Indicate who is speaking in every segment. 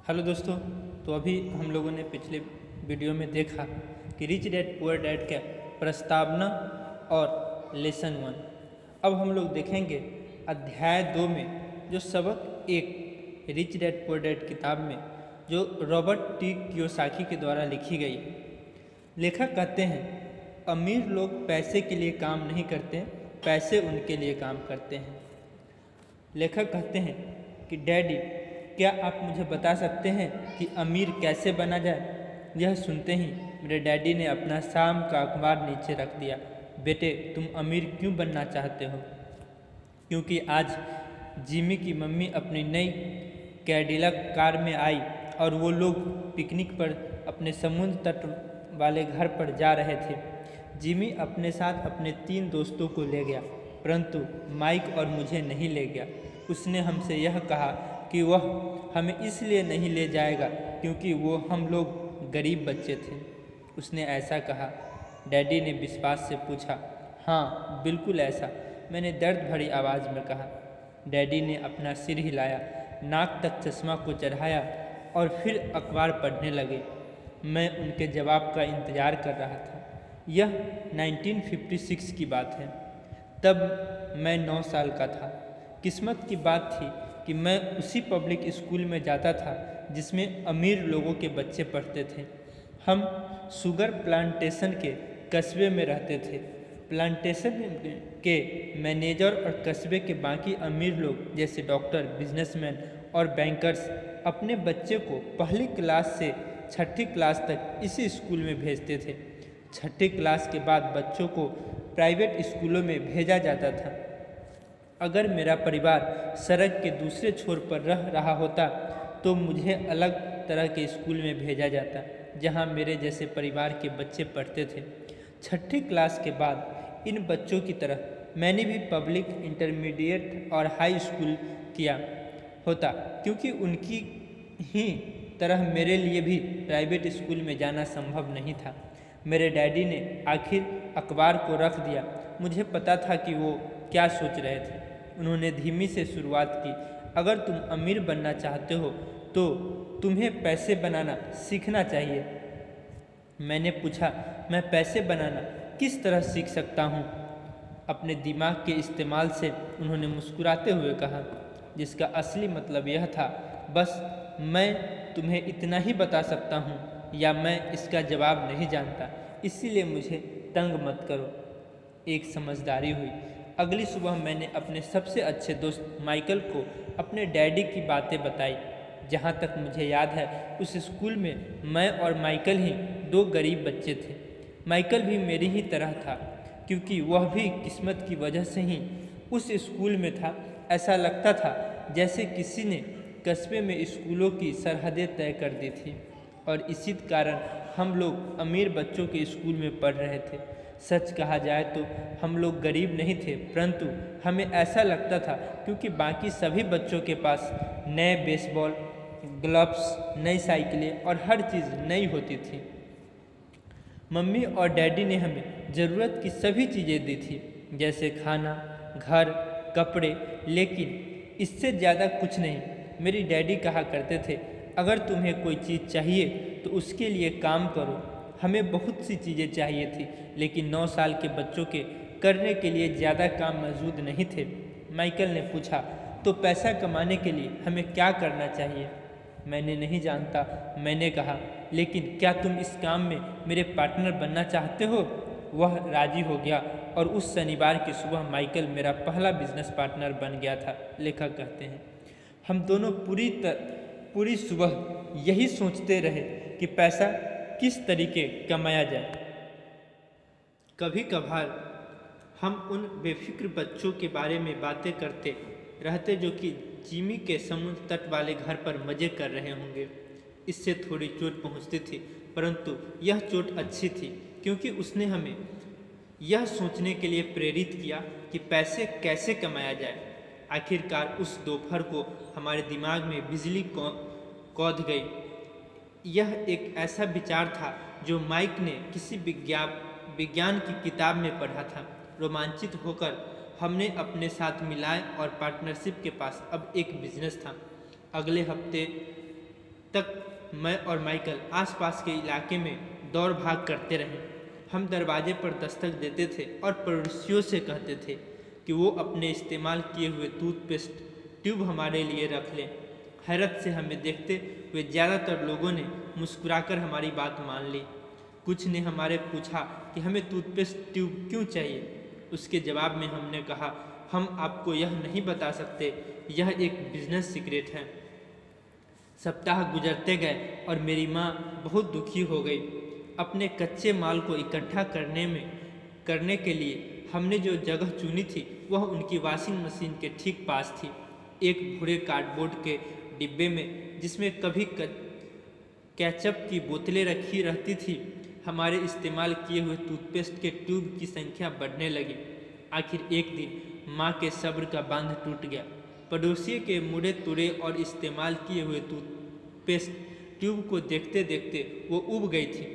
Speaker 1: Hello दोस्तों। तो अभी हम लोगों ने पिछले वीडियो में देखा कि रिच डैड पुअर डैड का प्रस्तावना और लेसन 1। अब हम लोग देखेंगे अध्याय 2 में जो सबक 1 रिच डैड पुअर डैड किताब में जो रॉबर्ट टी कियोसाकी के द्वारा लिखी गई है। लेखक कहते हैं अमीर लोग पैसे के लिए काम नहीं करते, पैसे उनके लिए काम करते हैं। लेखक कहते हैं कि डैडी, क्या आप मुझे बता सकते हैं कि अमीर कैसे बना जाए? यह सुनते ही मेरे डैडी ने अपना शाम का अखबार नीचे रख दिया। बेटे, तुम अमीर क्यों बनना चाहते हो? क्योंकि आज जिमी की मम्मी अपनी नई कैडिलक कार में आई और वो लोग पिकनिक पर अपने समुद्र तट वाले घर पर जा रहे थे। जिमी अपने साथ अपने 3 दोस्तों को ले गया, परंतु माइक और मुझे नहीं ले गया। उसने हमसे यह कहा कि वह हमें इसलिए नहीं ले जाएगा क्योंकि वो हम लोग गरीब बच्चे थे। उसने ऐसा कहा? डैडी ने विश्वास से पूछा। हाँ, बिल्कुल ऐसा, मैंने दर्द भरी आवाज़ में कहा। डैडी ने अपना सिर हिलाया, नाक तक चश्मा को चढ़ाया और फिर अखबार पढ़ने लगे। मैं उनके जवाब का इंतज़ार कर रहा था। यह 1956 की बात है। तब मैं 9 साल का था। किस्मत की बात थी कि मैं उसी पब्लिक स्कूल में जाता था जिसमें अमीर लोगों के बच्चे पढ़ते थे। हम शुगर प्लांटेशन के कस्बे में रहते थे। प्लांटेशन के मैनेजर और कस्बे के बाकी अमीर लोग जैसे डॉक्टर, बिजनेसमैन और बैंकर्स अपने बच्चे को पहली क्लास से 6ठी क्लास तक इसी स्कूल में भेजते थे। 6ठी क्लास के बाद बच्चों को प्राइवेट स्कूलों में भेजा जाता था। अगर मेरा परिवार सड़क के दूसरे छोर पर रह रहा होता तो मुझे अलग तरह के स्कूल में भेजा जाता जहां मेरे जैसे परिवार के बच्चे पढ़ते थे। 6ठी क्लास के बाद इन बच्चों की तरह मैंने भी पब्लिक, इंटरमीडिएट और हाई स्कूल किया होता, क्योंकि उनकी ही तरह मेरे लिए भी प्राइवेट स्कूल में जाना संभव नहीं था। मेरे डैडी ने आखिर अखबार को रख दिया। मुझे पता था कि वो क्या सोच रहे थे। उन्होंने धीमी से शुरुआत की। अगर तुम अमीर बनना चाहते हो तो तुम्हें पैसे बनाना सीखना चाहिए। मैंने पूछा, मैं पैसे बनाना किस तरह सीख सकता हूँ? अपने दिमाग के इस्तेमाल से उन्होंने मुस्कुराते हुए कहा, जिसका असली मतलब यह था, बस मैं तुम्हें इतना ही बता सकता हूँ या मैं इसका जवाब नहीं जानता, इसीलिए मुझे तंग मत करो। एक समझदारी हुई। अगली सुबह मैंने अपने सबसे अच्छे दोस्त माइकल को अपने डैडी की बातें बताई। जहाँ तक मुझे याद है उस स्कूल में मैं और माइकल ही 2 गरीब बच्चे थे। माइकल भी मेरी ही तरह था, क्योंकि वह भी किस्मत की वजह से ही उस स्कूल में था। ऐसा लगता था जैसे किसी ने कस्बे में स्कूलों की सरहदें तय कर दी थी और इसी कारण हम लोग अमीर बच्चों के स्कूल में पढ़ रहे थे। सच कहा जाए तो हम लोग गरीब नहीं थे, परंतु हमें ऐसा लगता था क्योंकि बाकी सभी बच्चों के पास नए बेसबॉल ग्लव्स, नई साइकिलें और हर चीज़ नई होती थी। मम्मी और डैडी ने हमें ज़रूरत की सभी चीज़ें दी थी, जैसे खाना, घर, कपड़े, लेकिन इससे ज़्यादा कुछ नहीं। मेरी डैडी कहा करते थे, अगर तुम्हें कोई चीज़ चाहिए तो उसके लिए काम करो। हमें बहुत सी चीज़ें चाहिए थी, लेकिन 9 साल के बच्चों के करने के लिए ज़्यादा काम मौजूद नहीं थे। माइकल ने पूछा, तो पैसा कमाने के लिए हमें क्या करना चाहिए? मैंने नहीं जानता, मैंने कहा, लेकिन क्या तुम इस काम में मेरे पार्टनर बनना चाहते हो? वह राजी हो गया और उस शनिवार की सुबह माइकल मेरा पहला बिजनेस पार्टनर बन गया था। लेखक कहते हैं, हम दोनों पूरी सुबह यही सोचते रहे कि पैसा किस तरीके कमाया जाए। कभी कभार हम उन बेफिक्र बच्चों के बारे में बातें करते रहते जो कि जिमी के समुद्र तट वाले घर पर मज़े कर रहे होंगे। इससे थोड़ी चोट पहुंचती थी, परंतु यह चोट अच्छी थी क्योंकि उसने हमें यह सोचने के लिए प्रेरित किया कि पैसे कैसे कमाया जाए। आखिरकार उस दोपहर को हमारे दिमाग में बिजली कौंध गई। यह एक ऐसा विचार था जो माइक ने किसी विज्ञान की किताब में पढ़ा था। रोमांचित होकर हमने अपने साथ मिलाए और पार्टनरशिप के पास अब एक बिजनेस था। अगले हफ्ते तक मैं और माइकल आसपास के इलाके में दौड़ भाग करते रहे। हम दरवाजे पर दस्तक देते थे और पड़ोसियों से कहते थे कि वो अपने इस्तेमाल किए हुए टूथपेस्ट ट्यूब हमारे लिए रख लें। हैरत से हमें देखते हुए ज़्यादातर लोगों ने मुस्कुराकर हमारी बात मान ली। कुछ ने हमारे पूछा कि हमें टूथपेस्ट ट्यूब क्यों चाहिए। उसके जवाब में हमने कहा, हम आपको यह नहीं बता सकते, यह एक बिजनेस सीक्रेट है। सप्ताह गुजरते गए और मेरी माँ बहुत दुखी हो गई। अपने कच्चे माल को इकट्ठा करने के लिए हमने जो जगह चुनी थी वह उनकी वॉशिंग मशीन के ठीक पास थी। एक भूरे कार्डबोर्ड के डिब्बे में जिसमें कभी केचप की बोतलें रखी रहती थी, हमारे इस्तेमाल किए हुए टूथपेस्ट के ट्यूब की संख्या बढ़ने लगी। आखिर एक दिन माँ के सब्र का बांध टूट गया। पड़ोसी के मुड़े तुड़े और इस्तेमाल किए हुए टूथपेस्ट ट्यूब को देखते देखते वो उब गई थी।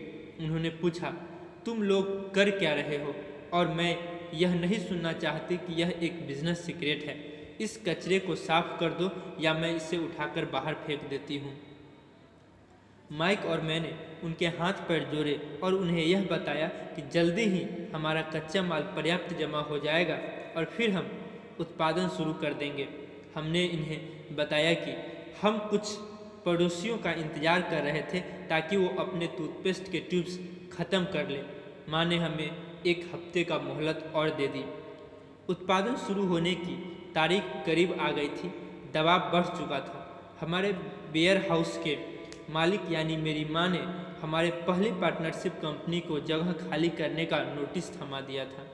Speaker 1: उन्होंने पूछा, तुम लोग कर क्या रहे हो? और मैं यह नहीं सुनना चाहती कि यह एक बिजनेस सीक्रेट है। इस कचरे को साफ कर दो या मैं इसे उठाकर बाहर फेंक देती हूँ। माइक और मैंने उनके हाथ पैर जोड़े और उन्हें यह बताया कि जल्दी ही हमारा कच्चा माल पर्याप्त जमा हो जाएगा और फिर हम उत्पादन शुरू कर देंगे। हमने इन्हें बताया कि हम कुछ पड़ोसियों का इंतज़ार कर रहे थे ताकि वो अपने टूथपेस्ट के ट्यूब्स ख़त्म कर लें। माँ ने हमें एक हफ्ते का मोहलत और दे दी। उत्पादन शुरू होने की तारीख करीब आ गई थी। दबाव बढ़ चुका था। हमारे वेयर हाउस के मालिक यानी मेरी माँ ने हमारे पहली पार्टनरशिप कंपनी को जगह खाली करने का नोटिस थमा दिया था।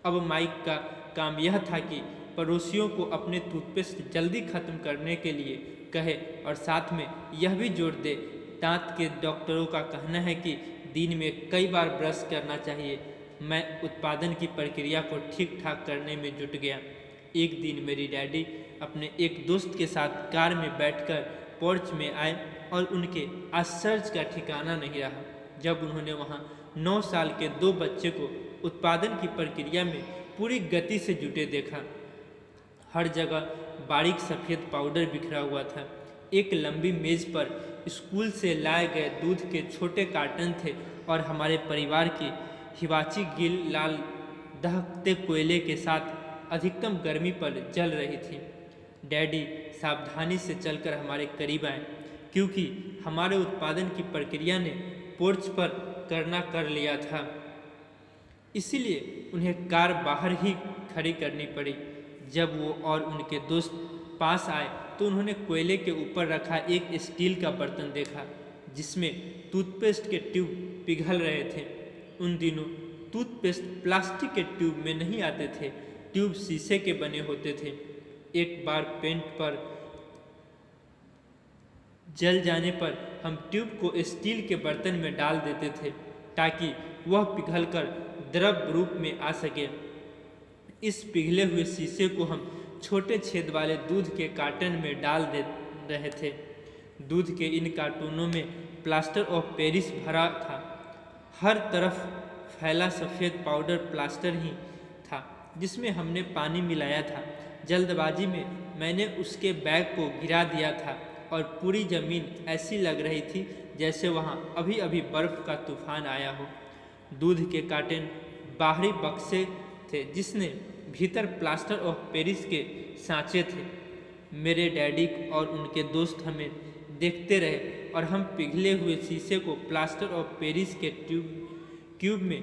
Speaker 1: अब माइक का काम यह था कि पड़ोसियों को अपने टूथपेस्ट जल्दी ख़त्म करने के लिए कहे और साथ में यह भी जोड़ दे, दांत के डॉक्टरों का कहना है कि दिन में कई बार ब्रश करना चाहिए। मैं उत्पादन की प्रक्रिया को ठीक ठाक करने में जुट गया। एक दिन मेरी डैडी अपने एक दोस्त के साथ कार में बैठकर पोर्च में आए और उनके आश्चर्य का ठिकाना नहीं रहा जब उन्होंने वहां 9 साल के 2 बच्चे को उत्पादन की प्रक्रिया में पूरी गति से जुटे देखा। हर जगह बारीक सफ़ेद पाउडर बिखरा हुआ था। एक लंबी मेज पर स्कूल से लाए गए दूध के छोटे कार्टन थे और हमारे परिवार की हिवाची गिल लाल दहकते कोयले के साथ अधिकतम गर्मी पर जल रही थी। डैडी सावधानी से चलकर हमारे करीब आए क्योंकि हमारे उत्पादन की प्रक्रिया ने पोर्च पर करना कर लिया था, इसीलिए उन्हें कार बाहर ही खड़ी करनी पड़ी। जब वो और उनके दोस्त पास आए तो उन्होंने कोयले के ऊपर रखा एक स्टील का बर्तन देखा जिसमें टूथपेस्ट के ट्यूब पिघल रहे थे। उन दिनों टूथपेस्ट प्लास्टिक के ट्यूब में नहीं आते थे, ट्यूब शीशे के बने होते थे। एक बार पेंट पर जल जाने पर हम ट्यूब को स्टील के बर्तन में डाल देते थे ताकि वह पिघलकर द्रव रूप में आ सके। इस पिघले हुए शीशे को हम छोटे छेद वाले दूध के कार्टन में डाल दे रहे थे। दूध के इन कार्टूनों में प्लास्टर ऑफ पेरिस भरा था। हर तरफ फैला सफ़ेद पाउडर प्लास्टर ही था जिसमें हमने पानी मिलाया था। जल्दबाजी में मैंने उसके बैग को गिरा दिया था और पूरी ज़मीन ऐसी लग रही थी जैसे वहाँ अभी अभी बर्फ़ का तूफान आया हो। दूध के कार्टन बाहरी बक्से थे जिसने भीतर प्लास्टर ऑफ पेरिस के सांचे थे। मेरे डैडी और उनके दोस्त हमें देखते रहे और हम पिघले हुए शीशे को प्लास्टर ऑफ पेरिस के क्यूब में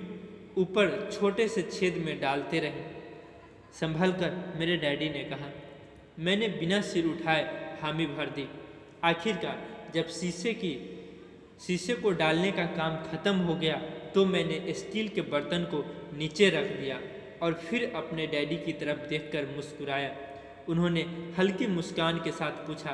Speaker 1: ऊपर छोटे से छेद में डालते रहे। संभल कर मेरे डैडी ने कहा। मैंने बिना सिर उठाए हामी भर दी। आखिरकार जब शीशे को डालने का काम खत्म हो गया तो मैंने स्टील के बर्तन को नीचे रख दिया और फिर अपने डैडी की तरफ देखकर मुस्कुराया। उन्होंने हल्की मुस्कान के साथ पूछा,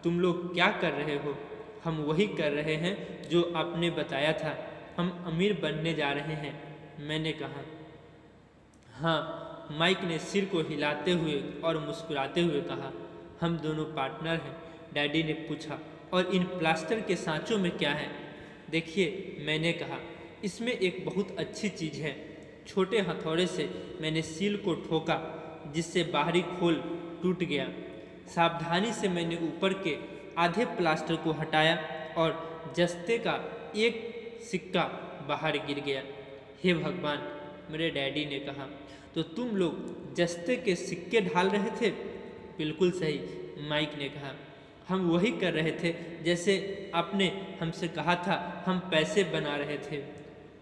Speaker 1: तुम लोग क्या कर रहे हो? हम वही कर रहे हैं जो आपने बताया था, हम अमीर बनने जा रहे हैं। मैंने कहा। हाँ, माइक ने सिर को हिलाते हुए और मुस्कुराते हुए कहा। हम दोनों पार्टनर हैं। डैडी ने पूछा, और इन प्लास्टर के सांचों में क्या है? देखिए, मैंने कहा, इसमें एक बहुत अच्छी चीज़ है। छोटे हथौड़े से मैंने सील को ठोका जिससे बाहरी खोल टूट गया। सावधानी से मैंने ऊपर के आधे प्लास्टर को हटाया और जस्ते का एक सिक्का बाहर गिर गया। हे भगवान, मेरे डैडी ने कहा। तो तुम लोग जस्ते के सिक्के ढाल रहे थे? बिल्कुल सही, माइक ने कहा। हम वही कर रहे थे जैसे आपने हमसे कहा था। हम पैसे बना रहे थे।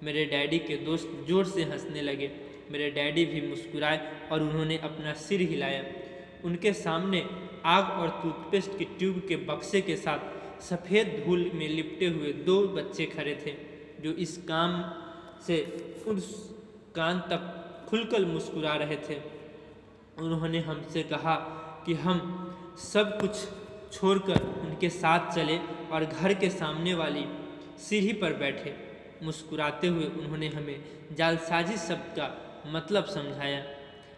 Speaker 1: मेरे डैडी के दोस्त जोर से हंसने लगे। मेरे डैडी भी मुस्कुराए और उन्होंने अपना सिर हिलाया। उनके सामने आग और टूथपेस्ट की ट्यूब के बक्से के साथ सफ़ेद धूल में लिपटे हुए 2 बच्चे खड़े थे, जो इस काम से उस कान तक खुलकर मुस्कुरा रहे थे। उन्होंने हमसे कहा कि हम सब कुछ छोड़कर उनके साथ चले और घर के सामने वाली सीढ़ी पर बैठे। मुस्कुराते हुए उन्होंने हमें जालसाजी शब्द का मतलब समझाया।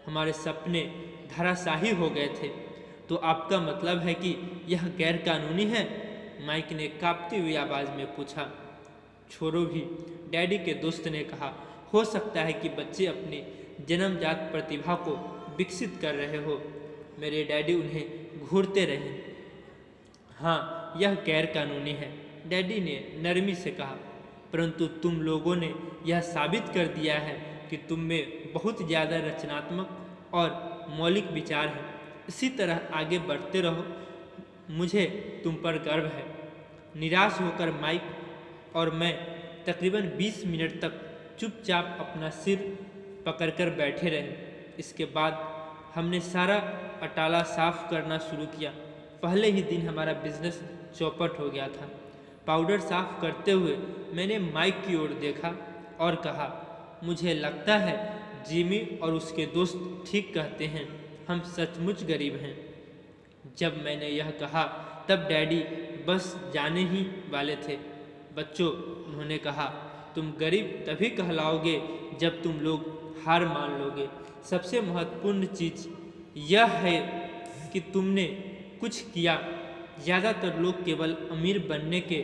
Speaker 1: हमारे सपने धराशाही हो गए थे। तो आपका मतलब है कि यह गैर कानूनी है? माइक ने कांपती हुई आवाज़ में पूछा। छोरो भी, डैडी के दोस्त ने कहा। हो सकता है कि बच्चे अपनी जन्मजात प्रतिभा को विकसित कर रहे हो। मेरे डैडी उन्हें घूरते रहे। हाँ, यह गैर कानूनी है, डैडी ने नरमी से कहा। परंतु तुम लोगों ने यह साबित कर दिया है कि तुम में बहुत ज़्यादा रचनात्मक और मौलिक विचार हैं। इसी तरह आगे बढ़ते रहो। मुझे तुम पर गर्व है। निराश होकर माइक और मैं तकरीबन 20 मिनट तक चुपचाप अपना सिर पकड़कर बैठे रहे। इसके बाद हमने सारा अटाला साफ करना शुरू किया। पहले ही दिन हमारा बिजनेस चौपट हो गया था। पाउडर साफ करते हुए मैंने माइक की ओर देखा और कहा, मुझे लगता है जिमी और उसके दोस्त ठीक कहते हैं, हम सचमुच गरीब हैं। जब मैंने यह कहा तब डैडी बस जाने ही वाले थे। बच्चों, उन्होंने कहा, तुम गरीब तभी कहलाओगे जब तुम लोग हार मान लोगे। सबसे महत्वपूर्ण चीज़ यह है कि तुमने कुछ किया। ज़्यादातर लोग केवल अमीर बनने के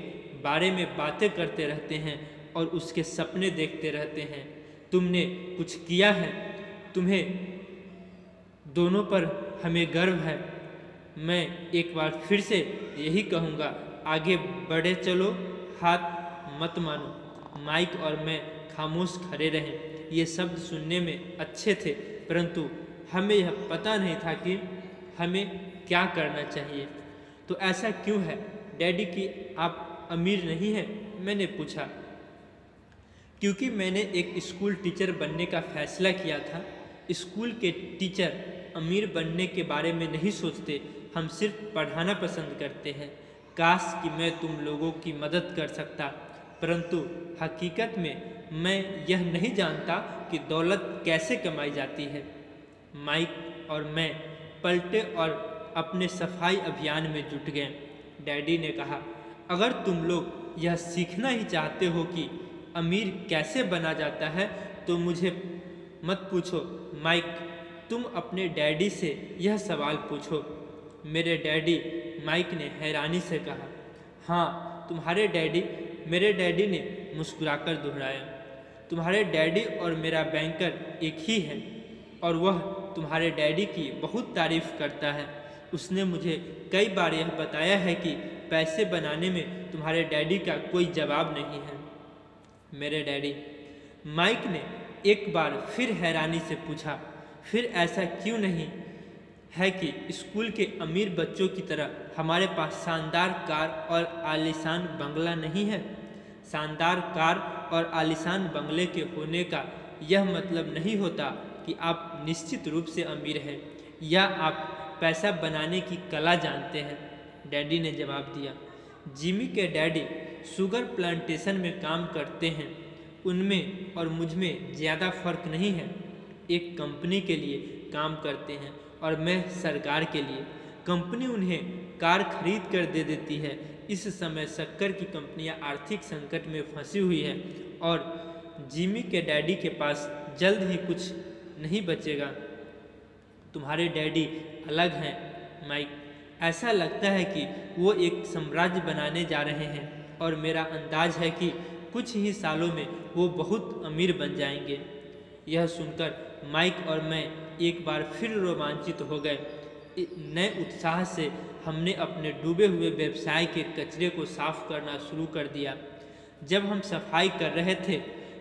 Speaker 1: बारे में बातें करते रहते हैं और उसके सपने देखते रहते हैं। तुमने कुछ किया है। तुम्हें दोनों पर हमें गर्व है। मैं एक बार फिर से यही कहूँगा, आगे बढ़े चलो, हाथ मत मानो। माइक और मैं खामोश खड़े रहे। ये शब्द सुनने में अच्छे थे, परंतु हमें यह पता नहीं था कि हमें क्या करना चाहिए। तो ऐसा क्यों है डैडी कि आप अमीर नहीं हैं? मैंने पूछा। क्योंकि मैंने एक स्कूल टीचर बनने का फैसला किया था। स्कूल के टीचर अमीर बनने के बारे में नहीं सोचते, हम सिर्फ पढ़ाना पसंद करते हैं। काश कि मैं तुम लोगों की मदद कर सकता, परंतु हकीकत में मैं यह नहीं जानता कि दौलत कैसे कमाई जाती है। माइक और मैं पलटे और अपने सफाई अभियान में जुट गए। डैडी ने कहा, अगर तुम लोग यह सीखना ही चाहते हो कि अमीर कैसे बना जाता है तो मुझे मत पूछो। माइक, तुम अपने डैडी से यह सवाल पूछो। मेरे डैडी, माइक ने हैरानी से कहा। हाँ, तुम्हारे डैडी, मेरे डैडी ने मुस्कुराकर दोहराया। तुम्हारे डैडी और मेरा बैंकर एक ही है और वह तुम्हारे डैडी की बहुत तारीफ करता है। उसने मुझे कई बार यह बताया है कि पैसे बनाने में तुम्हारे डैडी का कोई जवाब नहीं है। मेरे डैडी, माइक ने एक बार फिर हैरानी से पूछा, फिर ऐसा क्यों नहीं है कि स्कूल के अमीर बच्चों की तरह हमारे पास शानदार कार और आलीशान बंगला नहीं है? शानदार कार और आलीशान बंगले के होने का यह मतलब नहीं होता कि आप निश्चित रूप से अमीर हैं या आप पैसा बनाने की कला जानते हैं, डैडी ने जवाब दिया। जिमी के डैडी शुगर प्लांटेशन में काम करते हैं। उनमें और मुझ में ज़्यादा फर्क नहीं है। एक कंपनी के लिए काम करते हैं और मैं सरकार के लिए। कंपनी उन्हें कार खरीद कर दे देती है। इस समय शक्कर की कंपनियां आर्थिक संकट में फंसी हुई है और जिमी के डैडी के पास जल्द ही कुछ नहीं बचेगा। तुम्हारे डैडी अलग हैं, माइक। ऐसा लगता है कि वो एक साम्राज्य बनाने जा रहे हैं और मेरा अंदाज है कि कुछ ही सालों में वो बहुत अमीर बन जाएंगे। यह सुनकर माइक और मैं एक बार फिर रोमांचित हो गए। नए उत्साह से हमने अपने डूबे हुए व्यवसाय के कचरे को साफ करना शुरू कर दिया। जब हम सफाई कर रहे थे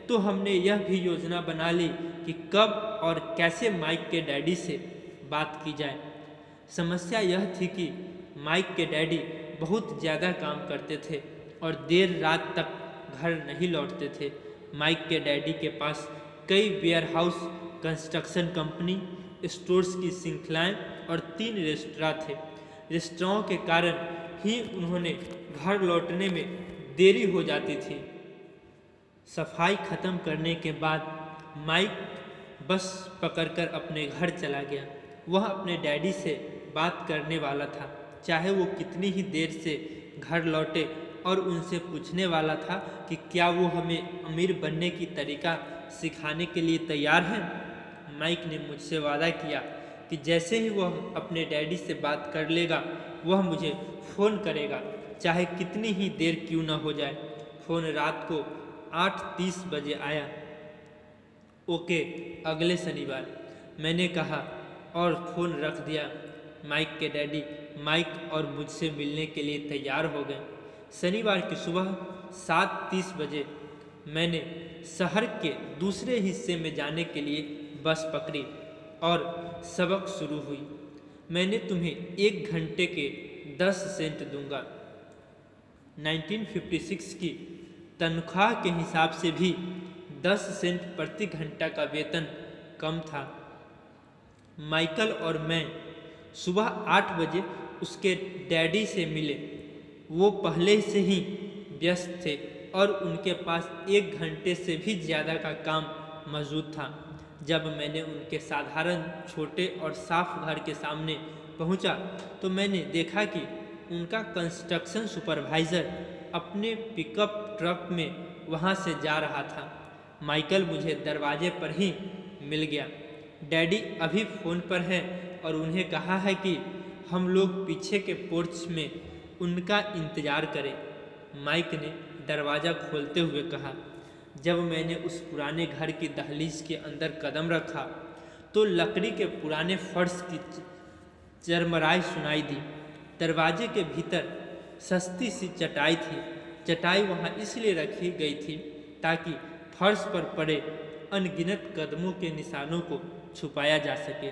Speaker 1: तो हमने यह भी योजना बना ली कि कब और कैसे माइक के डैडी से बात की जाए। समस्या यह थी कि माइक के डैडी बहुत ज़्यादा काम करते थे और देर रात तक घर नहीं लौटते थे। माइक के डैडी के पास कई वेयरहाउस, कंस्ट्रक्शन कंपनी, स्टोर्स की श्रृंखलाएँ और 3 रेस्तरां थे। रेस्तराओं के कारण ही उन्होंने घर लौटने में देरी हो जाती थी। सफाई खत्म करने के बाद माइक बस पकड़कर अपने घर चला गया। वह अपने डैडी से बात करने वाला था, चाहे वो कितनी ही देर से घर लौटे, और उनसे पूछने वाला था कि क्या वो हमें अमीर बनने की तरीका सिखाने के लिए तैयार हैं। माइक ने मुझसे वादा किया कि जैसे ही वह अपने डैडी से बात कर लेगा वह मुझे फ़ोन करेगा, चाहे कितनी ही देर क्यों न हो जाए। फ़ोन रात को 8:30 बजे आया। ओके, अगले शनिवार, मैंने कहा और फ़ोन रख दिया। माइक के डैडी माइक और मुझसे मिलने के लिए तैयार हो गए। शनिवार की सुबह 7:30 बजे मैंने शहर के दूसरे हिस्से में जाने के लिए बस पकड़ी और सबक शुरू हुई। मैंने तुम्हें 1 घंटे के 10 सेंट दूंगा। 1956 की तनख्वाह के हिसाब से भी 10 सेंट प्रति घंटा का वेतन कम था। माइकल और मैं सुबह 8 बजे उसके डैडी से मिले। वो पहले से ही व्यस्त थे और उनके पास 1 घंटे से भी ज़्यादा का काम मौजूद था। जब मैंने उनके साधारण, छोटे और साफ घर के सामने पहुंचा तो मैंने देखा कि उनका कंस्ट्रक्शन सुपरवाइज़र अपने पिकअप ट्रक में वहां से जा रहा था। माइकल मुझे दरवाजे पर ही मिल गया। डैडी अभी फ़ोन पर हैं और उन्हें कहा है कि हम लोग पीछे के पोर्च में उनका इंतज़ार करें। माइक ने दरवाज़ा खोलते हुए कहा। जब मैंने उस पुराने घर की दहलीज के अंदर कदम रखा तो लकड़ी के पुराने फर्श की चरमराई सुनाई दी। दरवाजे के भीतर सस्ती सी चटाई थी। चटाई वहाँ इसलिए रखी गई थी ताकि फर्श पर पड़े अनगिनत कदमों के निशानों को छुपाया जा सके।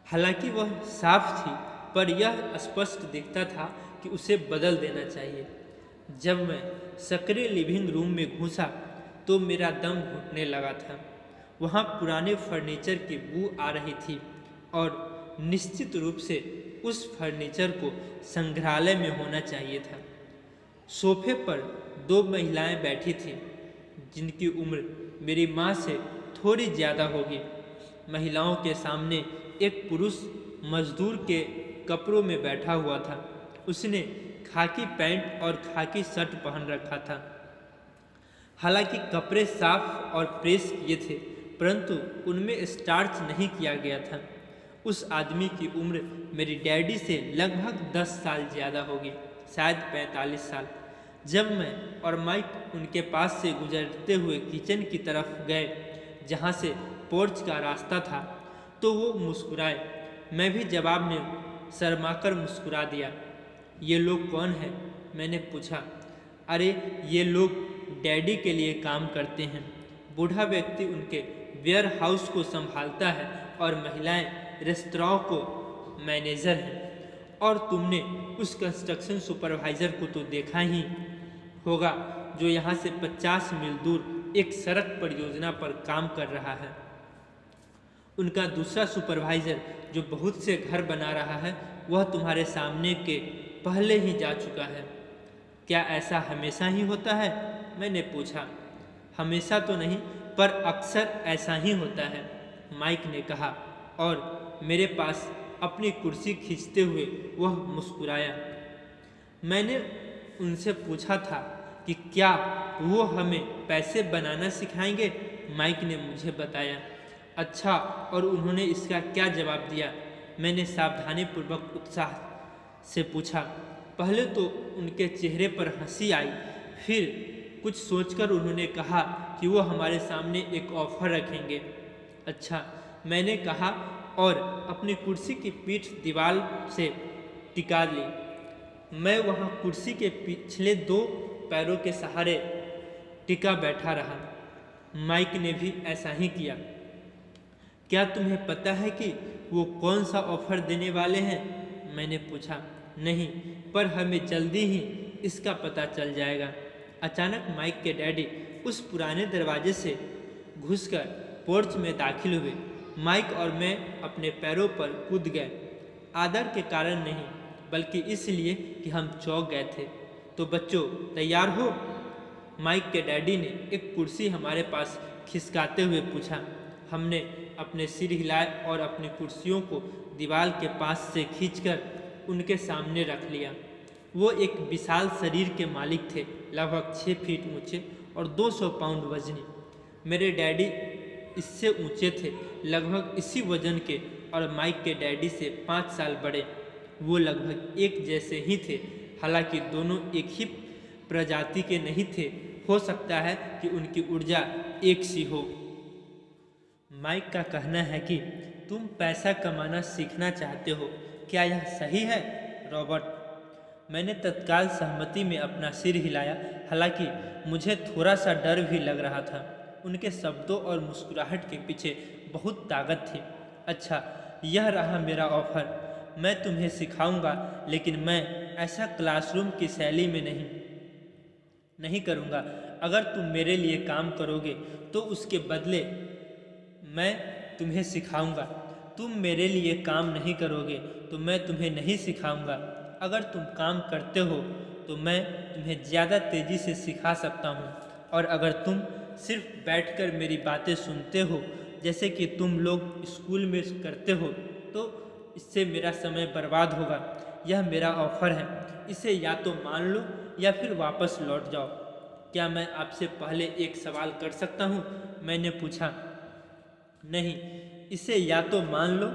Speaker 1: हालांकि वह साफ थी, पर यह स्पष्ट दिखता था कि उसे बदल देना चाहिए। जब मैं सकरे लिविंग रूम में घुसा तो मेरा दम घुटने लगा था। वहाँ पुराने फर्नीचर की बू आ रही थी और निश्चित रूप से उस फर्नीचर को संग्रहालय में होना चाहिए था। सोफे पर 2 महिलाएं बैठी थीं, जिनकी उम्र मेरी माँ से थोड़ी ज़्यादा होगी। महिलाओं के सामने एक पुरुष मजदूर के कपड़ों में बैठा हुआ था। उसने खाकी पैंट और खाकी शर्ट पहन रखा था। हालांकि कपड़े साफ और प्रेस किए थे, परंतु उनमें स्टार्च नहीं किया गया था। उस आदमी की उम्र मेरी डैडी से लगभग 10 साल ज़्यादा होगी, शायद 45 साल। जब मैं और माइक उनके पास से गुजरते हुए किचन की तरफ गए, जहाँ से पोर्च का रास्ता था, तो वो मुस्कुराए। मैं भी जवाब में शर्माकर मुस्कुरा दिया। ये लोग कौन हैं? मैंने पूछा। अरे, ये लोग डैडी के लिए काम करते हैं। बूढ़ा व्यक्ति उनके वेयर हाउस को संभालता है और महिलाएं रेस्तरां को मैनेजर हैं। और तुमने उस कंस्ट्रक्शन सुपरवाइज़र को तो देखा ही होगा जो यहाँ से 50 मील दूर एक सड़क परियोजना पर काम कर रहा है। उनका दूसरा सुपरवाइज़र जो बहुत से घर बना रहा है, वह तुम्हारे सामने के पहले ही जा चुका है। क्या ऐसा हमेशा ही होता है? मैंने पूछा। हमेशा तो नहीं, पर अक्सर ऐसा ही होता है, माइक ने कहा और मेरे पास अपनी कुर्सी खींचते हुए वह मुस्कुराया। मैंने उनसे पूछा था कि क्या वो हमें पैसे बनाना सिखाएंगे। माइक ने मुझे बताया। अच्छा, और उन्होंने इसका क्या जवाब दिया? मैंने सावधानीपूर्वक उत्साह से पूछा। पहले तो उनके चेहरे पर हंसी आई, फिर कुछ सोचकर उन्होंने कहा कि वो हमारे सामने एक ऑफ़र रखेंगे। अच्छा, मैंने कहा, और अपनी कुर्सी की पीठ दीवार से टिका ली। मैं वहाँ कुर्सी के पिछले 2 पैरों के सहारे टिका बैठा रहा। माइक ने भी ऐसा ही किया। क्या तुम्हें पता है कि वो कौन सा ऑफर देने वाले हैं? मैंने पूछा। नहीं, पर हमें जल्दी ही इसका पता चल जाएगा। अचानक माइक के डैडी उस पुराने दरवाजे से घुसकर पोर्च में दाखिल हुए। माइक और मैं अपने पैरों पर कूद गए। आदर के कारण नहीं, बल्कि इसलिए कि हम चौंक गए थे। तो बच्चों, तैयार हो? माइक के डैडी ने एक कुर्सी हमारे पास खिसकाते हुए पूछा। हमने अपने सिर हिलाए और अपनी कुर्सियों को दीवार के पास से खींचकर उनके सामने रख लिया। वो एक विशाल शरीर के मालिक थे, लगभग 6 फीट ऊंचे और 200 पाउंड वजनी। मेरे डैडी इससे ऊंचे थे, लगभग इसी वजन के, और माइक के डैडी से 5 साल बड़े। वो लगभग एक जैसे ही थे, हालांकि दोनों एक ही प्रजाति के नहीं थे। हो सकता है कि उनकी ऊर्जा एक सी हो। माइक का कहना है कि तुम पैसा कमाना सीखना चाहते हो। क्या यह सही है, रॉबर्ट? मैंने तत्काल सहमति में अपना सिर हिलाया, हालांकि मुझे थोड़ा सा डर भी लग रहा था। उनके शब्दों और मुस्कुराहट के पीछे बहुत ताकत थी। अच्छा, यह रहा मेरा ऑफर। मैं तुम्हें सिखाऊंगा, लेकिन मैं ऐसा क्लासरूम की शैली में नहीं करूंगा। अगर तुम मेरे लिए काम करोगे तो उसके बदले मैं तुम्हें सिखाऊंगा। तुम मेरे लिए काम नहीं करोगे तो मैं तुम्हें नहीं सिखाऊंगा। अगर तुम काम करते हो तो मैं तुम्हें ज़्यादा तेज़ी से सिखा सकता हूँ, और अगर तुम सिर्फ बैठकर मेरी बातें सुनते हो जैसे कि तुम लोग स्कूल में करते हो, तो इससे मेरा समय बर्बाद होगा। यह मेरा ऑफर है, इसे या तो मान लो या फिर वापस लौट जाओ। क्या मैं आपसे पहले एक सवाल कर सकता हूँ? मैंने पूछा। नहीं, इसे या तो मान लो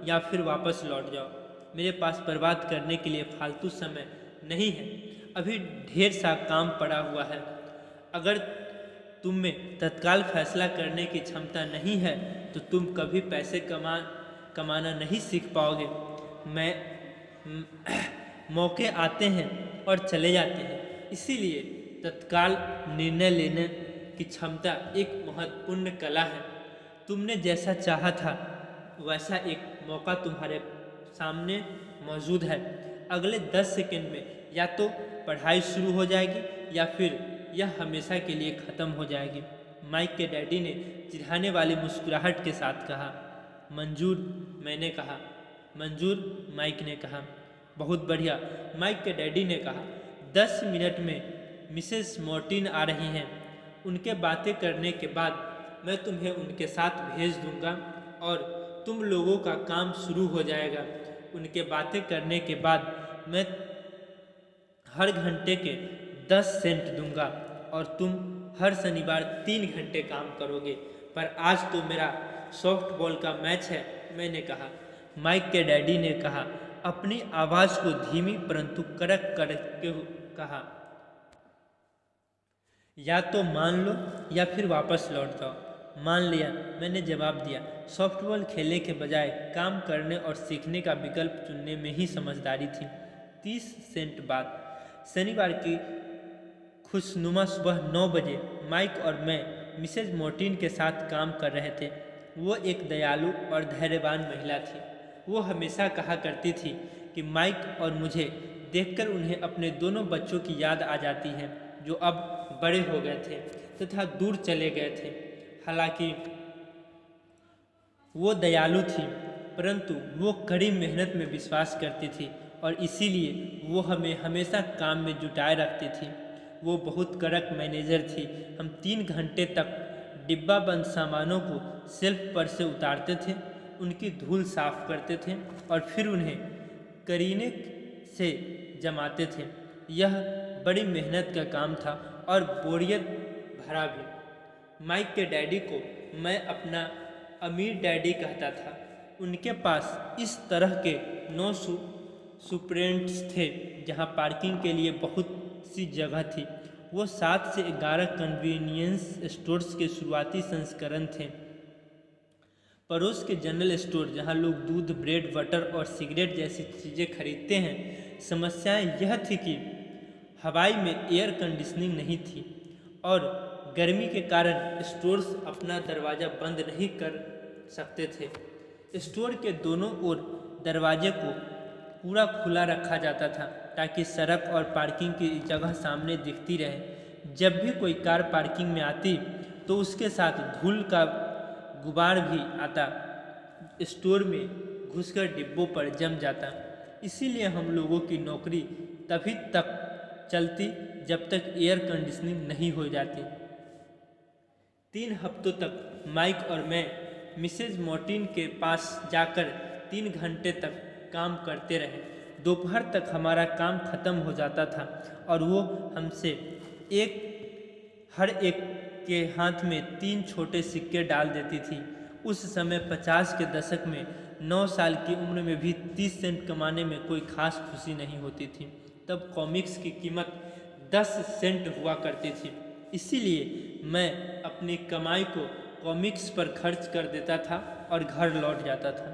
Speaker 1: या फिर वापस लौट जाओ। मेरे पास बर्बाद करने के लिए फालतू समय नहीं है। अभी ढेर सा काम पड़ा हुआ है। अगर तुम में तत्काल फैसला करने की क्षमता नहीं है तो तुम कभी पैसे कमाना नहीं सीख पाओगे। मौके आते हैं और चले जाते हैं, इसीलिए तत्काल निर्णय लेने की क्षमता एक महत्वपूर्ण कला है। तुमने जैसा चाहा था वैसा एक मौका तुम्हारे सामने मौजूद है। अगले 10 सेकंड में या तो पढ़ाई शुरू हो जाएगी या फिर यह हमेशा के लिए ख़त्म हो जाएगी। माइक के डैडी ने चिढ़ाने वाली मुस्कुराहट के साथ कहा। मंजूर, मैंने कहा। मंजूर, माइक ने कहा। बहुत बढ़िया, माइक के डैडी ने कहा। 10 मिनट में मिसेस मार्टिन आ रही हैं। उनके बातें करने के बाद मैं तुम्हें उनके साथ भेज दूंगा और तुम लोगों का काम शुरू हो जाएगा। उनके बातें करने के बाद मैं हर घंटे के 10 सेंट दूंगा और तुम हर शनिवार 3 घंटे काम करोगे। पर आज तो मेरा सॉफ्टबॉल का मैच है, मैंने कहा। माइक के डैडी ने कहा, अपनी आवाज़ को धीमी परंतु कड़क करके कहा। या तो मान लो या फिर वापस लौट जाओ। मान लिया, मैंने जवाब दिया। सॉफ्टबॉल खेलने के बजाय काम करने और सीखने का विकल्प चुनने में ही समझदारी थी। 30 सेंट बाद शनिवार की खुशनुमा सुबह 9 बजे माइक और मैं मिसेज मार्टिन के साथ काम कर रहे थे। वो एक दयालु और धैर्यवान महिला थी। वो हमेशा कहा करती थी कि माइक और मुझे देखकर उन्हें अपने दोनों बच्चों की याद आ जाती है जो अब बड़े हो गए थे तथा दूर चले गए थे। हालांकि वो दयालु थी, परंतु वो कड़ी मेहनत में विश्वास करती थी और इसीलिए वो हमें हमेशा काम में जुटाए रखती थी। वो बहुत कड़क मैनेजर थी। हम 3 घंटे तक डिब्बा बंद सामानों को शेल्फ पर से उतारते थे, उनकी धूल साफ करते थे और फिर उन्हें करीने से जमाते थे। यह बड़ी मेहनत का काम था और बोरियत भरा भी। माइक के डैडी को मैं अपना अमीर डैडी कहता था। उनके पास इस तरह के 9 सुपरेंट्स थे जहां पार्किंग के लिए बहुत सी जगह थी। वो 7 से 11 कन्वीनियंस स्टोर्स के शुरुआती संस्करण थे। पड़ोस के जनरल स्टोर जहां लोग दूध, ब्रेड, बटर और सिगरेट जैसी चीज़ें खरीदते हैं। समस्याएं यह थी कि हवाई में एयर कंडीशनिंग नहीं थी और गर्मी के कारण स्टोर्स अपना दरवाज़ा बंद नहीं कर सकते थे। स्टोर के दोनों ओर दरवाजे को पूरा खुला रखा जाता था ताकि सड़क और पार्किंग की जगह सामने दिखती रहे। जब भी कोई कार पार्किंग में आती तो उसके साथ धूल का गुबार भी आता, स्टोर में घुसकर डिब्बों पर जम जाता। इसीलिए हम लोगों की नौकरी तभी तक चलती जब तक एयर कंडीशनिंग नहीं हो जाती। 3 हफ्तों तक माइक और मैं मिसेज मोर्टिन के पास जाकर 3 घंटे तक काम करते रहे। दोपहर तक हमारा काम खत्म हो जाता था और वो हमसे हर एक के हाथ में 3 छोटे सिक्के डाल देती थी। उस समय 50 के दशक में 9 साल की उम्र में भी 30 सेंट कमाने में कोई खास खुशी नहीं होती थी। तब कॉमिक्स की कीमत 10 सेंट हुआ करती थी। इसीलिए मैं अपनी कमाई को कॉमिक्स पर खर्च कर देता था और घर लौट जाता था।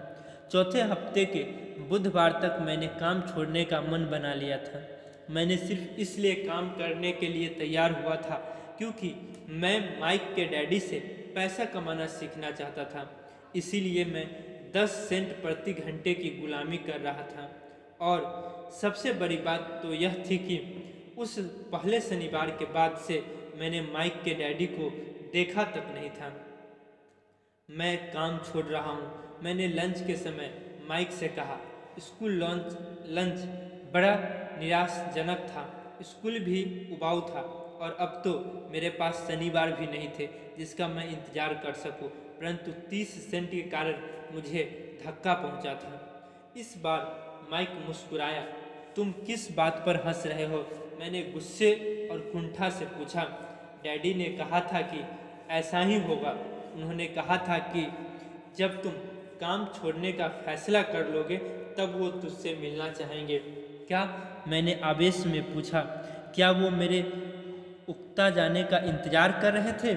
Speaker 1: चौथे हफ्ते के बुधवार तक मैंने काम छोड़ने का मन बना लिया था। मैंने सिर्फ इसलिए काम करने के लिए तैयार हुआ था क्योंकि मैं माइक के डैडी से पैसा कमाना सीखना चाहता था। इसीलिए मैं 10 सेंट प्रति घंटे की गुलामी कर रहा था। और सबसे बड़ी बात तो यह थी कि उस पहले शनिवार के बाद से मैंने माइक के डैडी को देखा तक नहीं था। मैं काम छोड़ रहा हूँ, मैंने लंच के समय माइक से कहा। स्कूल लंच बड़ा निराशाजनक था। स्कूल भी उबाऊ था और अब तो मेरे पास शनिवार भी नहीं थे जिसका मैं इंतज़ार कर सकूं। परंतु 30 सेंट के कारण मुझे धक्का पहुंचा था। इस बार माइक मुस्कुराया। तुम किस बात पर हंस रहे हो? मैंने गुस्से और कुंठा से पूछा। डैडी ने कहा था कि ऐसा ही होगा। उन्होंने कहा था कि जब तुम काम छोड़ने का फैसला कर लोगे तब वो तुझसे मिलना चाहेंगे। क्या? मैंने आवेश में पूछा। क्या वो मेरे उकता जाने का इंतज़ार कर रहे थे?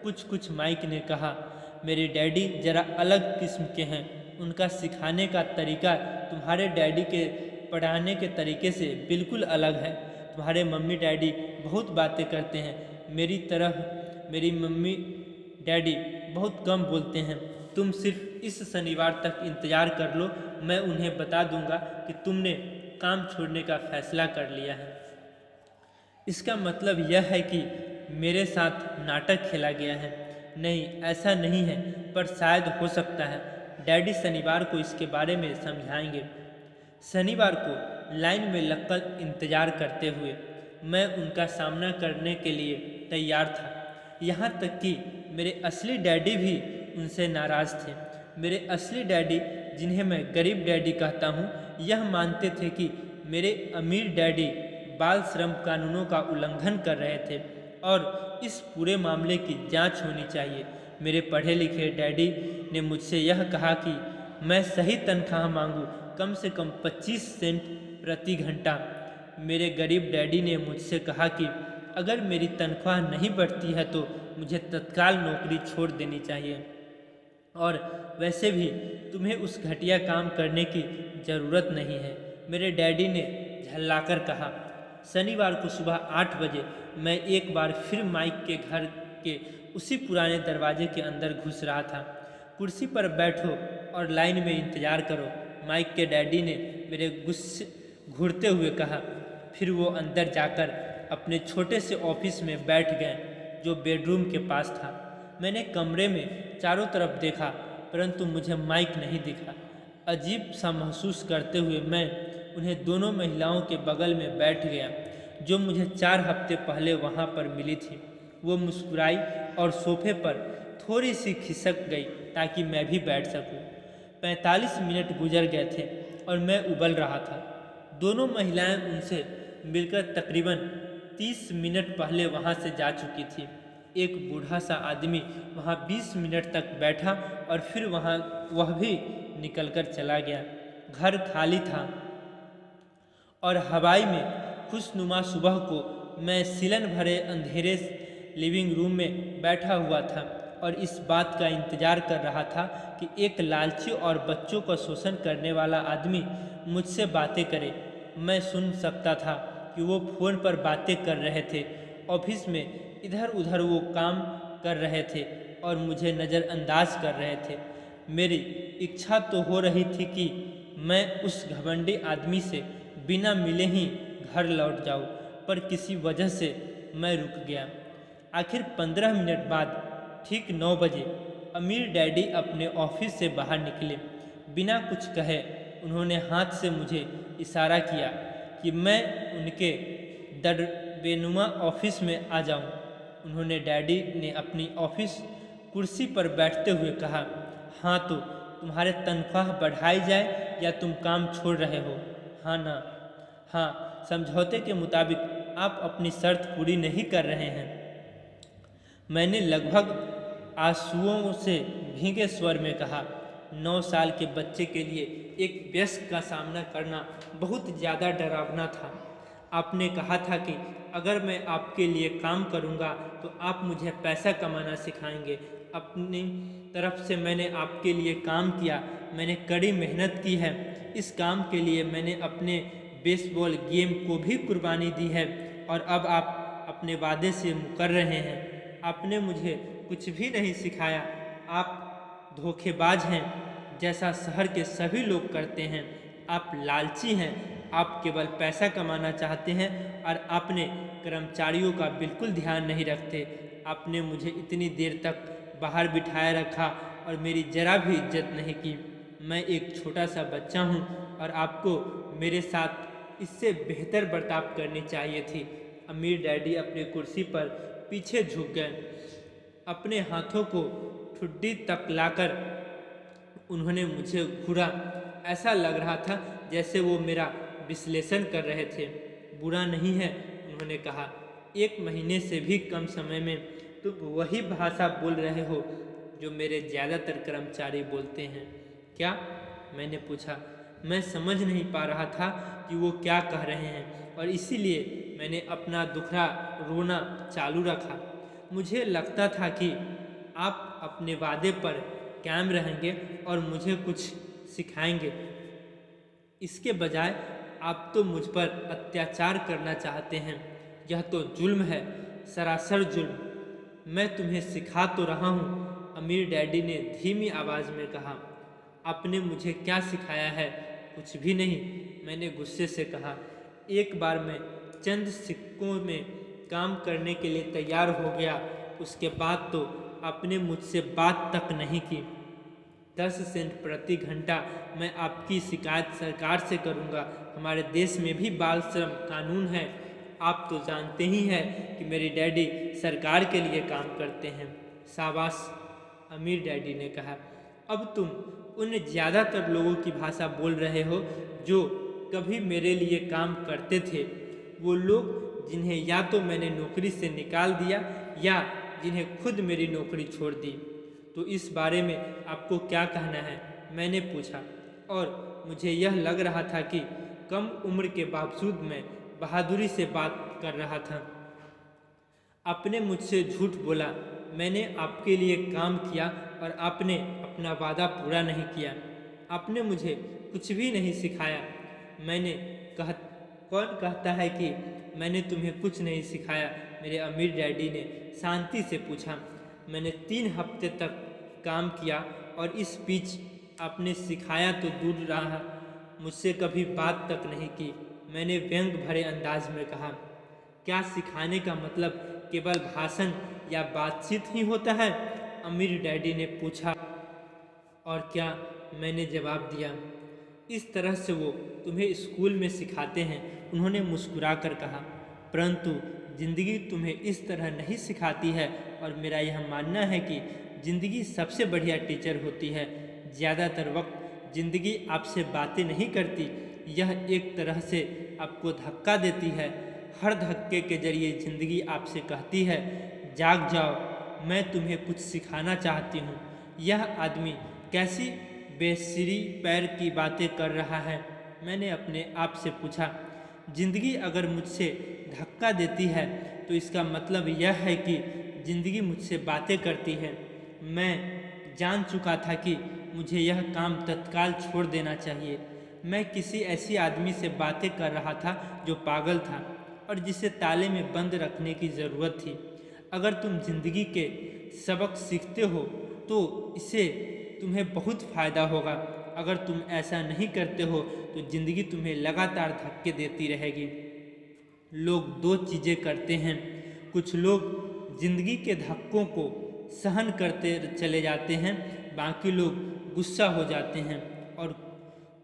Speaker 1: कुछ माइक ने कहा। मेरे डैडी ज़रा अलग किस्म के हैं। उनका सिखाने का तरीका तुम्हारे डैडी के पढ़ाने के तरीके से बिल्कुल अलग है। तुम्हारे मम्मी डैडी बहुत बातें करते हैं, मेरी तरह मेरी मम्मी डैडी बहुत कम बोलते हैं। तुम सिर्फ इस शनिवार तक इंतज़ार कर लो, मैं उन्हें बता दूंगा कि तुमने काम छोड़ने का फैसला कर लिया है। इसका मतलब यह है कि मेरे साथ नाटक खेला गया है। नहीं, ऐसा नहीं है, पर शायद हो सकता है। डैडी शनिवार को इसके बारे में समझाएंगे। शनिवार को लाइन में लगकर इंतज़ार करते हुए मैं उनका सामना करने के लिए तैयार था। यहाँ तक कि मेरे असली डैडी भी उनसे नाराज़ थे। मेरे असली डैडी, जिन्हें मैं गरीब डैडी कहता हूँ, यह मानते थे कि मेरे अमीर डैडी बाल श्रम कानूनों का उल्लंघन कर रहे थे और इस पूरे मामले की जांच होनी चाहिए। मेरे पढ़े लिखे डैडी ने मुझसे यह कहा कि मैं सही तनख्वाह मांगूं, कम से कम 25 सेंट प्रति घंटा। मेरे गरीब डैडी ने मुझसे कहा कि अगर मेरी तनख्वाह नहीं बढ़ती है तो मुझे तत्काल नौकरी छोड़ देनी चाहिए और वैसे भी तुम्हें उस घटिया काम करने की ज़रूरत नहीं है। मेरे डैडी ने झल्लाकर कहा। शनिवार को सुबह 8 बजे मैं एक बार फिर माइक के घर के उसी पुराने दरवाजे के अंदर घुस रहा था। कुर्सी पर बैठो और लाइन में इंतज़ार करो, माइक के डैडी ने मेरे गुस्से घूरते हुए कहा। फिर वो अंदर जाकर अपने छोटे से ऑफिस में बैठ गए जो बेडरूम के पास था। मैंने कमरे में चारों तरफ देखा परंतु मुझे माइक नहीं दिखा। अजीब सा महसूस करते हुए मैं उन्हें दोनों महिलाओं के बगल में बैठ गया जो मुझे 4 हफ्ते पहले वहाँ पर मिली थी। वो मुस्कुराई और सोफे पर थोड़ी सी खिसक गई ताकि मैं भी बैठ सकूं। 45 मिनट गुजर गए थे और मैं उबल रहा था। दोनों महिलाएं उनसे मिलकर तकरीबन 30 मिनट पहले वहाँ से जा चुकी थी। एक बूढ़ा सा आदमी वहाँ 20 मिनट तक बैठा और फिर वह भी निकलकर चला गया। घर खाली था और हवाई में खुशनुमा सुबह को मैं सिलन भरे अंधेरे लिविंग रूम में बैठा हुआ था। और इस बात का इंतज़ार कर रहा था कि एक लालची और बच्चों का शोषण करने वाला आदमी मुझसे बातें करे। मैं सुन सकता था कि वो फ़ोन पर बातें कर रहे थे। ऑफिस में इधर उधर वो काम कर रहे थे और मुझे नज़रअंदाज कर रहे थे। मेरी इच्छा तो हो रही थी कि मैं उस घमंडी आदमी से बिना मिले ही घर लौट जाऊं, पर किसी वजह से मैं रुक गया। आखिर 15 मिनट बाद ठीक 9 बजे अमीर डैडी अपने ऑफिस से बाहर निकले। बिना कुछ कहे उन्होंने हाथ से मुझे इशारा किया कि मैं उनके दरबेनुमा ऑफिस में आ जाऊं। उन्होंने डैडी ने अपनी ऑफिस कुर्सी पर बैठते हुए कहा, हाँ तो तुम्हारे तनख्वाह बढ़ाई जाए या तुम काम छोड़ रहे हो? हाँ ना? हाँ, समझौते के मुताबिक आप अपनी शर्त पूरी नहीं कर रहे हैं। मैंने लगभग आंसुओं से भीगे स्वर में कहा, 9 साल के बच्चे के लिए एक वयस्क का सामना करना बहुत ज़्यादा डरावना था। आपने कहा था कि अगर मैं आपके लिए काम करूंगा तो आप मुझे पैसा कमाना सिखाएंगे। अपनी तरफ से मैंने आपके लिए काम किया, मैंने कड़ी मेहनत की है। इस काम के लिए मैंने अपने बेसबॉल गेम को भी कुर्बानी दी है और अब आप अपने वादे से मुकर रहे हैं। आपने मुझे कुछ भी नहीं सिखाया। आप धोखेबाज हैं, जैसा शहर के सभी लोग करते हैं। आप लालची हैं, आप केवल पैसा कमाना चाहते हैं और अपने कर्मचारियों का बिल्कुल ध्यान नहीं रखते। आपने मुझे इतनी देर तक बाहर बिठाए रखा और मेरी जरा भी इज्जत नहीं की। मैं एक छोटा सा बच्चा हूँ और आपको मेरे साथ इससे बेहतर बर्ताव करनी चाहिए थी। अमीर डैडी अपनी कुर्सी पर पीछे झुक गए। अपने हाथों को ठुड्डी तक लाकर उन्होंने मुझे घूरा। ऐसा लग रहा था जैसे वो मेरा विश्लेषण कर रहे थे। बुरा नहीं है, उन्होंने कहा, 1 महीने से भी कम समय में तुम वही भाषा बोल रहे हो जो मेरे ज़्यादातर कर्मचारी बोलते हैं। क्या? मैंने पूछा। मैं समझ नहीं पा रहा था कि वो क्या कह रहे हैं और इसीलिए मैंने अपना दुखड़ा रोना चालू रखा। मुझे लगता था कि आप अपने वादे पर कायम रहेंगे और मुझे कुछ सिखाएंगे। इसके बजाय आप तो मुझ पर अत्याचार करना चाहते हैं। यह तो जुल्म है, सरासर जुल्म। मैं तुम्हें सिखा तो रहा हूँ, अमीर डैडी ने धीमी आवाज़ में कहा। आपने मुझे क्या सिखाया है? कुछ भी नहीं, मैंने गुस्से से कहा। एक बार मैं चंद सिक्कों में काम करने के लिए तैयार हो गया, उसके बाद तो आपने मुझसे बात तक नहीं की। 10 सेंट प्रति घंटा मैं आपकी शिकायत सरकार से करूंगा। हमारे देश में भी बाल श्रम कानून है। आप तो जानते ही हैं कि मेरे डैडी सरकार के लिए काम करते हैं। शाबाश, अमीर डैडी ने कहा। अब तुम उन ज़्यादातर लोगों की भाषा बोल रहे हो जो कभी मेरे लिए काम करते थे। वो लोग जिन्हें या तो मैंने नौकरी से निकाल दिया या जिन्हें खुद मेरी नौकरी छोड़ दी। तो इस बारे में आपको क्या कहना है? मैंने पूछा और मुझे यह लग रहा था कि कम उम्र के बावजूद मैं बहादुरी से बात कर रहा था। आपने मुझसे झूठ बोला। मैंने आपके लिए काम किया और आपने अपना वादा पूरा नहीं किया। आपने मुझे कुछ भी नहीं सिखाया। कौन कहता है कि मैंने तुम्हें कुछ नहीं सिखाया? मेरे अमीर डैडी ने शांति से पूछा। मैंने 3 हफ्ते तक काम किया और इस बीच आपने सिखाया तो दूर रहा, मुझसे कभी बात तक नहीं की। मैंने व्यंग भरे अंदाज में कहा। क्या सिखाने का मतलब केवल भाषण या बातचीत ही होता है? अमीर डैडी ने पूछा। और क्या? मैंने जवाब दिया। इस तरह से वो तुम्हें स्कूल में सिखाते हैं, उन्होंने मुस्कुराकर कहा। परंतु जिंदगी तुम्हें इस तरह नहीं सिखाती है और मेरा यह मानना है कि जिंदगी सबसे बढ़िया टीचर होती है। ज़्यादातर वक्त जिंदगी आपसे बातें नहीं करती, यह एक तरह से आपको धक्का देती है। हर धक्के के जरिए जिंदगी आपसे कहती है, जाग जाओ, मैं तुम्हें कुछ सिखाना चाहती हूँ। यह आदमी कैसी बेसिरी पैर की बातें कर रहा है? मैंने अपने आप से पूछा। जिंदगी अगर मुझसे धक्का देती है तो इसका मतलब यह है कि जिंदगी मुझसे बातें करती है। मैं जान चुका था कि मुझे यह काम तत्काल छोड़ देना चाहिए। मैं किसी ऐसी आदमी से बातें कर रहा था जो पागल था और जिसे ताले में बंद रखने की ज़रूरत थी। अगर तुम जिंदगी के सबक सीखते हो तो इससे तुम्हें बहुत फ़ायदा होगा। अगर तुम ऐसा नहीं करते हो तो ज़िंदगी तुम्हें लगातार धक्के देती रहेगी। लोग दो चीज़ें करते हैं, कुछ लोग जिंदगी के धक्कों को सहन करते चले जाते हैं, बाकी लोग गुस्सा हो जाते हैं और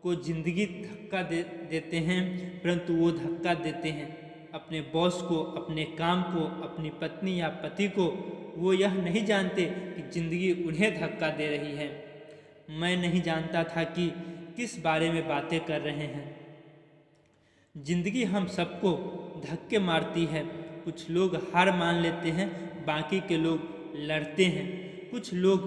Speaker 1: को जिंदगी धक्का देते हैं, परंतु वो धक्का देते हैं अपने बॉस को, अपने काम को, अपनी पत्नी या पति को। वो यह नहीं जानते कि जिंदगी उन्हें धक्का दे रही है। मैं नहीं जानता था कि किस बारे में बातें कर रहे हैं। जिंदगी हम सबको धक्के मारती है। कुछ लोग हार मान लेते हैं, बाकी के लोग लड़ते हैं। कुछ लोग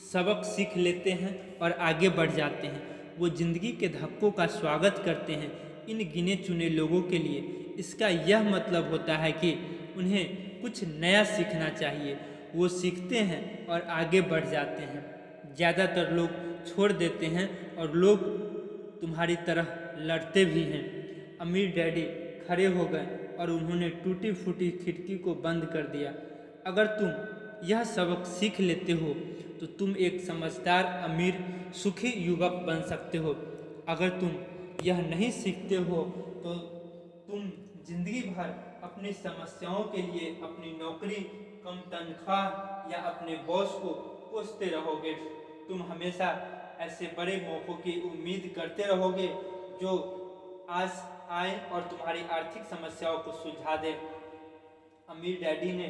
Speaker 1: सबक सीख लेते हैं और आगे बढ़ जाते हैं। वो जिंदगी के धक्कों का स्वागत करते हैं। इन गिने चुने लोगों के लिए इसका यह मतलब होता है कि उन्हें कुछ नया सीखना चाहिए। वो सीखते हैं और आगे बढ़ जाते हैं। ज़्यादातर लोग छोड़ देते हैं और लोग तुम्हारी तरह लड़ते भी हैं। अमीर डैडी खड़े हो गए और उन्होंने टूटी फूटी खिड़की को बंद कर दिया। अगर तुम यह सबक सीख लेते हो तो तुम एक समझदार, अमीर, सुखी युवक बन सकते हो। अगर तुम यह नहीं सीखते हो तो तुम जिंदगी भर अपनी समस्याओं के लिए अपनी नौकरी, कम तनख्वाह या अपने बॉस को कोसते रहोगे। तुम हमेशा ऐसे बड़े मौक़ों की उम्मीद करते रहोगे जो आज आए और तुम्हारी आर्थिक समस्याओं को सुलझा दे। अमीर डैडी ने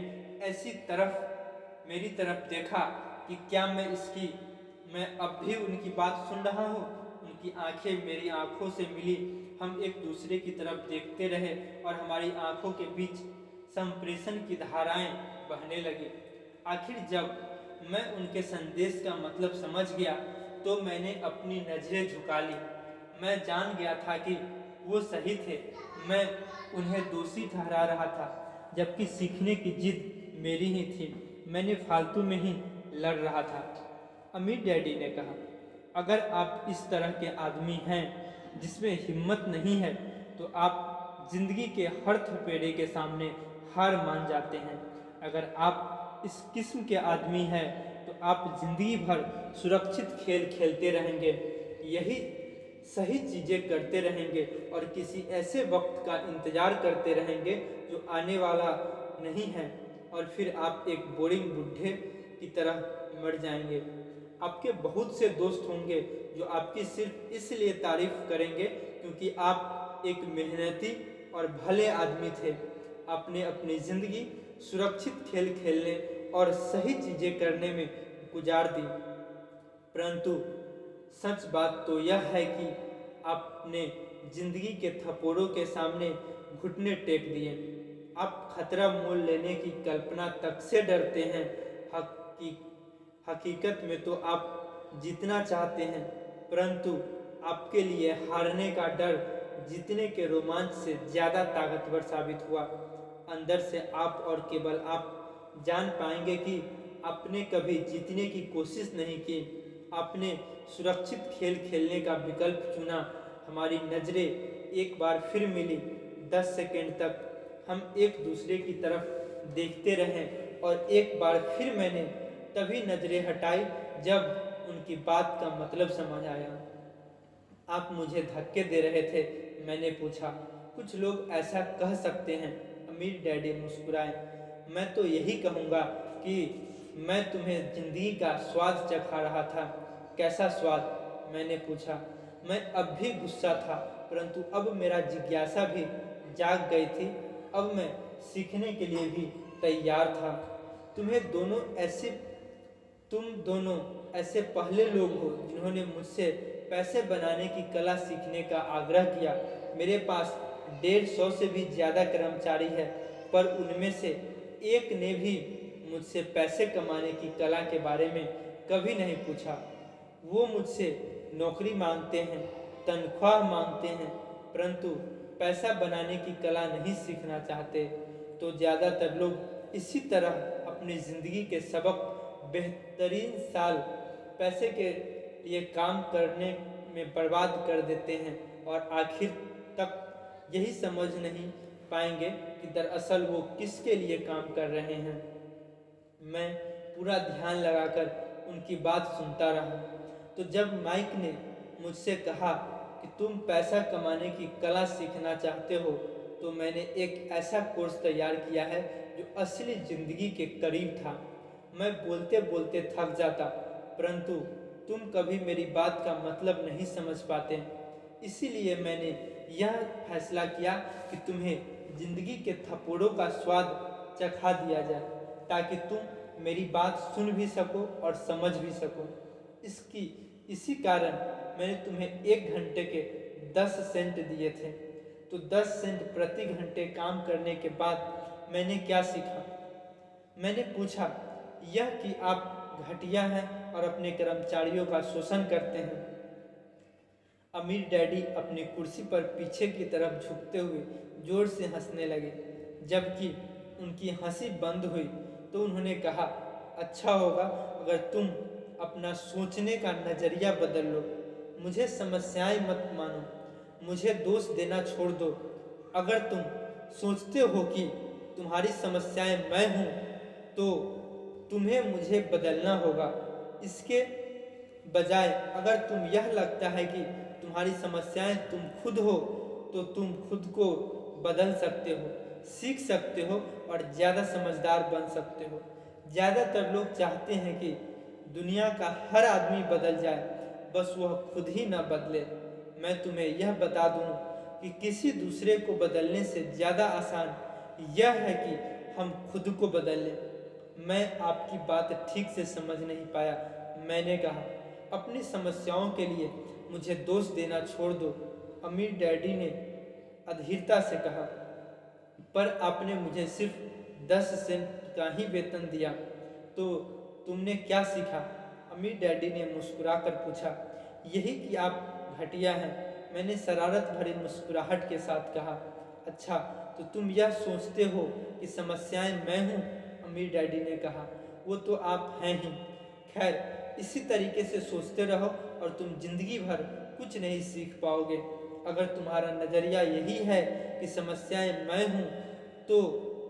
Speaker 1: ऐसी तरफ मेरी तरफ देखा कि क्या मैं अब भी उनकी बात सुन रहा हूँ। उनकी आंखें मेरी आंखों से मिली। हम एक दूसरे की तरफ देखते रहे और हमारी आंखों के बीच संप्रेषण की धाराएं बहने लगी। आखिर जब मैं उनके संदेश का मतलब समझ गया तो मैंने अपनी नजरें झुका ली। मैं जान गया था कि वो सही थे। मैं उन्हें दोषी ठहरा रहा था, जबकि सीखने की जिद मेरी ही थी। मैंने फालतू में ही लड़ रहा था। अमीर डैडी ने कहा, अगर आप इस तरह के आदमी हैं जिसमें हिम्मत नहीं है तो आप जिंदगी के हर थपेड़े के सामने हार मान जाते हैं। अगर आप इस किस्म के आदमी हैं तो आप जिंदगी भर सुरक्षित खेल खेलते रहेंगे, यही सही चीज़ें करते रहेंगे और किसी ऐसे वक्त का इंतज़ार करते रहेंगे जो आने वाला नहीं है, और फिर आप एक बोरिंग बुढ़े की तरह मर जाएंगे। आपके बहुत से दोस्त होंगे जो आपकी सिर्फ इसलिए तारीफ करेंगे क्योंकि आप एक मेहनती और भले आदमी थे। आपने अपनी ज़िंदगी सुरक्षित खेल खेलने और सही चीज़ें करने में गुजार दी, परंतु सच बात तो यह है कि आपने जिंदगी के थप्पड़ों के सामने घुटने टेक दिए। आप खतरा मोल लेने की कल्पना तक से डरते हैं। हकीकत में तो आप जीतना चाहते हैं, परंतु आपके लिए हारने का डर जीतने के रोमांच से ज़्यादा ताकतवर साबित हुआ। अंदर से आप और केवल आप जान पाएंगे कि आपने कभी जीतने की कोशिश नहीं की। आपने सुरक्षित खेल खेलने का विकल्प चुना। हमारी नज़रें एक बार फिर मिली। 10 सेकंड तक हम एक दूसरे की तरफ देखते रहे और एक बार फिर मैंने तभी नज़रें हटाई जब उनकी बात का मतलब समझ आया। आप मुझे धक्के दे रहे थे, मैंने पूछा। कुछ लोग ऐसा कह सकते हैं, अमीर डैडी मुस्कुराए। मैं तो यही कहूँगा कि मैं तुम्हें जिंदगी का स्वाद चखा रहा था। कैसा स्वाद? मैंने पूछा। मैं अब भी गुस्सा था, परंतु अब मेरा जिज्ञासा भी जाग गई थी। अब मैं सीखने के लिए भी तैयार था। तुम दोनों ऐसे पहले लोग हो जिन्होंने मुझसे पैसे बनाने की कला सीखने का आग्रह किया। मेरे पास 150 से भी ज़्यादा कर्मचारी है, पर उनमें से एक ने भी मुझसे पैसे कमाने की कला के बारे में कभी नहीं पूछा। वो मुझसे नौकरी मांगते हैं, तनख्वाह मांगते हैं, परंतु पैसा बनाने की कला नहीं सीखना चाहते। तो ज़्यादातर लोग इसी तरह अपनी ज़िंदगी के सबक बेहतरीन साल पैसे के लिए काम करने में बर्बाद कर देते हैं और आखिर तक यही समझ नहीं पाएंगे कि दरअसल वो किसके लिए काम कर रहे हैं। मैं पूरा ध्यान लगाकर उनकी बात सुनता रहा। तो जब माइक ने मुझसे कहा कि तुम पैसा कमाने की कला सीखना चाहते हो, तो मैंने एक ऐसा कोर्स तैयार किया है जो असली ज़िंदगी के करीब था। मैं बोलते बोलते थक जाता, परंतु तुम कभी मेरी बात का मतलब नहीं समझ पाते। इसीलिए मैंने यह फैसला किया कि तुम्हें ज़िंदगी के थप्पड़ों का स्वाद चखा दिया जाए, ताकि तुम मेरी बात सुन भी सको और समझ भी सको। इसी कारण मैंने तुम्हें 1 घंटे के 10 सेंट दिए थे। तो 10 सेंट प्रति घंटे काम करने के बाद मैंने क्या सीखा? मैंने पूछा, यह कि आप घटिया हैं और अपने कर्मचारियों का शोषण करते हैं। अमीर डैडी अपनी कुर्सी पर पीछे की तरफ झुकते हुए जोर से हंसने लगे। जबकि उनकी हंसी बंद हुई तो उन्होंने कहा, अच्छा होगा अगर तुम अपना सोचने का नज़रिया बदल लो। मुझे समस्याएं मत मानो, मुझे दोष देना छोड़ दो। अगर तुम सोचते हो कि तुम्हारी समस्याएं मैं हूँ, तो तुम्हें मुझे बदलना होगा। इसके बजाय अगर तुम यह लगता है कि तुम्हारी समस्याएं तुम खुद हो, तो तुम खुद को बदल सकते हो, सीख सकते हो और ज़्यादा समझदार बन सकते हो। ज़्यादातर लोग चाहते हैं कि दुनिया का हर आदमी बदल जाए, बस वह खुद ही न बदले। मैं तुम्हें यह बता दूं कि किसी दूसरे को बदलने से ज़्यादा आसान यह है कि हम खुद को बदल लें। मैं आपकी बात ठीक से समझ नहीं पाया। मैंने कहा, अपनी समस्याओं के लिए मुझे दोष देना छोड़ दो। अमीर डैडी ने अधीरता से कहा, पर आपने मुझे सिर्फ 10 सेंट का ही वेतन दिया, तो तुमने क्या सीखा? अमीर डैडी ने मुस्कुराकर पूछा। यही कि आप घटिया हैं, मैंने शरारत भरी मुस्कुराहट के साथ कहा। अच्छा, तो तुम यह सोचते हो कि समस्याएं मैं हूँ? अमीर डैडी ने कहा। वो तो आप हैं ही। खैर, इसी तरीके से सोचते रहो और तुम जिंदगी भर कुछ नहीं सीख पाओगे। अगर तुम्हारा नज़रिया यही है कि समस्याएं मैं हूँ, तो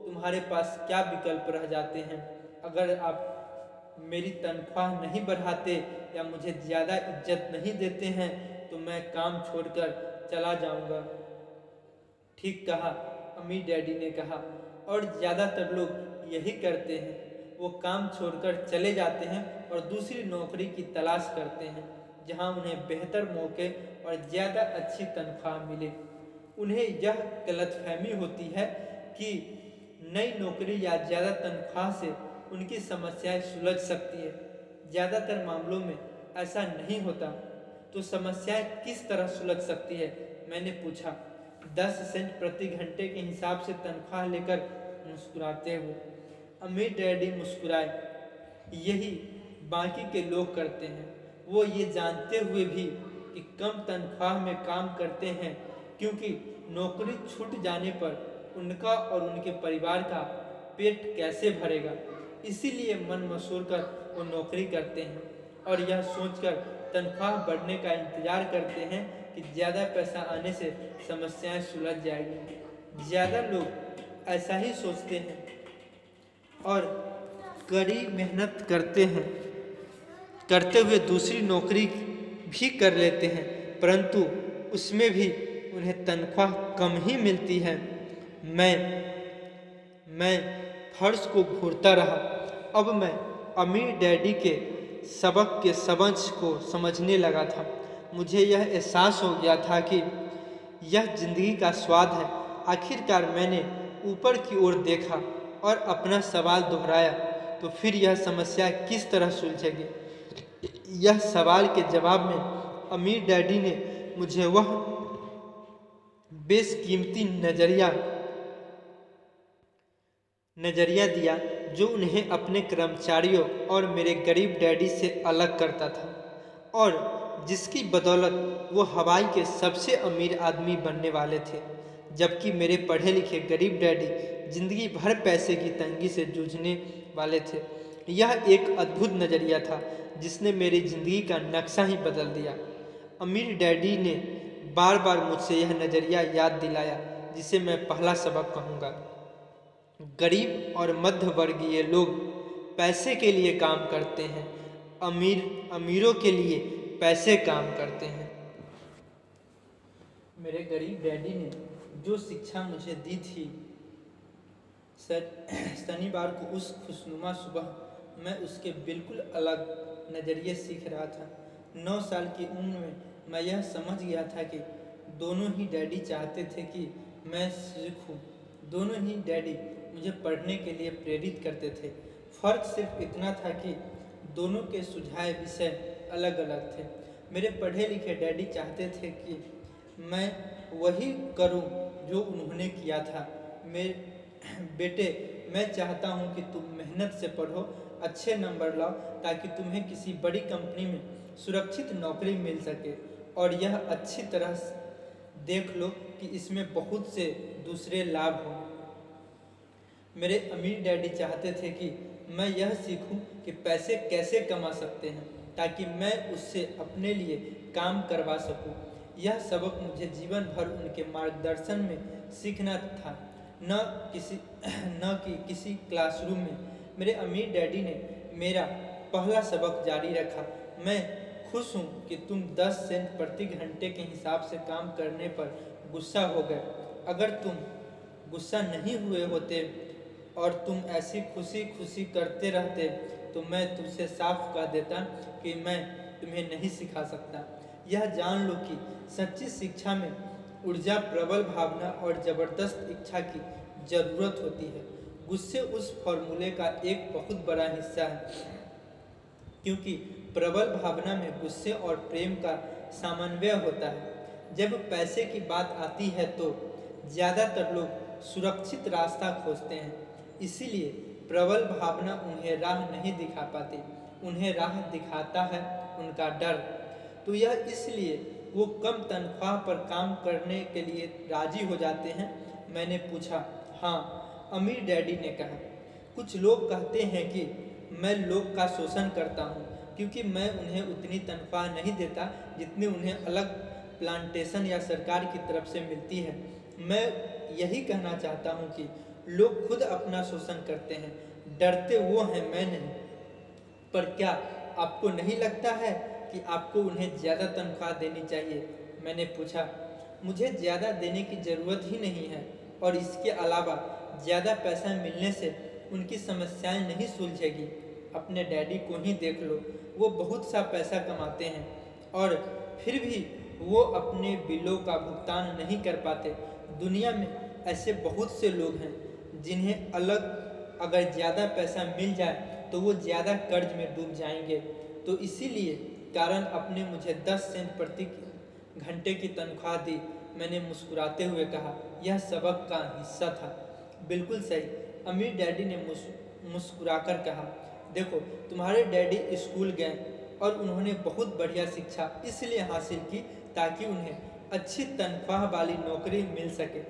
Speaker 1: तुम्हारे पास क्या विकल्प रह जाते हैं? अगर आप मेरी तनख्वाह नहीं बढ़ाते या मुझे ज़्यादा इज्जत नहीं देते हैं, तो मैं काम छोड़कर चला जाऊंगा। ठीक कहा, अमीर डैडी ने कहा। और ज़्यादातर लोग यही करते हैं, वो काम छोड़कर चले जाते हैं और दूसरी नौकरी की तलाश करते हैं, जहां उन्हें बेहतर मौके और ज़्यादा अच्छी तनख्वाह मिले। उन्हें यह गलतफहमी होती है कि नई नौकरी या ज़्यादा तनख्वाह से उनकी समस्याएं सुलझ सकती है। ज़्यादातर मामलों में ऐसा नहीं होता। तो समस्याएं किस तरह सुलझ सकती है? मैंने पूछा। 10 सेंट प्रति घंटे के हिसाब से तनख्वाह लेकर मुस्कुराते हुए। अमीर डैडी मुस्कुराए। यही बाकी के लोग करते हैं। वो ये जानते हुए भी कि कम तनख्वाह में काम करते हैं, क्योंकि नौकरी छूट जाने पर उनका और उनके परिवार का पेट कैसे भरेगा। इसीलिए मन मसोड़ कर वो नौकरी करते हैं और यह सोचकर तनख्वाह बढ़ने का इंतजार करते हैं कि ज़्यादा पैसा आने से समस्याएं सुलझ जाएगी। ज़्यादा लोग ऐसा ही सोचते हैं और कड़ी मेहनत करते हुए दूसरी नौकरी भी कर लेते हैं, परंतु उसमें भी उन्हें तनख्वाह कम ही मिलती है। मैं फर्श को घूरता रहा। अब मैं अमीर डैडी के सबक के सबंश को समझने लगा था। मुझे यह एहसास हो गया था कि यह जिंदगी का स्वाद है। आखिरकार मैंने ऊपर की ओर देखा और अपना सवाल दोहराया, तो फिर यह समस्या किस तरह सुलझेगी? यह सवाल के जवाब में अमीर डैडी ने मुझे वह बेशकीमती नज़रिया दिया जो उन्हें अपने कर्मचारियों और मेरे गरीब डैडी से अलग करता था, और जिसकी बदौलत वो हवाई के सबसे अमीर आदमी बनने वाले थे, जबकि मेरे पढ़े लिखे गरीब डैडी जिंदगी भर पैसे की तंगी से जूझने वाले थे। यह एक अद्भुत नज़रिया था जिसने मेरी ज़िंदगी का नक्शा ही बदल दिया। अमीर डैडी ने बार बार मुझसे यह नज़रिया याद दिलाया जिसे मैं पहला सबक कहूँगा। गरीब और मध्य वर्गीय लोग पैसे के लिए काम करते हैं, अमीरों के लिए पैसे काम करते हैं। मेरे गरीब डैडी ने जो शिक्षा मुझे दी थी, शनिवार को उस खुशनुमा सुबह मैं उसके बिल्कुल अलग नज़रिए सीख रहा था। 9 साल की उम्र में मैं यह समझ गया था कि दोनों ही डैडी चाहते थे कि मैं सीखूं। दोनों ही डैडी मुझे पढ़ने के लिए प्रेरित करते थे। फ़र्क सिर्फ इतना था कि दोनों के सुझाए विषय अलग अलग थे। मेरे पढ़े लिखे डैडी चाहते थे कि मैं वही करूं जो उन्होंने किया था। मेरे बेटे, मैं चाहता हूं कि तुम मेहनत से पढ़ो, अच्छे नंबर लाओ ताकि तुम्हें किसी बड़ी कंपनी में सुरक्षित नौकरी मिल सके, और यह अच्छी तरह देख लो कि इसमें बहुत से दूसरे लाभ हों। मेरे अमीर डैडी चाहते थे कि मैं यह सीखूं कि पैसे कैसे कमा सकते हैं ताकि मैं उससे अपने लिए काम करवा सकूं। यह सबक मुझे जीवन भर उनके मार्गदर्शन में सीखना था, न कि किसी क्लासरूम में। मेरे अमीर डैडी ने मेरा पहला सबक जारी रखा। मैं खुश हूँ कि तुम 10 सेंट प्रति घंटे के हिसाब से काम करने पर गुस्सा हो गए। अगर तुम गुस्सा नहीं हुए होते और तुम ऐसी खुशी खुशी करते रहते तो मैं तुझसे साफ कह देता कि मैं तुम्हें नहीं सिखा सकता। यह जान लो कि सच्ची शिक्षा में ऊर्जा, प्रबल भावना और ज़बरदस्त इच्छा की ज़रूरत होती है। गुस्से उस फॉर्मूले का एक बहुत बड़ा हिस्सा है, क्योंकि प्रबल भावना में गुस्से और प्रेम का समन्वय होता है। जब पैसे की बात आती है तो ज़्यादातर लोग सुरक्षित रास्ता खोजते हैं, इसीलिए प्रबल भावना उन्हें राह नहीं दिखा पाती। उन्हें राह दिखाता है उनका डर। तो यह इसलिए वो कम तनख्वाह पर काम करने के लिए राजी हो जाते हैं। मैंने पूछा। हाँ, अमीर डैडी ने कहा। कुछ लोग कहते हैं कि मैं लोग का शोषण करता हूँ क्योंकि मैं उन्हें उतनी तनख्वाह नहीं देता जितनी उन्हें अलग प्लांटेशन या सरकार की तरफ से मिलती है। मैं यही कहना चाहता हूँ कि लोग खुद अपना शोषण करते हैं, डरते वो हैं, मैं नहीं। पर क्या आपको नहीं लगता है कि आपको उन्हें ज़्यादा तनख्वाह देनी चाहिए? मैंने पूछा। मुझे ज़्यादा देने की ज़रूरत ही नहीं है, और इसके अलावा ज़्यादा पैसा मिलने से उनकी समस्याएं नहीं सुलझेगी। अपने डैडी को ही देख लो, वो बहुत सा पैसा कमाते हैं और फिर भी वो अपने बिलों का भुगतान नहीं कर पाते। दुनिया में ऐसे बहुत से लोग हैं जिन्हें अगर ज़्यादा पैसा मिल जाए तो वो ज़्यादा कर्ज में डूब जाएंगे। तो इसीलिए कारण अपने मुझे 10 सेंट प्रति घंटे की तनख्वाह दी। मैंने मुस्कुराते हुए कहा। यह सबक का हिस्सा था। बिल्कुल सही, अमीर डैडी ने मुस्कुराकर कहा। देखो, तुम्हारे डैडी स्कूल गए और उन्होंने बहुत बढ़िया शिक्षा इसलिए हासिल की ताकि उन्हें अच्छी तनख्वाह वाली नौकरी मिल सके,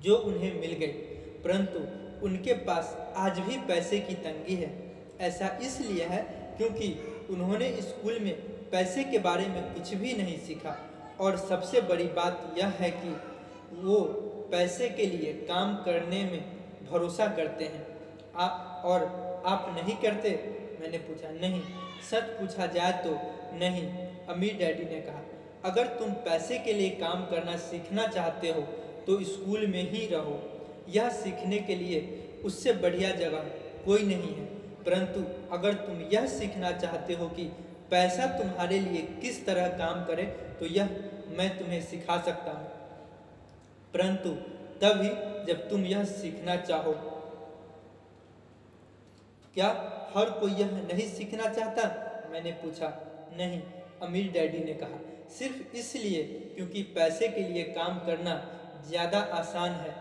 Speaker 1: जो उन्हें मिल गई। परंतु उनके पास आज भी पैसे की तंगी है। ऐसा इसलिए है क्योंकि उन्होंने स्कूल में पैसे के बारे में कुछ भी नहीं सीखा, और सबसे बड़ी बात यह है कि वो पैसे के लिए काम करने में भरोसा करते हैं। और आप नहीं करते? मैंने पूछा। नहीं, सच पूछा जाए तो नहीं, अमीर डैडी ने कहा। अगर तुम पैसे के लिए काम करना सीखना चाहते हो तो स्कूल में ही रहो। यह सीखने के लिए उससे बढ़िया जगह कोई नहीं है। परंतु अगर तुम यह सीखना चाहते हो कि पैसा तुम्हारे लिए किस तरह काम करे तो यह मैं तुम्हें सिखा सकता हूँ, परंतु तभी जब तुम यह सीखना चाहो। क्या हर कोई यह नहीं सीखना चाहता? मैंने पूछा। नहीं, अमीर डैडी ने कहा। सिर्फ इसलिए क्योंकि पैसे के लिए काम करना ज़्यादा आसान है,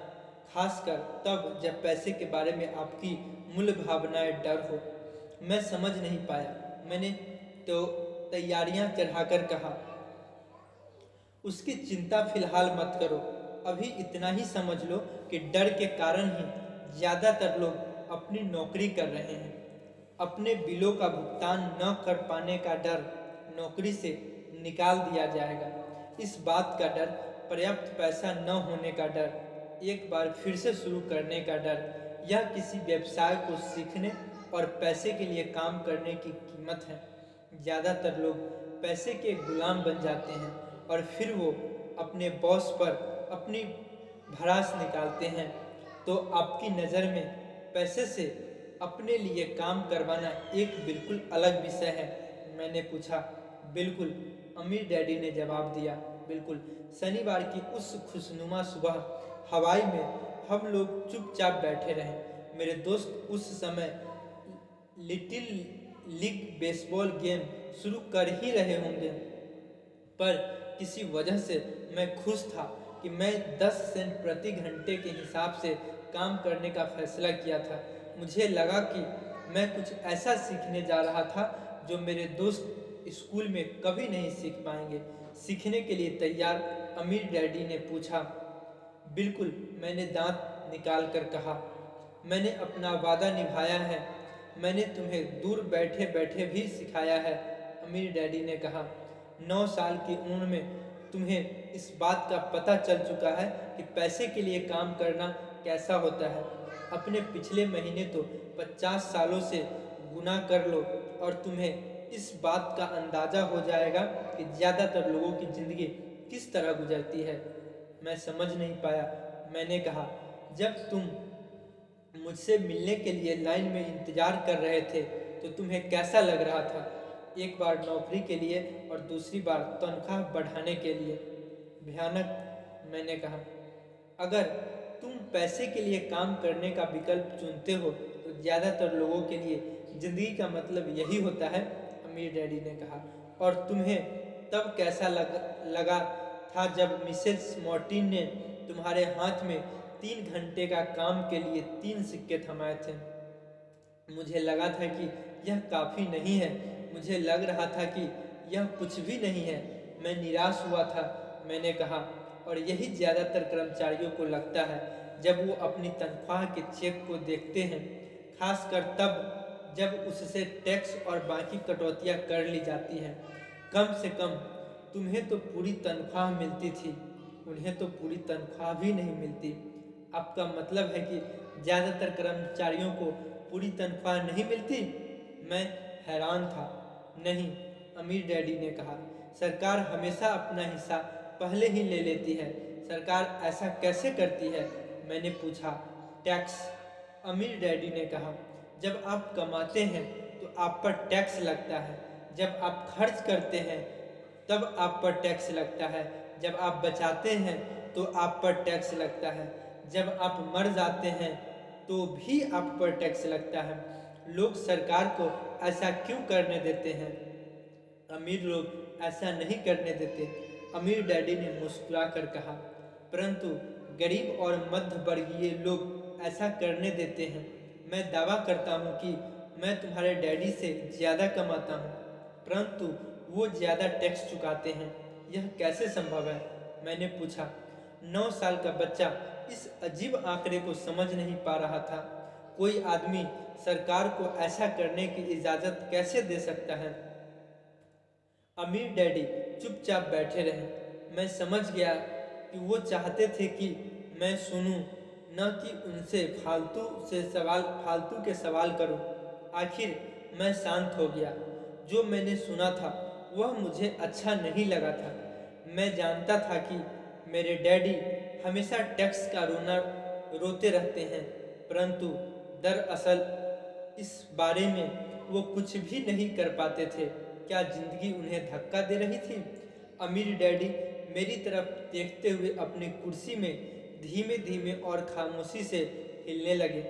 Speaker 1: खासकर तब जब पैसे के बारे में आपकी मूल भावनाएं डर हो। मैं समझ नहीं पाया। मैंने तो तैयारियां चढ़ाकर कहा। उसकी चिंता फिलहाल मत करो। अभी इतना ही समझ लो कि डर के कारण ही ज़्यादातर लोग अपनी नौकरी कर रहे हैं। अपने बिलों का भुगतान न कर पाने का डर, नौकरी से निकाल दिया जाएगा, इस बात का डर, पर्याप्त पैसा न होने का डर, एक बार फिर से शुरू करने का डर, यह किसी व्यवसाय को सीखने और पैसे के लिए काम करने की कीमत है। ज़्यादातर लोग पैसे के गुलाम बन जाते हैं और फिर वो अपने बॉस पर अपनी भड़ास निकालते हैं। तो आपकी नज़र में पैसे से अपने लिए काम करवाना एक बिल्कुल अलग विषय है, मैंने पूछा। बिल्कुल, अमीर डैडी ने जवाब दिया, बिल्कुल। शनिवार की उस खुशनुमा सुबह हवाई में हम लोग चुपचाप बैठे रहे। मेरे दोस्त उस समय लिटिल लीग बेसबॉल गेम शुरू कर ही रहे होंगे, पर किसी वजह से मैं खुश था कि मैं 10 सेंट प्रति घंटे के हिसाब से काम करने का फैसला किया था। मुझे लगा कि मैं कुछ ऐसा सीखने जा रहा था जो मेरे दोस्त स्कूल में कभी नहीं सीख पाएंगे। सीखने के लिए तैयार? अमीर डैडी ने पूछा। बिल्कुल, मैंने दांत निकाल कर कहा। मैंने अपना वादा निभाया है। मैंने तुम्हें दूर बैठे बैठे भी सिखाया है, अमीर डैडी ने कहा। 9 साल की उम्र में तुम्हें इस बात का पता चल चुका है कि पैसे के लिए काम करना कैसा होता है। अपने पिछले महीने तो 50 सालों से गुना कर लो और तुम्हें इस बात का अंदाज़ा हो जाएगा कि ज़्यादातर लोगों की ज़िंदगी किस तरह गुजरती है। मैं समझ नहीं पाया, मैंने कहा। जब तुम मुझसे मिलने के लिए लाइन में इंतज़ार कर रहे थे तो तुम्हें कैसा लग रहा था? एक बार नौकरी के लिए और दूसरी बार तनख्वाह बढ़ाने के लिए। भयानक, मैंने कहा। अगर तुम पैसे के लिए काम करने का विकल्प चुनते हो तो ज़्यादातर लोगों के लिए ज़िंदगी का मतलब यही होता है, अमीर डैडी ने कहा। और तुम्हें तब कैसा लगा था जब मिसेस मार्टिन ने तुम्हारे हाथ में 3 घंटे का काम के लिए 3 सिक्के थमाए थे? मुझे लगा था कि यह काफ़ी नहीं है। मुझे लग रहा था कि यह कुछ भी नहीं है। मैं निराश हुआ था, मैंने कहा। और यही ज़्यादातर कर्मचारियों को लगता है जब वो अपनी तनख्वाह के चेक को देखते हैं, खासकर तब जब उससे टैक्स और बाकी कटौतियाँ कर ली जाती हैं। कम से कम तुम्हें तो पूरी तनख्वाह मिलती थी, उन्हें तो पूरी तनख्वाह भी नहीं मिलती। आपका मतलब है कि ज़्यादातर कर्मचारियों को पूरी तनख्वाह नहीं मिलती? मैं हैरान था। नहीं, अमीर डैडी ने कहा। सरकार हमेशा अपना हिस्सा पहले ही ले लेती है। सरकार ऐसा कैसे करती है? मैंने पूछा। टैक्स, अमीर डैडी ने कहा। जब आप कमाते हैं तो आप पर टैक्स लगता है। जब आप खर्च करते हैं तब आप पर टैक्स लगता है। जब आप बचाते हैं तो आप पर टैक्स लगता है। जब आप मर जाते हैं तो भी आप पर टैक्स लगता है। लोग सरकार को ऐसा क्यों करने देते हैं? अमीर लोग ऐसा नहीं करने देते, अमीर डैडी ने मुस्कुरा कर कहा। परंतु गरीब और मध्य वर्गीय लोग ऐसा करने देते हैं। मैं दावा करता हूँ कि मैं तुम्हारे डैडी से ज़्यादा कमाता हूँ, परंतु वो ज़्यादा टैक्स चुकाते हैं। यह कैसे संभव है? मैंने पूछा। 9 साल का बच्चा इस अजीब आंकड़े को समझ नहीं पा रहा था। कोई आदमी सरकार को ऐसा करने की इजाज़त कैसे दे सकता है? अमीर डैडी चुपचाप बैठे रहे। मैं समझ गया कि वो चाहते थे कि मैं सुनूं, न कि उनसे फालतू के सवाल करूं। आखिर मैं शांत हो गया। जो मैंने सुना था वह मुझे अच्छा नहीं लगा था। मैं जानता था कि मेरे डैडी हमेशा टैक्स का रोते रहते हैं, परंतु दरअसल इस बारे में वो कुछ भी नहीं कर पाते थे। क्या जिंदगी उन्हें धक्का दे रही थी? अमीर डैडी मेरी तरफ देखते हुए अपनी कुर्सी में धीमे धीमे और खामोशी से हिलने लगे।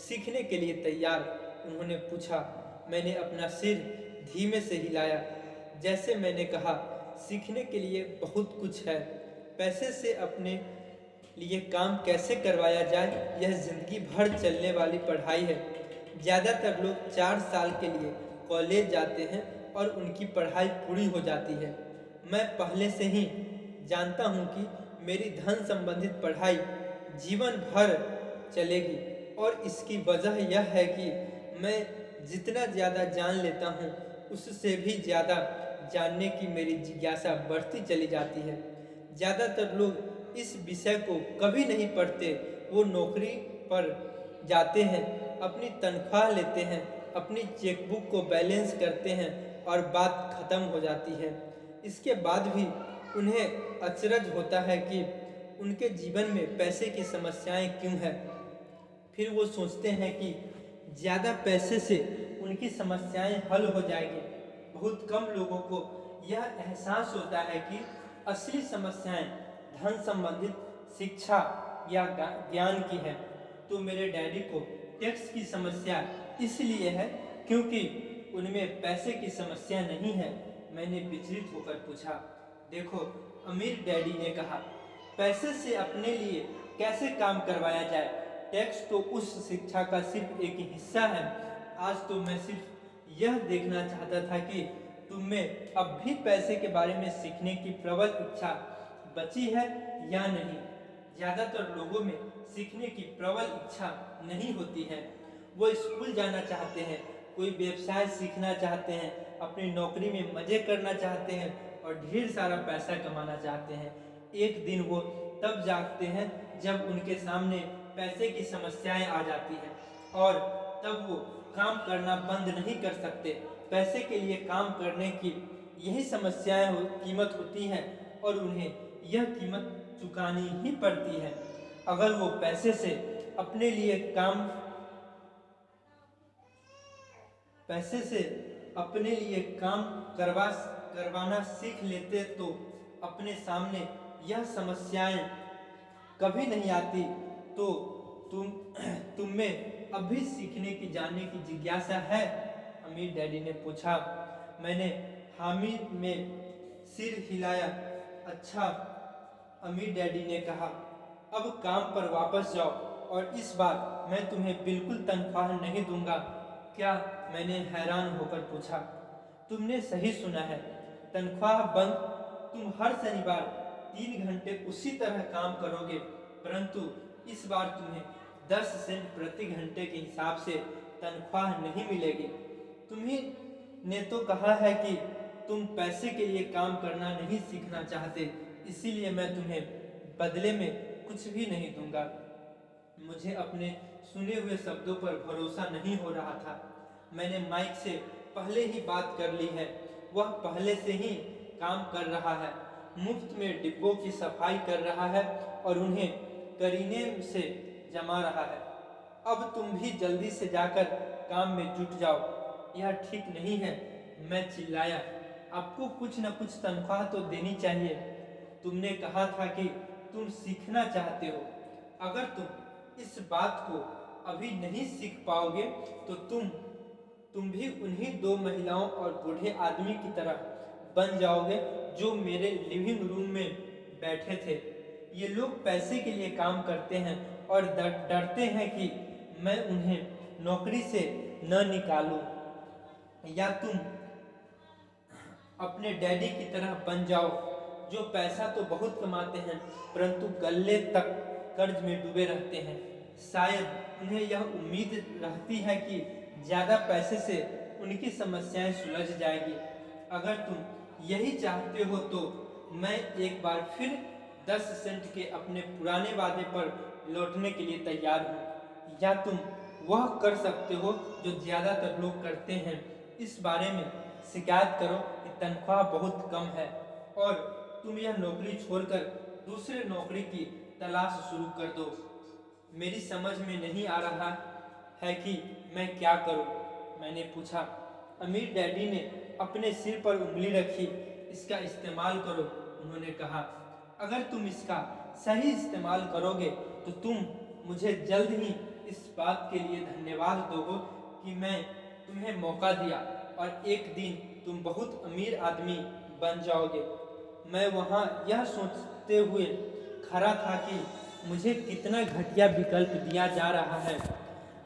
Speaker 1: सीखने के लिए तैयार? उन्होंने पूछा। मैंने अपना सिर धीमे से हिलाया। जैसे मैंने कहा, सीखने के लिए बहुत कुछ है। पैसे से अपने लिए काम कैसे करवाया जाए, यह जिंदगी भर चलने वाली पढ़ाई है। ज़्यादातर लोग 4 साल के लिए कॉलेज जाते हैं और उनकी पढ़ाई पूरी हो जाती है। मैं पहले से ही जानता हूँ कि मेरी धन संबंधित पढ़ाई जीवन भर चलेगी और इसकी वजह यह है कि मैं जितना ज़्यादा जान लेता हूँ उससे भी ज़्यादा जानने की मेरी जिज्ञासा बढ़ती चली जाती है। ज़्यादातर लोग इस विषय को कभी नहीं पढ़ते। वो नौकरी पर जाते हैं, अपनी तनख्वाह लेते हैं, अपनी चेकबुक को बैलेंस करते हैं और बात ख़त्म हो जाती है। इसके बाद भी उन्हें अचरज होता है कि उनके जीवन में पैसे की समस्याएं क्यों हैं। फिर वो सोचते हैं कि ज़्यादा पैसे से उनकी समस्याएं हल हो जाएगी। बहुत कम लोगों को यह एहसास होता है कि असली समस्याएं धन संबंधित, शिक्षा या ज्ञान की है। तो मेरे डैडी को टैक्स की समस्या इसलिए है क्योंकि उनमें पैसे की समस्या नहीं है। मैंने विचलित होकर पूछा, देखो, अमीर डैडी ने कहा, पैसे से अपने लिए कैसे काम करवाया जाए? टैक्स तो उस शिक्षा का सिर्फ एक हिस्सा है। आज तो मैं सिर्फ यह देखना चाहता था कि तुम में अब भी पैसे के बारे में सीखने की प्रबल इच्छा बची है या नहीं। ज़्यादातर लोगों में सीखने की प्रबल इच्छा नहीं होती है। वो स्कूल जाना चाहते हैं, कोई व्यवसाय सीखना चाहते हैं, अपनी नौकरी में मज़े करना चाहते हैं और ढेर सारा पैसा कमाना चाहते हैं। एक दिन वो तब जागते हैं जब उनके सामने पैसे की समस्याएं आ जाती हैं और तब वो काम करना बंद नहीं कर सकते। पैसे के लिए काम करने की यही समस्याएं कीमत होती हैं और उन्हें यह कीमत चुकानी ही पड़ती है। अगर वो पैसे से अपने लिए काम करवाना सीख लेते तो अपने सामने यह समस्याएं कभी नहीं आती। तो तुम में अभी सीखने की, जानने की जिज्ञासा है? अमीर डैडी ने पूछा। मैंने हामी में सिर हिलाया। अच्छा, अमीर डैडी ने कहा, अब काम पर वापस जाओ और इस बार मैं तुम्हें बिल्कुल तनख्वाह नहीं दूंगा। क्या? मैंने हैरान होकर पूछा। तुमने सही सुना है, तनख्वाह बंद। तुम हर शनिवार 3 घंटे उसी तरह काम करोगे, परंतु इस बार तुम्हें 10 सेंट प्रति घंटे के हिसाब से तनख्वाह नहीं मिलेगी। तुम्ही ने तो कहा है कि तुम पैसे के लिए काम करना नहीं सीखना चाहते, इसीलिए मैं तुम्हें बदले में कुछ भी नहीं दूंगा। मुझे अपने सुने हुए शब्दों पर भरोसा नहीं हो रहा था। मैंने माइक से पहले ही बात कर ली है। वह पहले से ही काम कर रहा है, मुफ्त में डिब्बों की सफाई कर रहा है और उन्हें करीने से जमा रहा है। अब तुम भी जल्दी से जाकर काम में जुट जाओ। यह ठीक नहीं है, मैं चिल्लाया। आपको कुछ न कुछ तनख्वाह तो देनी चाहिए। तुमने कहा था कि तुम सीखना चाहते हो। अगर तुम इस बात को अभी नहीं सीख पाओगे तो तुम भी उन्हीं 2 महिलाओं और बूढ़े आदमी की तरह बन जाओगे जो मेरे लिविंग रूम में बैठे थे। ये लोग पैसे के लिए काम करते हैं और डरते हैं कि मैं उन्हें नौकरी से न निकालूं। या तुम अपने डैडी की तरह बन जाओ जो पैसा तो बहुत कमाते हैं परंतु गले तक कर्ज में डूबे रहते हैं। शायद उन्हें यह उम्मीद रहती है कि ज़्यादा पैसे से उनकी समस्याएं सुलझ जाएगी। अगर तुम यही चाहते हो तो मैं एक बार फिर 10 सेंट के अपने पुराने वादे पर लौटने के लिए तैयार हूँ। या तुम वह कर सकते हो जो ज़्यादातर लोग करते हैं, इस बारे में शिकायत करो कि तनख्वाह बहुत कम है और तुम यह नौकरी छोड़कर दूसरे नौकरी की तलाश शुरू कर दो। मेरी समझ में नहीं आ रहा है कि मैं क्या करूं, मैंने पूछा। अमीर डैडी ने अपने सिर पर उंगली रखी। इसका इस्तेमाल करो, उन्होंने कहा। अगर तुम इसका सही इस्तेमाल करोगे तो तुम मुझे जल्द ही इस बात के लिए धन्यवाद दोगे कि मैं तुम्हें मौका दिया और एक दिन तुम बहुत अमीर आदमी बन जाओगे। मैं वहाँ यह सोचते हुए खड़ा था कि मुझे कितना घटिया विकल्प दिया जा रहा है।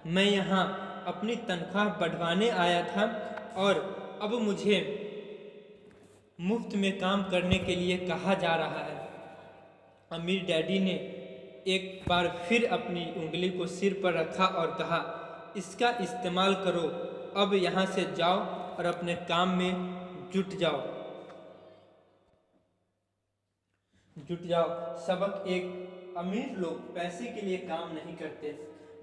Speaker 1: मैं यहाँ अपनी तनख्वाह बढ़वाने आया था और अब मुझे मुफ्त में काम करने के लिए कहा जा रहा है। अमीर डैडी ने एक बार फिर अपनी उंगली को सिर पर रखा और कहा, इसका इस्तेमाल करो। अब यहाँ से जाओ और अपने काम में जुट जाओ। सबक एक, अमीर लोग पैसे के लिए काम नहीं करते।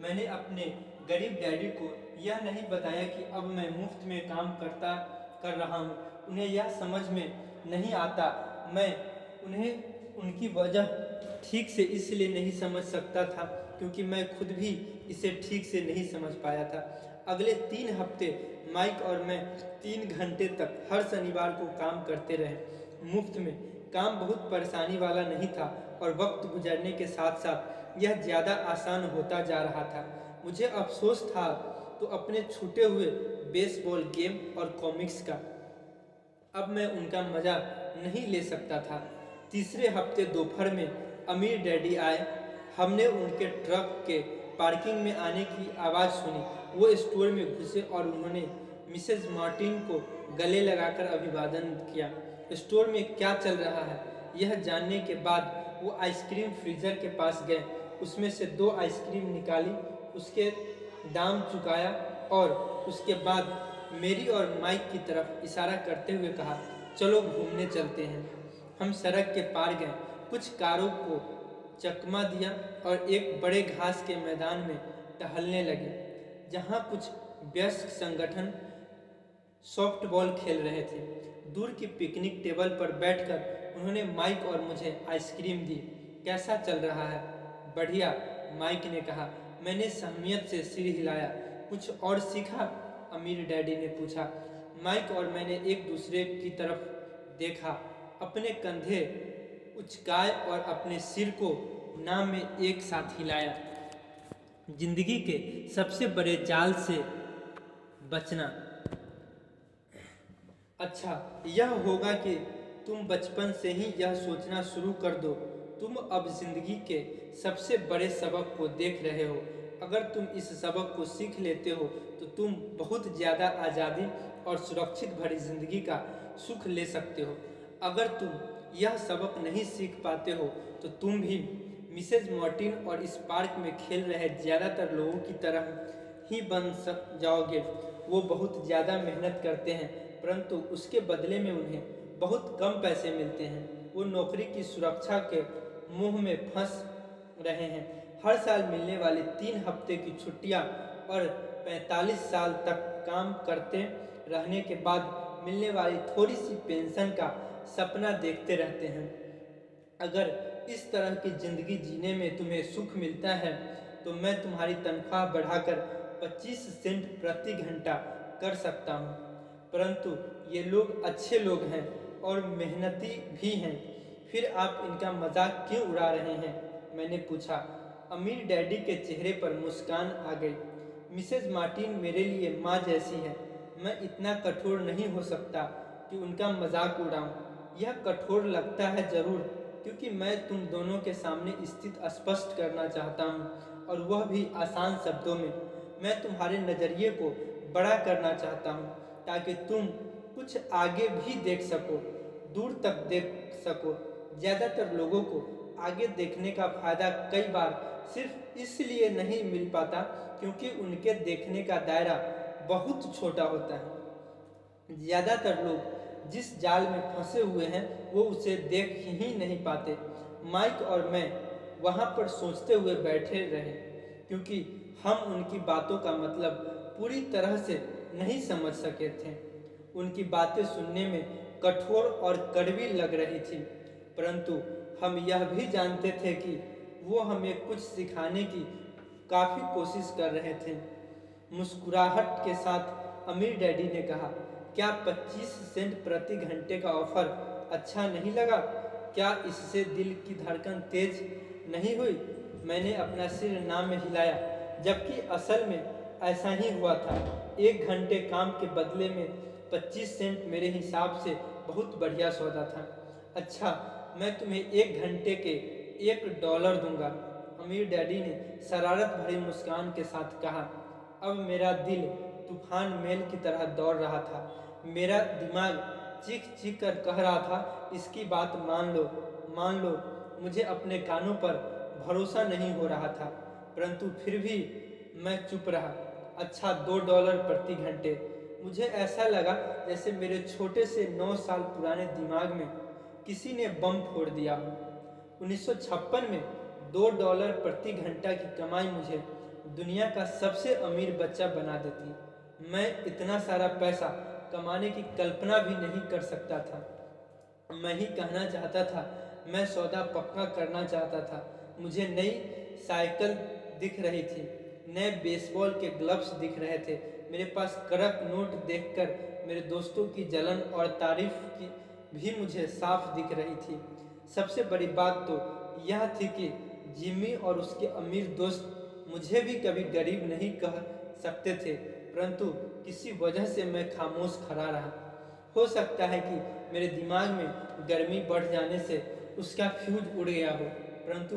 Speaker 1: मैंने अपने गरीब डैडी को यह नहीं बताया कि अब मैं मुफ्त में काम कर रहा हूँ। उन्हें यह समझ में नहीं आता। मैं उन्हें उनकी वजह ठीक से इसलिए नहीं समझ सकता था क्योंकि मैं खुद भी इसे ठीक से नहीं समझ पाया था। अगले 3 हफ्ते माइक और मैं 3 घंटे तक हर शनिवार को काम करते रहे मुफ्त में। काम बहुत परेशानी वाला नहीं था और वक्त गुजरने के साथ साथ यह ज़्यादा आसान होता जा रहा था। मुझे अफसोस था तो अपने छूटे हुए बेसबॉल गेम और कॉमिक्स का। अब मैं उनका मज़ा नहीं ले सकता था। तीसरे हफ्ते दोपहर में अमीर डैडी आए। हमने उनके ट्रक के पार्किंग में आने की आवाज़ सुनी। वो स्टोर में घुसे और उन्होंने मिसेज मार्टिन को गले लगाकर अभिवादन किया। स्टोर में क्या चल रहा है यह जानने के बाद वो आइसक्रीम फ्रीजर के पास गए। उसमें से 2 आइसक्रीम निकाली, उसके दाम चुकाया और उसके बाद मेरी और माइक की तरफ इशारा करते हुए कहा, चलो घूमने चलते हैं। हम सड़क के पार गए, कुछ कारों को चकमा दिया और एक बड़े घास के मैदान में टहलने लगे जहाँ कुछ वयस्क संगठन सॉफ्टबॉल खेल रहे थे। दूर की पिकनिक टेबल पर बैठकर उन्होंने माइक और मुझे आइसक्रीम दी। कैसा चल रहा है? बढ़िया, माइक ने कहा। मैंने सहमियत से सिर हिलाया। कुछ और सीखा? अमीर डैडी ने पूछा। माइक और मैंने एक दूसरे की तरफ देखा, अपने कंधे उचकाए और अपने सिर को नाम में एक साथ हिलाया। जिंदगी के सबसे बड़े जाल से बचना। अच्छा, यह होगा कि तुम बचपन से ही यह सोचना शुरू कर दो, तुम अब जिंदगी के सबसे बड़े सबक को देख रहे हो। अगर तुम इस सबक को सीख लेते हो तो तुम बहुत ज़्यादा आज़ादी और सुरक्षित भरी जिंदगी का सुख ले सकते हो। अगर तुम यह सबक नहीं सीख पाते हो तो तुम भी मिसेज मार्टिन और इस पार्क में खेल रहे ज़्यादातर लोगों की तरह ही बन जाओगे। वो बहुत ज़्यादा मेहनत करते हैं परंतु उसके बदले में उन्हें बहुत कम पैसे मिलते हैं। वो नौकरी की सुरक्षा के मुंह में फंस रहे हैं। हर साल मिलने वाली 3 हफ्ते की छुट्टियां और 45 साल तक काम करते रहने के बाद मिलने वाली थोड़ी सी पेंशन का सपना देखते रहते हैं। अगर इस तरह की ज़िंदगी जीने में तुम्हें सुख मिलता है तो मैं तुम्हारी तनख्वाह बढ़ाकर 25 सेंट प्रति घंटा कर सकता हूँ। परंतु ये लोग अच्छे लोग हैं और मेहनती भी हैं, फिर आप इनका मजाक क्यों उड़ा रहे हैं? मैंने पूछा। अमीर डैडी के चेहरे पर मुस्कान आ गई। मिसेज मार्टिन मेरे लिए माँ जैसी है। मैं इतना कठोर नहीं हो सकता कि उनका मजाक उड़ाऊं। यह कठोर लगता है ज़रूर, क्योंकि मैं तुम दोनों के सामने स्थिति स्पष्ट करना चाहता हूँ और वह भी आसान शब्दों में। मैं तुम्हारे नज़रिए को बड़ा करना चाहता हूँ ताकि तुम कुछ आगे भी देख सको, दूर तक देख सको। ज़्यादातर लोगों को आगे देखने का फ़ायदा कई बार सिर्फ इसलिए नहीं मिल पाता क्योंकि उनके देखने का दायरा बहुत छोटा होता है। ज़्यादातर लोग जिस जाल में फंसे हुए हैं वो उसे देख ही नहीं पाते। माइक और मैं वहाँ पर सोचते हुए बैठे रहे क्योंकि हम उनकी बातों का मतलब पूरी तरह से नहीं समझ सके थे। उनकी बातें सुनने में कठोर और कड़वी लग रही थी, परंतु हम यह भी जानते थे कि वो हमें कुछ सिखाने की काफ़ी कोशिश कर रहे थे। मुस्कुराहट के साथ अमीर डैडी ने कहा, क्या 25 सेंट प्रति घंटे का ऑफर अच्छा नहीं लगा? क्या इससे दिल की धड़कन तेज नहीं हुई? मैंने अपना सिर नाम में हिलाया, जबकि असल में ऐसा ही हुआ था। 1 घंटे काम के बदले में 25 सेंट मेरे हिसाब से बहुत बढ़िया सौदा था। अच्छा, मैं तुम्हें 1 घंटे के $1 दूंगा, अमीर डैडी ने शरारत भरी मुस्कान के साथ कहा। अब मेरा दिल तूफान मेल की तरह दौड़ रहा था। मेरा दिमाग चीख चीख कर कह रहा था, इसकी बात मान लो, मान लो। मुझे अपने कानों पर भरोसा नहीं हो रहा था, परंतु फिर भी मैं चुप रहा। अच्छा $2 प्रति घंटे। मुझे ऐसा लगा जैसे मेरे छोटे से 9 साल पुराने दिमाग में किसी ने बम फोड़ दिया हो। 1956 में $2 प्रति घंटा की कमाई मुझे दुनिया का सबसे अमीर बच्चा बना देती। मैं इतना सारा पैसा कमाने की कल्पना भी नहीं कर सकता था। मैं ही कहना चाहता था, मैं सौदा पक्का करना चाहता था। मुझे नई साइकिल दिख रही थी, नए बेसबॉल के ग्लव्स दिख रहे थे। मेरे पास कड़क नोट देखकर मेरे दोस्तों की जलन और तारीफ की भी मुझे साफ दिख रही थी। सबसे बड़ी बात तो यह थी कि जिमी और उसके अमीर दोस्त मुझे भी कभी गरीब नहीं कह सकते थे, परंतु किसी वजह से मैं खामोश खड़ा रहा। हो सकता है कि मेरे दिमाग में गर्मी बढ़ जाने से उसका फ्यूज उड़ गया हो, परंतु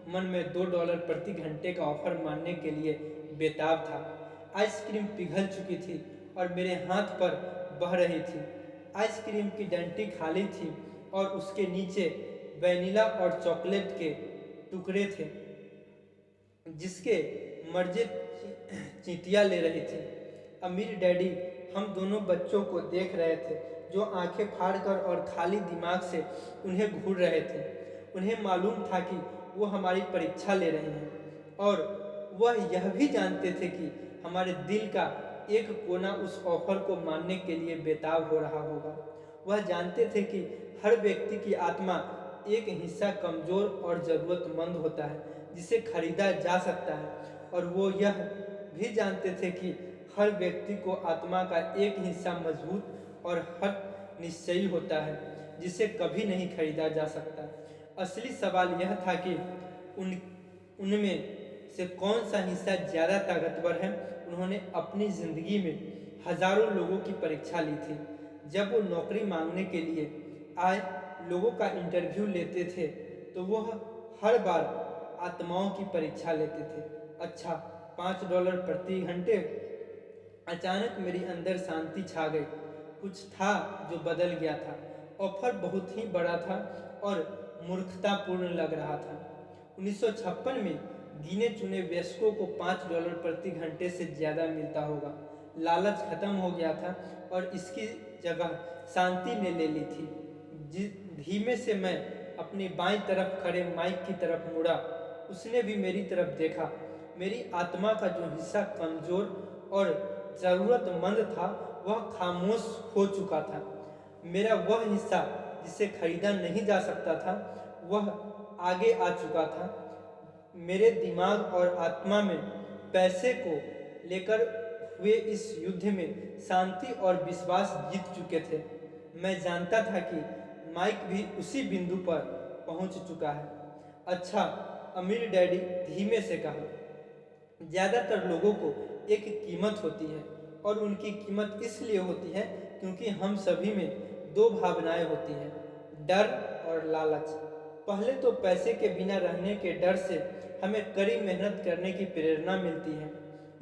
Speaker 1: मन में $2 प्रति घंटे का ऑफर मानने के लिए बेताब था। आइसक्रीम पिघल चुकी थी और मेरे हाथ पर बह रही थी। आइसक्रीम की डंडी खाली थी और उसके नीचे वैनिला और चॉकलेट के टुकड़े थे जिसके मर्जे चींटियाँ ले रही थी। अमीर डैडी हम दोनों बच्चों को देख रहे थे जो आंखें फाड़कर और खाली दिमाग से उन्हें घूर रहे थे। उन्हें मालूम था कि वो हमारी परीक्षा ले रहे हैं और वह यह भी जानते थे कि हमारे दिल का एक कोना उस ऑफर को मानने के लिए बेताब हो रहा होगा। वह जानते थे कि हर व्यक्ति की आत्मा एक हिस्सा कमज़ोर और ज़रूरतमंद होता है जिसे खरीदा जा सकता है, और वो यह भी जानते थे कि हर व्यक्ति को आत्मा का एक हिस्सा मजबूत और हर निश्चयी होता है जिसे कभी नहीं खरीदा जा सकता। असली सवाल यह था कि उनमें से कौन सा हिस्सा ज़्यादा ताकतवर है। उन्होंने अपनी ज़िंदगी में हज़ारों लोगों की परीक्षा ली थी। जब वो नौकरी मांगने के लिए आए लोगों का इंटरव्यू लेते थे तो वह हर बार आत्माओं की परीक्षा लेते थे। अच्छा, $5 प्रति घंटे। अचानक मेरी अंदर शांति छा गई। कुछ था जो बदल गया था। ऑफर बहुत ही बड़ा था और मूर्खतापूर्ण लग रहा था। 1956 में गिने चुने वयस्कों को $5 प्रति घंटे से ज़्यादा मिलता होगा। लालच खत्म हो गया था और इसकी जगह शांति ने ले ली थी। धीमे से मैं अपनी बाईं तरफ खड़े माइक की तरफ मुड़ा। उसने भी मेरी तरफ देखा। मेरी आत्मा का जो हिस्सा कमज़ोर और ज़रूरतमंद था वह खामोश हो चुका था। मेरा वह हिस्सा जिसे खरीदा नहीं जा सकता था वह आगे आ चुका था। मेरे दिमाग और आत्मा में पैसे को लेकर हुए इस युद्ध में शांति और विश्वास जीत चुके थे। मैं जानता था कि माइक भी उसी बिंदु पर पहुंच चुका है। अच्छा, अमीर डैडी धीमे से कहा, ज़्यादातर लोगों को एक कीमत होती है और उनकी कीमत इसलिए होती है क्योंकि हम सभी में दो भावनाएं होती हैं, डर और लालच। पहले तो पैसे के बिना रहने के डर से हमें कड़ी मेहनत करने की प्रेरणा मिलती है।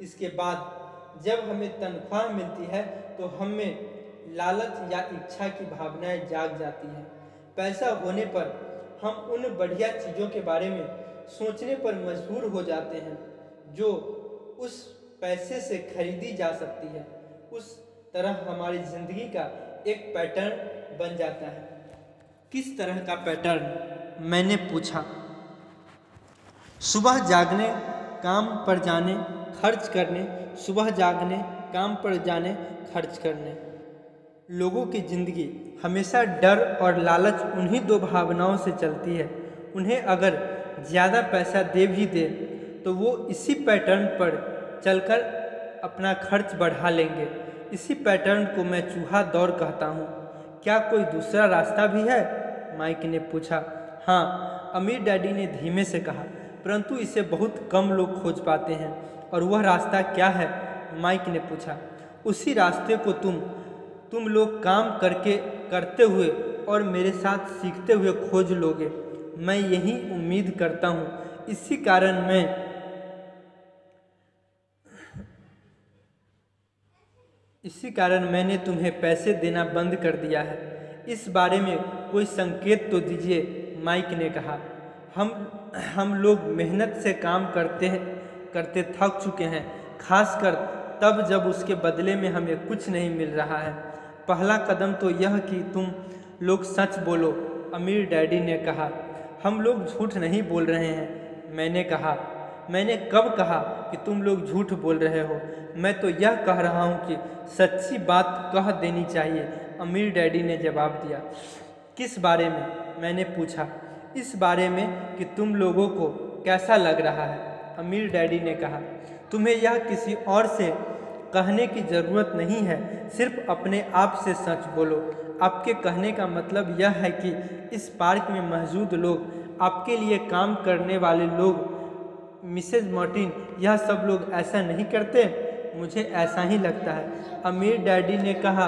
Speaker 1: इसके बाद जब हमें तनख्वाह मिलती है तो हमें लालच या इच्छा की भावनाएं जाग जाती हैं। पैसा होने पर हम उन बढ़िया चीज़ों के बारे में सोचने पर मजबूर हो जाते हैं जो उस पैसे से खरीदी जा सकती है। उस तरह हमारी ज़िंदगी का एक पैटर्न बन जाता है। किस तरह का पैटर्न? मैंने पूछा। सुबह जागने, काम पर जाने, खर्च करने, सुबह जागने, काम पर जाने, खर्च करने। लोगों की ज़िंदगी हमेशा डर और लालच उन्हीं दो भावनाओं से चलती है। उन्हें अगर ज़्यादा पैसा दे भी दे तो वो इसी पैटर्न पर चलकर अपना खर्च बढ़ा लेंगे। इसी पैटर्न को मैं चूहा दौड़ कहता हूँ। क्या कोई दूसरा रास्ता भी है? माइक ने पूछा। हाँ, अमीर डैडी ने धीमे से कहा, परंतु इसे बहुत कम लोग खोज पाते हैं। और वह रास्ता क्या है? माइक ने पूछा। उसी रास्ते को तुम लोग काम करते हुए और मेरे साथ सीखते हुए खोज लोगे। मैं यही उम्मीद करता हूँ। इसी कारण मैंने तुम्हें पैसे देना बंद कर दिया है। इस बारे में कोई संकेत तो दीजिए, माइक ने कहा। हम लोग मेहनत से काम करते थक चुके हैं। खासकर तब जब उसके बदले में हमें कुछ नहीं मिल रहा है। पहला कदम तो यह कि तुम लोग सच बोलो, अमीर डैडी ने कहा। हम लोग झूठ नहीं बोल रहे हैं, मैंने कहा। मैंने कब कहा कि तुम लोग झूठ बोल रहे हो? मैं तो यह कह रहा हूँ कि सच्ची बात कह देनी चाहिए, अमीर डैडी ने जवाब दिया। किस बारे में? मैंने पूछा। इस बारे में कि तुम लोगों को कैसा लग रहा है, अमीर डैडी ने कहा। तुम्हें यह किसी और से कहने की ज़रूरत नहीं है, सिर्फ अपने आप से सच बोलो। आपके कहने का मतलब यह है कि इस पार्क में मौजूद लोग, आपके लिए काम करने वाले लोग, मिसेज मार्टिन, यह सब लोग ऐसा नहीं करते? मुझे ऐसा ही लगता है, अमीर डैडी ने कहा।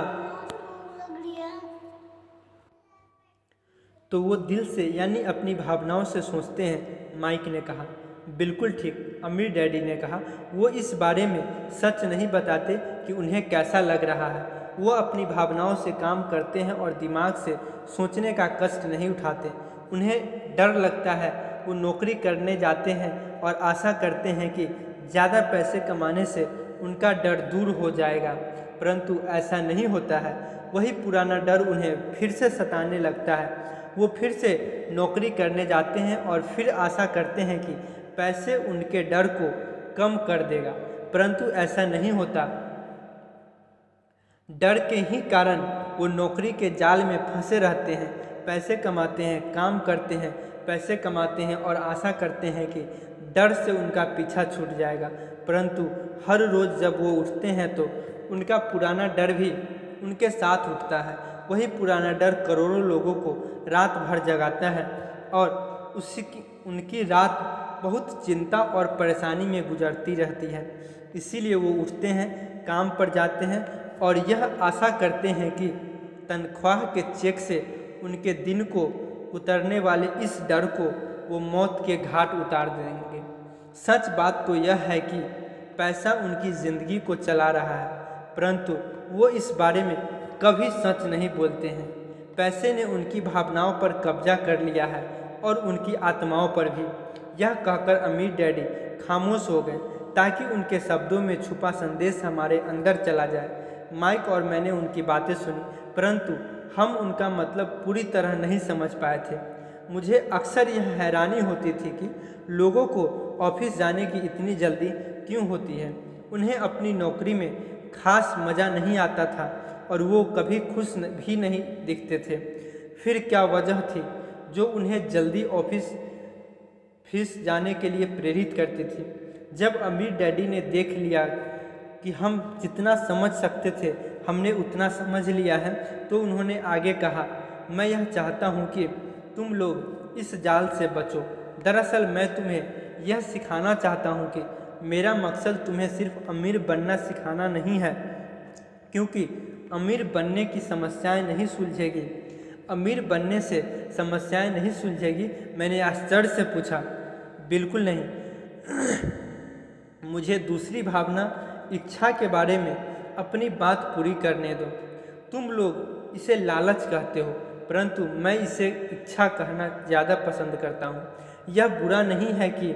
Speaker 1: तो वो दिल से यानी अपनी भावनाओं से सोचते हैं, माइक ने कहा। बिल्कुल ठीक, अमीर डैडी ने कहा। वो इस बारे में सच नहीं बताते कि उन्हें कैसा लग रहा है। वो अपनी भावनाओं से काम करते हैं और दिमाग से सोचने का कष्ट नहीं उठाते। उन्हें डर लगता है। वो नौकरी करने जाते हैं और आशा करते हैं कि ज़्यादा पैसे कमाने से उनका डर दूर हो जाएगा, परंतु ऐसा नहीं होता है। वही पुराना डर उन्हें फिर से सताने लगता है। वो फिर से नौकरी करने जाते हैं और फिर आशा करते हैं कि पैसे उनके डर को कम कर देगा, परंतु ऐसा नहीं होता। डर के ही कारण वो नौकरी के जाल में फंसे रहते हैं। पैसे कमाते हैं, काम करते हैं, पैसे कमाते हैं और आशा करते हैं कि डर से उनका पीछा छूट जाएगा, परंतु हर रोज़ जब वो उठते हैं तो उनका पुराना डर भी उनके साथ उठता है। वही पुराना डर करोड़ों लोगों को रात भर जगाता है और उनकी रात बहुत चिंता और परेशानी में गुजरती रहती है। इसीलिए वो उठते हैं, काम पर जाते हैं और यह आशा करते हैं कि तनख्वाह के चेक से उनके दिन को उतरने वाले इस डर को वो मौत के घाट उतार देंगे। सच बात तो यह है कि पैसा उनकी ज़िंदगी को चला रहा है, परंतु वो इस बारे में कभी सच नहीं बोलते हैं। पैसे ने उनकी भावनाओं पर कब्जा कर लिया है और उनकी आत्माओं पर भी। यह कहकर अमीर डैडी खामोश हो गए ताकि उनके शब्दों में छुपा संदेश हमारे अंदर चला जाए। माइक और मैंने उनकी बातें सुनी, परंतु हम उनका मतलब पूरी तरह नहीं समझ पाए थे। मुझे अक्सर यह हैरानी होती थी कि लोगों को ऑफिस जाने की इतनी जल्दी क्यों होती है। उन्हें अपनी नौकरी में खास मज़ा नहीं आता था और वो कभी खुश भी नहीं दिखते थे। फिर क्या वजह थी जो उन्हें जल्दी ऑफिस जाने के लिए प्रेरित करती थी? जब अमीर डैडी ने देख लिया कि हम जितना समझ सकते थे हमने उतना समझ लिया है, तो उन्होंने आगे कहा, मैं यह चाहता हूँ कि तुम लोग इस जाल से बचो। दरअसल मैं तुम्हें यह सिखाना चाहता हूँ कि मेरा मकसद तुम्हें सिर्फ अमीर बनना सिखाना नहीं है, क्योंकि अमीर बनने की समस्याएं नहीं सुलझेगी। अमीर बनने से समस्याएं नहीं सुलझेगी? मैंने आश्चर्य से पूछा। बिल्कुल नहीं। मुझे दूसरी भावना, इच्छा के बारे में अपनी बात पूरी करने दो। तुम लोग इसे लालच कहते हो, परंतु मैं इसे इच्छा कहना ज़्यादा पसंद करता हूँ। यह बुरा नहीं है कि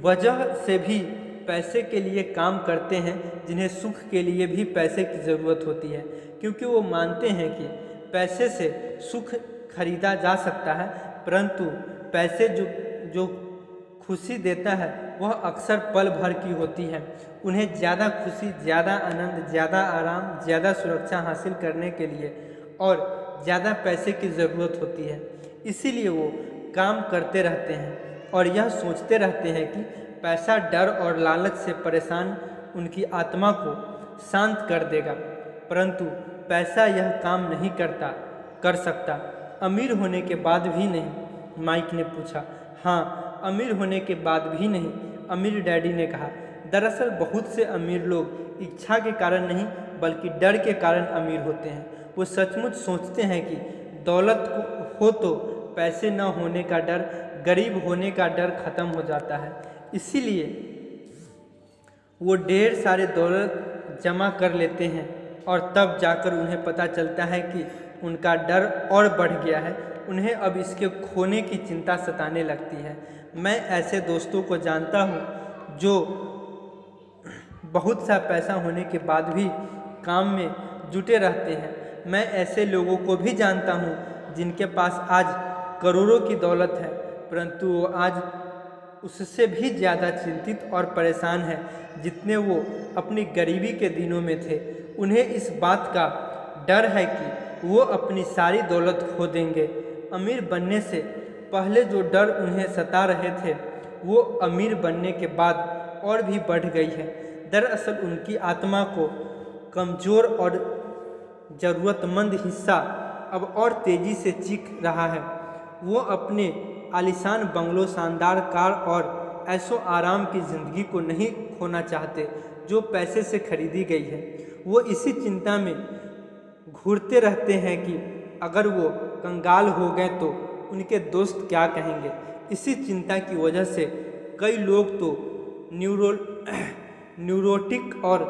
Speaker 1: वजह से भी पैसे के लिए काम करते हैं जिन्हें सुख के लिए भी पैसे की ज़रूरत होती है, क्योंकि वो मानते हैं कि पैसे से सुख खरीदा जा सकता है, परंतु पैसे जो खुशी देता है वह अक्सर पल भर की होती है। उन्हें ज़्यादा खुशी, ज़्यादा आनंद, ज़्यादा आराम, ज़्यादा सुरक्षा हासिल करने के लिए और ज़्यादा पैसे की ज़रूरत होती है। इसीलिए वो काम करते रहते हैं और यह सोचते रहते हैं कि पैसा डर और लालच से परेशान उनकी आत्मा को शांत कर देगा, परंतु पैसा यह काम नहीं कर सकता। अमीर होने के बाद भी नहीं? माइक ने पूछा। हाँ, अमीर होने के बाद भी नहीं, अमीर डैडी ने कहा। दरअसल बहुत से अमीर लोग इच्छा के कारण नहीं बल्कि डर के कारण अमीर होते हैं। वो सचमुच सोचते हैं कि दौलत हो तो पैसे न होने का डर, गरीब होने का डर खत्म हो जाता है। इसीलिए वो ढेर सारे दौलत जमा कर लेते हैं और तब जाकर उन्हें पता चलता है कि उनका डर और बढ़ गया है। उन्हें अब इसके खोने की चिंता सताने लगती है। मैं ऐसे दोस्तों को जानता हूँ जो बहुत सा पैसा होने के बाद भी काम में जुटे रहते हैं। मैं ऐसे लोगों को भी जानता हूँ जिनके पास आज करोड़ों की दौलत है, परंतु वो आज उससे भी ज़्यादा चिंतित और परेशान है जितने वो अपनी गरीबी के दिनों में थे। उन्हें इस बात का डर है कि वो अपनी सारी दौलत खो देंगे। अमीर बनने से पहले जो डर उन्हें सता रहे थे वो अमीर बनने के बाद और भी बढ़ गई है। दरअसल उनकी आत्मा को कमज़ोर और ज़रूरतमंद हिस्सा अब और तेज़ी से चीख रहा है। वो अपने आलीशान बंगलों, शानदार कार और ऐशो आराम की ज़िंदगी को नहीं खोना चाहते जो पैसे से खरीदी गई है। वो इसी चिंता में घूरते रहते हैं कि अगर वो कंगाल हो गए तो उनके दोस्त क्या कहेंगे। इसी चिंता की वजह से कई लोग तो न्यूरोटिक और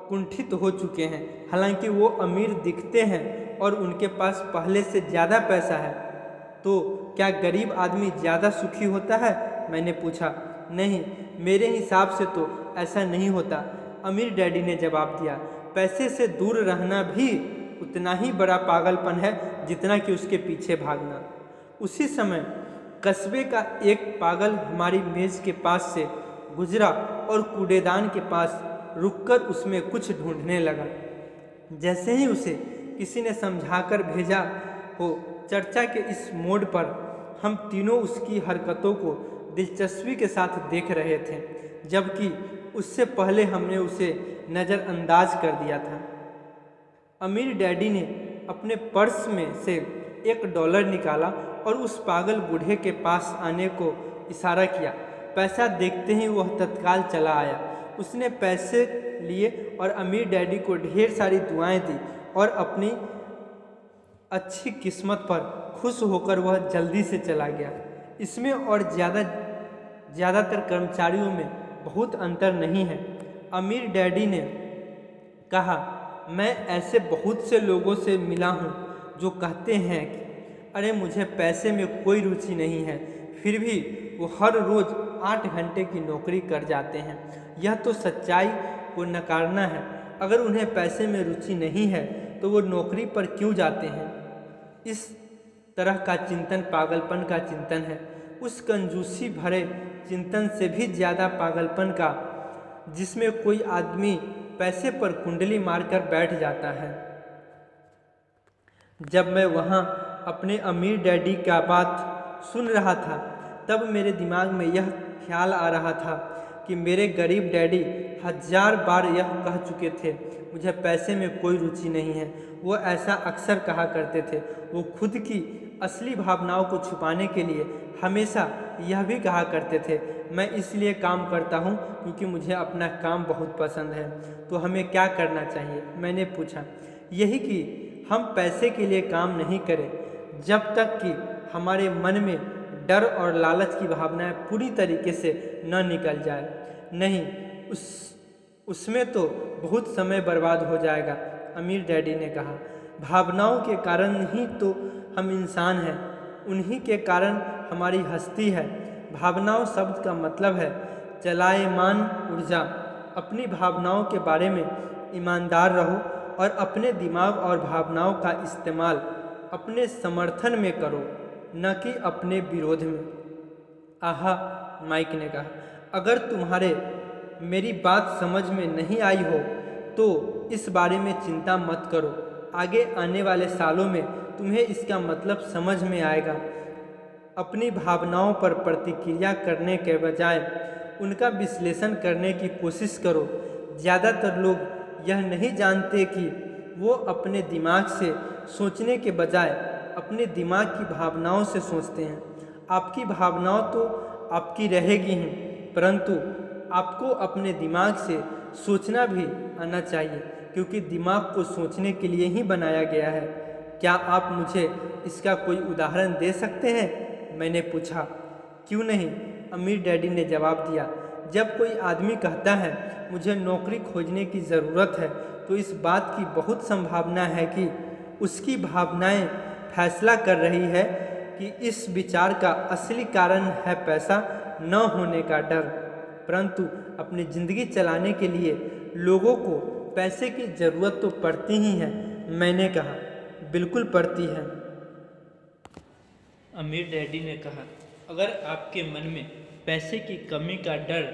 Speaker 1: कुंठित हो चुके हैं। हालांकि वो अमीर दिखते हैं और उनके पास पहले से ज़्यादा पैसा है। तो क्या गरीब आदमी ज़्यादा सुखी होता है? मैंने पूछा। नहीं, मेरे हिसाब से तो ऐसा नहीं होता, अमीर डैडी ने जवाब दिया। पैसे से दूर रहना भी उतना ही बड़ा पागलपन है जितना कि उसके पीछे भागना। उसी समय कस्बे का एक पागल हमारी मेज़ के पास से गुजरा और कूड़ेदान के पास रुककर उसमें कुछ ढूंढने लगा। जैसे ही उसे किसी ने समझाकर भेजा हो, चर्चा के इस मोड़ पर हम तीनों उसकी हरकतों को दिलचस्पी के साथ देख रहे थे, जबकि उससे पहले हमने उसे नज़रअंदाज कर दिया था। अमीर डैडी ने अपने पर्स में से $1 निकाला और उस पागल बूढ़े के पास आने को इशारा किया। पैसा देखते ही वह तत्काल चला आया। उसने पैसे लिए और अमीर डैडी को ढेर सारी दुआएं दी और अपनी अच्छी किस्मत पर खुश होकर वह जल्दी से चला गया। इसमें और ज़्यादातर कर्मचारियों में बहुत अंतर नहीं है, अमीर डैडी ने कहा। मैं ऐसे बहुत से लोगों से मिला हूँ जो कहते हैं कि अरे मुझे पैसे में कोई रुचि नहीं है, फिर भी वो हर रोज़ 8 घंटे की नौकरी कर जाते हैं। यह तो सच्चाई को नकारना है। अगर उन्हें पैसे में रुचि नहीं है तो वो नौकरी पर क्यों जाते हैं? इस तरह का चिंतन पागलपन का चिंतन है। उस कंजूसी भरे चिंतन से भी ज़्यादा पागलपन का जिसमें कोई आदमी पैसे पर कुंडली मारकर बैठ जाता है। जब मैं वहाँ अपने अमीर डैडी का बात सुन रहा था तब मेरे दिमाग में यह ख्याल आ रहा था कि मेरे गरीब डैडी 1000 बार यह कह चुके थे, मुझे पैसे में कोई रुचि नहीं है। वो ऐसा अक्सर कहा करते थे। वो खुद की असली भावनाओं को छुपाने के लिए हमेशा यह भी कहा करते थे, मैं इसलिए काम करता हूँ क्योंकि मुझे अपना काम बहुत पसंद है। तो हमें क्या करना चाहिए? मैंने पूछा। यही कि हम पैसे के लिए काम नहीं करें जब तक कि हमारे मन में डर और लालच की भावनाएं पूरी तरीके से न निकल जाए। नहीं, उसमें तो बहुत समय बर्बाद हो जाएगा, अमीर डैडी ने कहा। भावनाओं के कारण ही तो हम इंसान हैं, उन्हीं के कारण हमारी हस्ती है। भावनाओं शब्द का मतलब है चलायमान ऊर्जा। अपनी भावनाओं के बारे में ईमानदार रहो और अपने दिमाग और भावनाओं का इस्तेमाल अपने समर्थन में करो, न कि अपने विरोध में। आहा, माइक ने कहा। अगर तुम्हारे मेरी बात समझ में नहीं आई हो तो इस बारे में चिंता मत करो, आगे आने वाले सालों में तुम्हें इसका मतलब समझ में आएगा। अपनी भावनाओं पर प्रतिक्रिया करने के बजाय उनका विश्लेषण करने की कोशिश करो। ज़्यादातर लोग यह नहीं जानते कि वो अपने दिमाग से सोचने के बजाय अपने दिमाग की भावनाओं से सोचते हैं। आपकी भावनाओं तो आपकी रहेगी ही, परंतु आपको अपने दिमाग से सोचना भी आना चाहिए, क्योंकि दिमाग को सोचने के लिए ही बनाया गया है। क्या आप मुझे इसका कोई उदाहरण दे सकते हैं? मैंने पूछा। क्यों नहीं, अमीर डैडी ने जवाब दिया। जब कोई आदमी कहता है मुझे नौकरी खोजने की ज़रूरत है तो इस बात की बहुत संभावना है कि उसकी भावनाएं फैसला कर रही है कि इस विचार का असली कारण है पैसा न होने का डर। परंतु अपनी ज़िंदगी चलाने के लिए लोगों को पैसे की ज़रूरत तो पड़ती ही है। मैंने कहा, बिल्कुल पड़ती है। अमीर डैडी ने कहा, अगर आपके मन में पैसे की कमी का डर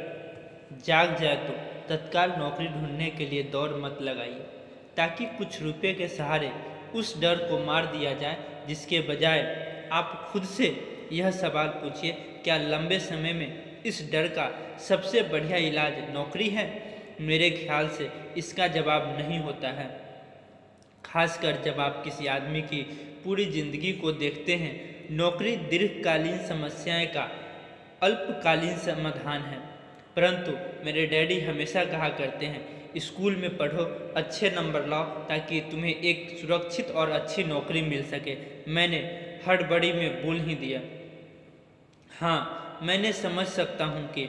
Speaker 1: जाग जाए तो तत्काल नौकरी ढूंढने के लिए दौड़ मत लगाइए, ताकि कुछ रुपए के सहारे उस डर को मार दिया जाए। जिसके बजाय आप खुद से यह सवाल पूछिए, क्या लंबे समय में इस डर का सबसे बढ़िया इलाज नौकरी है? मेरे ख्याल से इसका जवाब नहीं होता है, खासकर जब आप किसी आदमी की पूरी जिंदगी को देखते हैं। नौकरी दीर्घकालीन समस्याएं का अल्पकालीन समाधान है। परंतु मेरे डैडी हमेशा कहा करते हैं, स्कूल में पढ़ो, अच्छे नंबर लाओ, ताकि तुम्हें एक सुरक्षित और अच्छी नौकरी मिल सके। मैंने हड़बड़ी में बोल ही दिया, हाँ, मैंने समझ सकता हूँ कि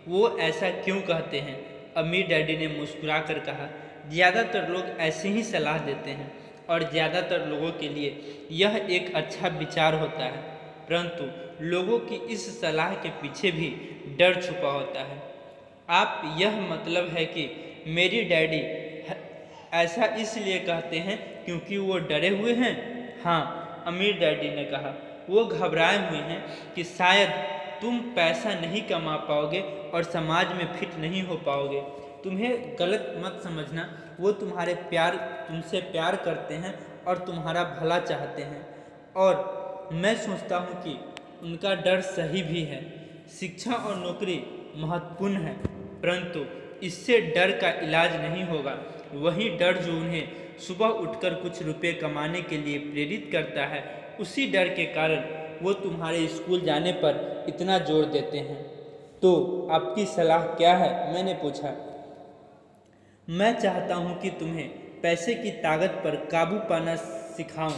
Speaker 1: वो ऐसा क्यों कहते हैं। अमीर डैडी ने मुस्कुराकर कहा, ज़्यादातर लोग ऐसे ही सलाह देते हैं और ज़्यादातर लोगों के लिए यह एक अच्छा विचार होता है, परंतु लोगों की इस सलाह के पीछे भी डर छुपा होता है। आप यह मतलब है कि मेरी डैडी ऐसा इसलिए कहते हैं क्योंकि वो डरे हुए हैं? हाँ, अमीर डैडी ने कहा, वो घबराए हुए हैं कि शायद तुम पैसा नहीं कमा पाओगे और समाज में फिट नहीं हो पाओगे। तुम्हें गलत मत समझना, वो तुमसे प्यार करते हैं और तुम्हारा भला चाहते हैं, और मैं सोचता हूँ कि उनका डर सही भी है। शिक्षा और नौकरी महत्वपूर्ण है, परंतु इससे डर का इलाज नहीं होगा। वही डर जो उन्हें सुबह उठकर कुछ रुपए कमाने के लिए प्रेरित करता है, उसी डर के कारण वो तुम्हारे स्कूल जाने पर इतना जोर देते हैं। तो आपकी सलाह क्या है? मैंने पूछा। मैं चाहता हूँ कि तुम्हें पैसे की ताकत पर काबू पाना सिखाऊं।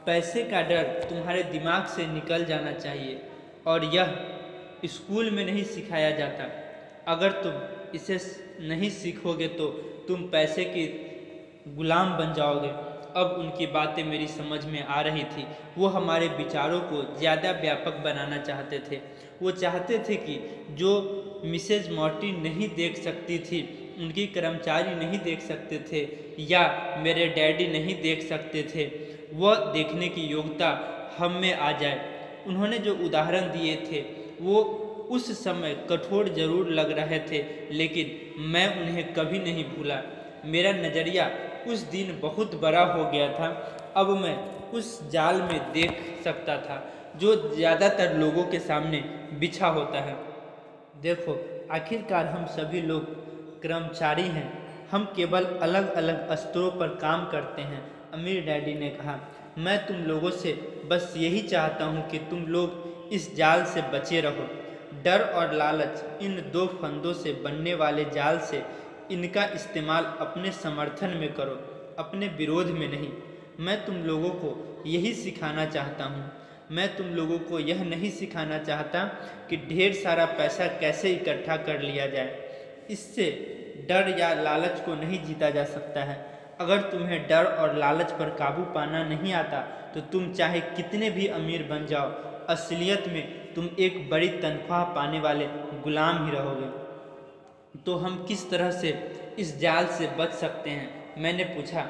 Speaker 1: पैसे का डर तुम्हारे दिमाग से निकल जाना चाहिए, और यह स्कूल में नहीं सिखाया जाता। अगर तुम इसे नहीं सीखोगे तो तुम पैसे के गुलाम बन जाओगे। अब उनकी बातें मेरी समझ में आ रही थी। वो हमारे विचारों को ज़्यादा व्यापक बनाना चाहते थे। वो चाहते थे कि जो मिसेज मॉर्टी नहीं देख सकती थी, उनकी कर्मचारी नहीं देख सकते थे, या मेरे डैडी नहीं देख सकते थे, वह देखने की योग्यता हम में आ जाए। उन्होंने जो उदाहरण दिए थे वो उस समय कठोर जरूर लग रहे थे, लेकिन मैं उन्हें कभी नहीं भूला। मेरा नज़रिया उस दिन बहुत बड़ा हो गया था। अब मैं उस जाल में देख सकता था जो ज़्यादातर लोगों के सामने बिछा होता है। देखो, आखिरकार हम सभी लोग कर्मचारी हैं, हम केवल अलग अलग स्तरों पर काम करते हैं। अमीर डैडी ने कहा, मैं तुम लोगों से बस यही चाहता हूँ कि तुम लोग इस जाल से बचे रहो। डर और लालच, इन दो फंदों से बनने वाले जाल से इनका इस्तेमाल अपने समर्थन में करो, अपने विरोध में नहीं। मैं तुम लोगों को यही सिखाना चाहता हूँ। मैं तुम लोगों को यह नहीं सिखाना चाहता कि ढेर सारा पैसा कैसे इकट्ठा कर लिया जाए। इससे डर या लालच को नहीं जीता जा सकता है। अगर तुम्हें डर और लालच पर काबू पाना नहीं आता तो तुम चाहे कितने भी अमीर बन जाओ, असलियत में तुम एक बड़ी तनख्वाह पाने वाले गुलाम ही रहोगे। तो हम किस तरह से इस जाल से बच सकते हैं? मैंने पूछा।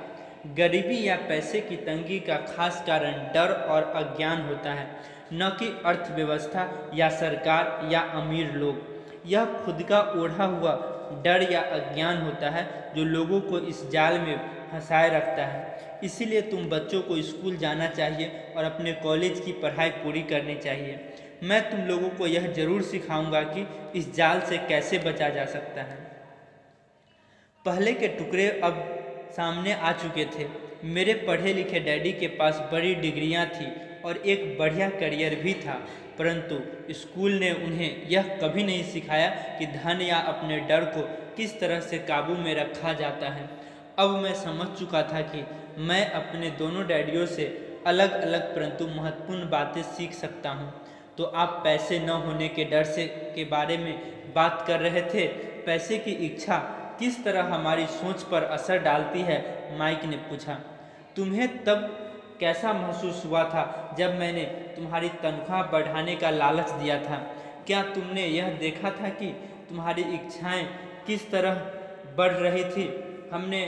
Speaker 1: गरीबी या पैसे की तंगी का खास कारण डर और अज्ञान होता है, न कि अर्थव्यवस्था या सरकार या अमीर लोग। यह खुद का ओढ़ा हुआ डर या अज्ञान होता है जो लोगों को इस जाल में फंसाए रखता है। इसीलिए तुम बच्चों को स्कूल जाना चाहिए और अपने कॉलेज की पढ़ाई पूरी करनी चाहिए। मैं तुम लोगों को यह जरूर सिखाऊंगा कि इस जाल से कैसे बचा जा सकता है। पहले के टुकड़े अब सामने आ चुके थे। मेरे पढ़े लिखे डैडी के पास बड़ी डिग्रियां थी और एक बढ़िया करियर भी था, परंतु स्कूल ने उन्हें यह कभी नहीं सिखाया कि धन या अपने डर को किस तरह से काबू में रखा जाता है। अब मैं समझ चुका था कि मैं अपने दोनों डैडियों से अलग अलग परंतु महत्वपूर्ण बातें सीख सकता हूँ। तो आप पैसे न होने के डर के बारे में बात कर रहे थे। पैसे की इच्छा किस तरह हमारी सोच पर असर डालती है? माइक ने पूछा। तुम्हें तब कैसा महसूस हुआ था जब मैंने तुम्हारी तनख्वाह बढ़ाने का लालच दिया था? क्या तुमने यह देखा था कि तुम्हारी इच्छाएं किस तरह बढ़ रही थी हमने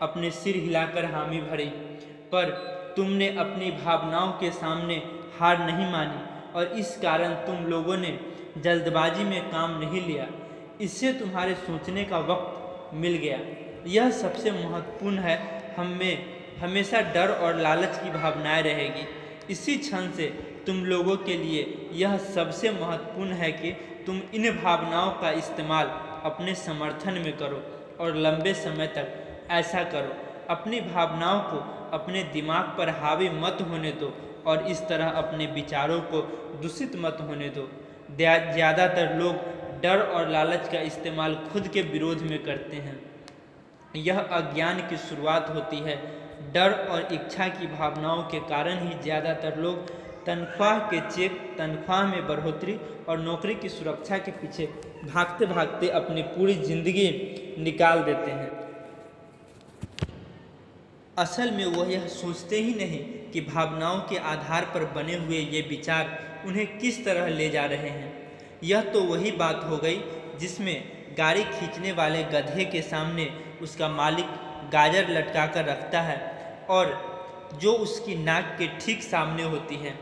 Speaker 1: अपने सिर हिलाकर हामी भरी, पर तुमने अपनी भावनाओं के सामने हार नहीं मानी और इस कारण तुम लोगों ने जल्दबाजी में काम नहीं लिया। इससे तुम्हारे सोचने का वक्त मिल गया। यह सबसे महत्वपूर्ण है। हमें हमेशा डर और लालच की भावनाएं रहेगी। इसी क्षण से तुम लोगों के लिए यह सबसे महत्वपूर्ण है कि तुम इन भावनाओं का इस्तेमाल अपने समर्थन में करो और लंबे समय तक ऐसा करो। अपनी भावनाओं को अपने दिमाग पर हावी मत होने दो और इस तरह अपने विचारों को दूषित मत होने दो। ज़्यादातर लोग डर और लालच का इस्तेमाल खुद के विरोध में करते हैं। यह अज्ञान की शुरुआत होती है। डर और इच्छा की भावनाओं के कारण ही ज़्यादातर लोग तनख्वाह के चेक, तनख्वाह में बढ़ोतरी और नौकरी की सुरक्षा के पीछे भागते भागते अपनी पूरी जिंदगी निकाल देते हैं। असल में वह यह सोचते ही नहीं कि भावनाओं के आधार पर बने हुए ये विचार उन्हें किस तरह ले जा रहे हैं। यह तो वही बात हो गई जिसमें गाड़ी खींचने वाले गधे के सामने उसका मालिक गाजर लटका कर रखता है और जो उसकी नाक के ठीक सामने होती है।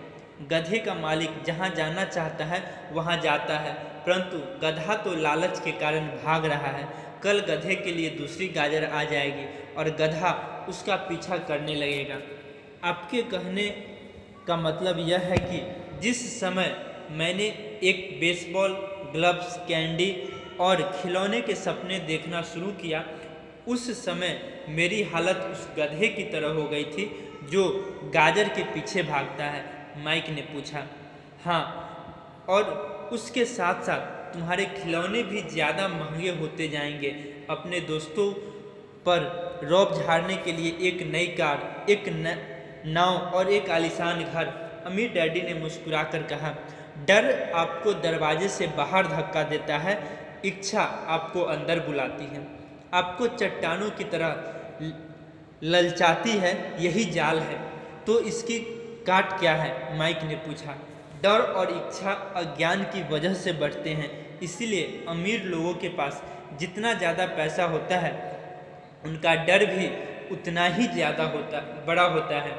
Speaker 1: गधे का मालिक जहाँ जाना चाहता है वहाँ जाता है, परंतु गधा तो लालच के कारण भाग रहा है। कल गधे के लिए दूसरी गाजर आ जाएगी और गधा उसका पीछा करने लगेगा। आपके कहने का मतलब यह है कि जिस समय मैंने एक बेसबॉल, ग्लव्स, कैंडी और खिलौने के सपने देखना शुरू किया, उस समय मेरी हालत उस गधे की तरह हो गई थी जो गाजर के पीछे भागता है। माइक ने पूछा। हाँ, और उसके साथ साथ तुम्हारे खिलौने भी ज़्यादा महंगे होते जाएंगे। अपने दोस्तों पर रौब झाड़ने के लिए एक नई कार, एक नाव और एक आलीशान घर। अमीर डैडी ने मुस्कुराकर कहा, डर आपको दरवाजे से बाहर धक्का देता है, इच्छा आपको अंदर बुलाती है, आपको चट्टानों की तरह ललचाती है। यही जाल है। तो इसकी काट क्या है? माइक ने पूछा। डर और इच्छा अज्ञान की वजह से बढ़ते हैं। इसीलिए अमीर लोगों के पास जितना ज़्यादा पैसा होता है उनका डर भी उतना ही बड़ा होता है।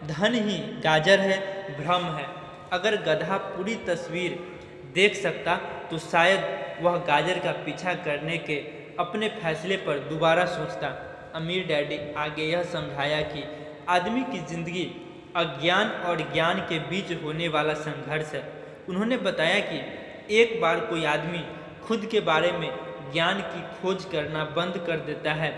Speaker 1: धन ही गाजर है, भ्रम है। अगर गधा पूरी तस्वीर देख सकता तो शायद वह गाजर का पीछा करने के अपने फैसले पर दोबारा सोचता। अमीर डैडी आगे यह समझाया कि आदमी की जिंदगी अज्ञान और ज्ञान के बीच होने वाला संघर्ष है। उन्होंने बताया कि एक बार कोई आदमी खुद के बारे में ज्ञान की खोज करना बंद कर देता है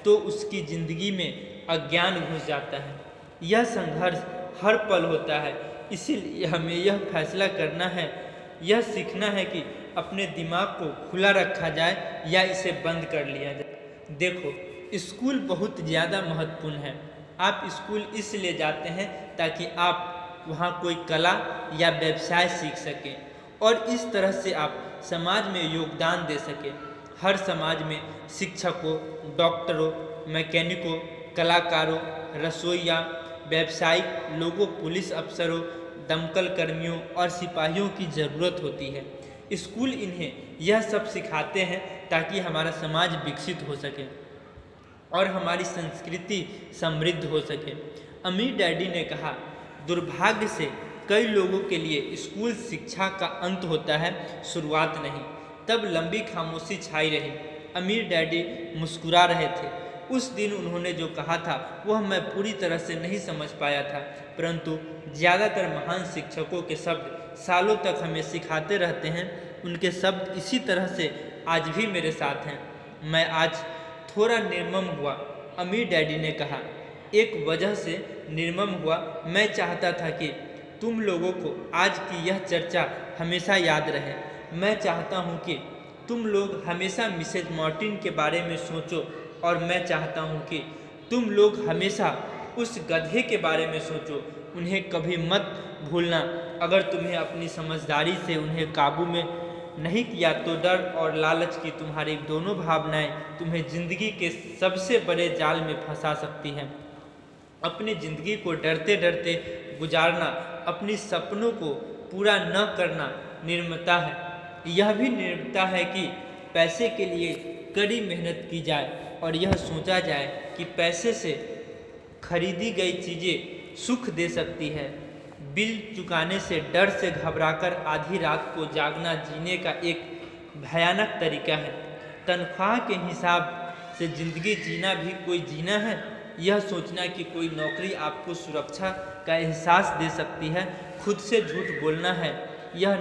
Speaker 1: तो उसकी जिंदगी में अज्ञान घुस जाता है। यह संघर्ष हर पल होता है। इसीलिए हमें यह फैसला करना है, यह सीखना है कि अपने दिमाग को खुला रखा जाए या इसे बंद कर लिया जाए। देखो, स्कूल बहुत ज़्यादा महत्वपूर्ण है। आप स्कूल इसलिए जाते हैं ताकि आप वहाँ कोई कला या व्यवसाय सीख सकें और इस तरह से आप समाज में योगदान दे सकें। हर समाज में शिक्षकों, डॉक्टरों, मैकेनिकों, कलाकारों, रसोइया, व्यावसायिक लोगों, पुलिस अफसरों, दमकल कर्मियों और सिपाहियों की ज़रूरत होती है। स्कूल इन्हें यह सब सिखाते हैं ताकि हमारा समाज विकसित हो सके और हमारी संस्कृति समृद्ध हो सके। अमीर डैडी ने कहा, दुर्भाग्य से कई लोगों के लिए स्कूल शिक्षा का अंत होता है, शुरुआत नहीं। तब लंबी खामोशी छाई रही। अमीर डैडी मुस्कुरा रहे थे। उस दिन उन्होंने जो कहा था वह मैं पूरी तरह से नहीं समझ पाया था, परंतु ज़्यादातर महान शिक्षकों के शब्द सालों तक हमें सिखाते रहते हैं। उनके शब्द इसी तरह से आज भी मेरे साथ हैं। मैं आज थोड़ा निर्मम हुआ, अमीर डैडी ने कहा। एक वजह से निर्मम हुआ। मैं चाहता था कि तुम लोगों को आज की यह चर्चा हमेशा याद रहे। मैं चाहता हूँ कि तुम लोग हमेशा मिसेज मार्टिन के बारे में सोचो और मैं चाहता हूँ कि तुम लोग हमेशा उस गधे के बारे में सोचो। उन्हें कभी मत भूलना। अगर तुम्हें अपनी समझदारी से उन्हें काबू में नहीं किया तो डर और लालच की तुम्हारी दोनों भावनाएं तुम्हें जिंदगी के सबसे बड़े जाल में फंसा सकती हैं। अपनी ज़िंदगी को डरते डरते गुजारना, अपनी सपनों को पूरा न करना निर्ममता है। यह भी निर्ममता है कि पैसे के लिए कड़ी मेहनत की जाए और यह सोचा जाए कि पैसे से खरीदी गई चीज़ें सुख दे सकती है। बिल चुकाने से डर से घबराकर आधी रात को जागना जीने का एक भयानक तरीका है। तनख्वाह के हिसाब से ज़िंदगी जीना भी कोई जीना है। यह सोचना कि कोई नौकरी आपको सुरक्षा का एहसास दे सकती है, खुद से झूठ बोलना है, यह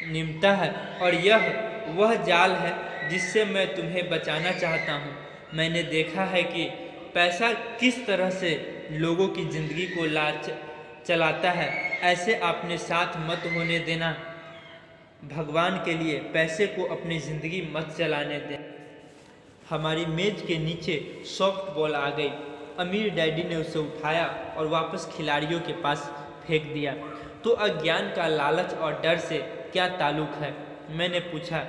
Speaker 1: निम्नता है और यह वह जाल है जिससे मैं तुम्हें बचाना चाहता हूँ। मैंने देखा है कि पैसा किस तरह से लोगों की ज़िंदगी को चलाता है। ऐसे अपने साथ मत होने देना। भगवान के लिए पैसे को अपनी ज़िंदगी मत चलाने दें। हमारी मेज के नीचे सॉफ्ट बॉल आ गई। अमीर डैडी ने उसे उठाया और वापस खिलाड़ियों के पास फेंक दिया। तो अज्ञान का लालच और डर से क्या ताल्लुक है? मैंने पूछा।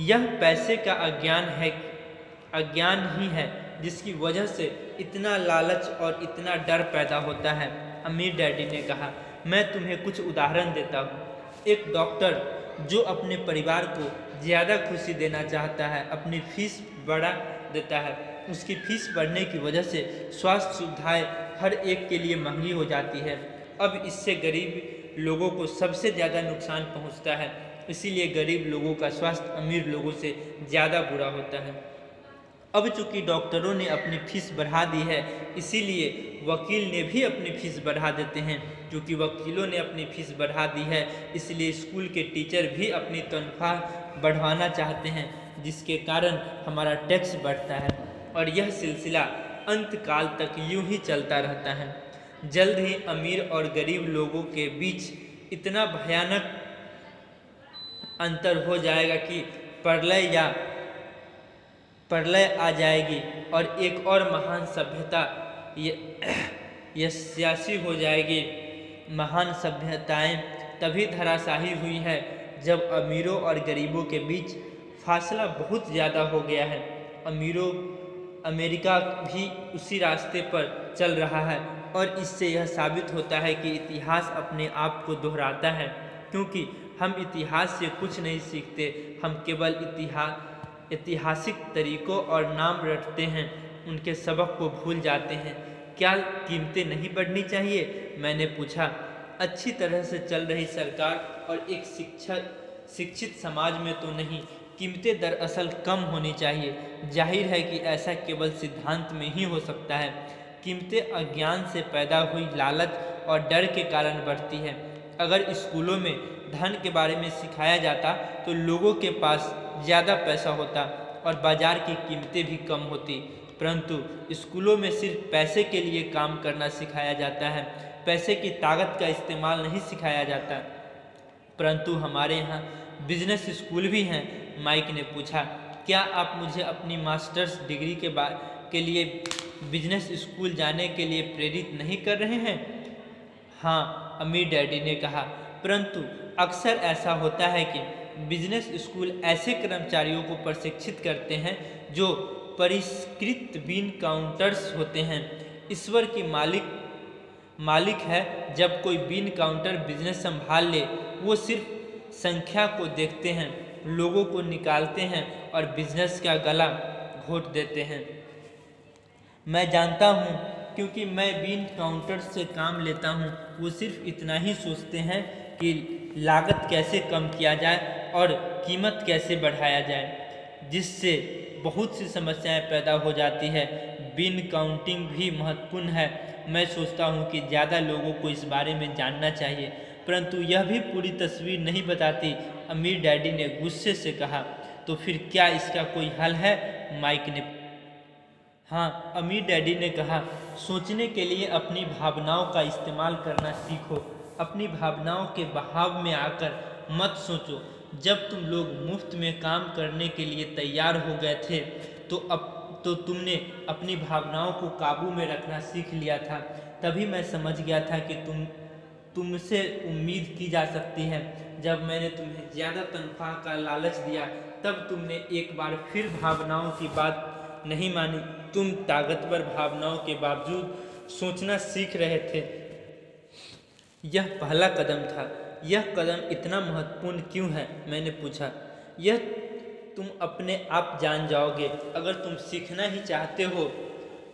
Speaker 1: यह पैसे का अज्ञान ही है जिसकी वजह से इतना लालच और इतना डर पैदा होता है, अमीर डैडी ने कहा। मैं तुम्हें कुछ उदाहरण देता हूँ। एक डॉक्टर जो अपने परिवार को ज़्यादा खुशी देना चाहता है, अपनी फीस बढ़ा देता है। उसकी फीस बढ़ने की वजह से स्वास्थ्य सुविधाएं हर एक के लिए महंगी हो जाती है। अब इससे गरीब लोगों को सबसे ज़्यादा नुकसान पहुंचता है। इसीलिए गरीब लोगों का स्वास्थ्य अमीर लोगों से ज़्यादा बुरा होता है। अब चूंकि डॉक्टरों ने अपनी फीस बढ़ा दी है, इसीलिए वकील ने भी अपनी फीस बढ़ा देते हैं। क्योंकि वकीलों ने अपनी फीस बढ़ा दी है, इसलिए स्कूल के टीचर भी अपनी तनख्वाह बढ़ाना चाहते हैं, जिसके कारण हमारा टैक्स बढ़ता है और यह सिलसिला अंत काल तक यूं ही चलता रहता है। जल्द ही अमीर और गरीब लोगों के बीच इतना भयानक अंतर हो जाएगा कि प्रलय आ जाएगी और एक और महान सभ्यता यशासी हो जाएगी। महान सभ्यताएं तभी धराशायी हुई है जब अमीरों और गरीबों के बीच फासला बहुत ज़्यादा हो गया है। अमेरिका भी उसी रास्ते पर चल रहा है और इससे यह साबित होता है कि इतिहास अपने आप को दोहराता है। क्योंकि हम इतिहास से कुछ नहीं सीखते, हम केवल ऐतिहासिक तरीकों और नाम रटते हैं, उनके सबक को भूल जाते हैं। क्या कीमतें नहीं बढ़नी चाहिए? मैंने पूछा। अच्छी तरह से चल रही सरकार और एक शिक्षित समाज में तो नहीं, कीमतें दरअसल कम होनी चाहिए। जाहिर है कि ऐसा केवल सिद्धांत में ही हो सकता है। कीमतें अज्ञान से पैदा हुई लालच और डर के कारण बढ़ती है। अगर स्कूलों में धन के बारे में सिखाया जाता तो लोगों के पास ज़्यादा पैसा होता और बाजार की कीमतें भी कम होती, परंतु स्कूलों में सिर्फ पैसे के लिए काम करना सिखाया जाता है, पैसे की ताकत का इस्तेमाल नहीं सिखाया जाता। परंतु हमारे यहाँ बिजनेस स्कूल भी हैं, माइक ने पूछा। क्या आप मुझे अपनी मास्टर्स डिग्री के लिए बिजनेस स्कूल जाने के लिए प्रेरित नहीं कर रहे हैं? हाँ, अमीर डैडी ने कहा, परंतु अक्सर ऐसा होता है कि बिजनेस स्कूल ऐसे कर्मचारियों को प्रशिक्षित करते हैं जो परिष्कृत बीन काउंटर्स होते हैं। ईश्वर की मालिक है। जब कोई बीन काउंटर बिजनेस संभाल ले, वो सिर्फ संख्या को देखते हैं, लोगों को निकालते हैं और बिजनेस का गला घोट देते हैं। मैं जानता हूँ, क्योंकि मैं बीन काउंटर से काम लेता हूँ। वो सिर्फ इतना ही सोचते हैं कि लागत कैसे कम किया जाए और कीमत कैसे बढ़ाया जाए, जिससे बहुत सी समस्याएं पैदा हो जाती है। बिन काउंटिंग भी महत्वपूर्ण है। मैं सोचता हूँ कि ज़्यादा लोगों को इस बारे में जानना चाहिए, परंतु यह भी पूरी तस्वीर नहीं बताती, अमीर डैडी ने गुस्से से कहा। तो फिर क्या इसका कोई हल है? माइक ने। हाँ, अमीर डैडी ने कहा, सोचने के लिए अपनी भावनाओं का इस्तेमाल करना सीखो। अपनी भावनाओं के बहाव में आकर मत सोचो। जब तुम लोग मुफ्त में काम करने के लिए तैयार हो गए थे तो तुमने अपनी भावनाओं को काबू में रखना सीख लिया था। तभी मैं समझ गया था कि तुमसे उम्मीद की जा सकती है। जब मैंने तुम्हें ज़्यादा तनख्वाह का लालच दिया, तब तुमने एक बार फिर भावनाओं की बात नहीं मानी। तुम ताकतवर भावनाओं के बावजूद सोचना सीख रहे थे। यह पहला कदम था। यह कदम इतना महत्वपूर्ण क्यों है? मैंने पूछा। यह तुम अपने आप जान जाओगे। अगर तुम सीखना ही चाहते हो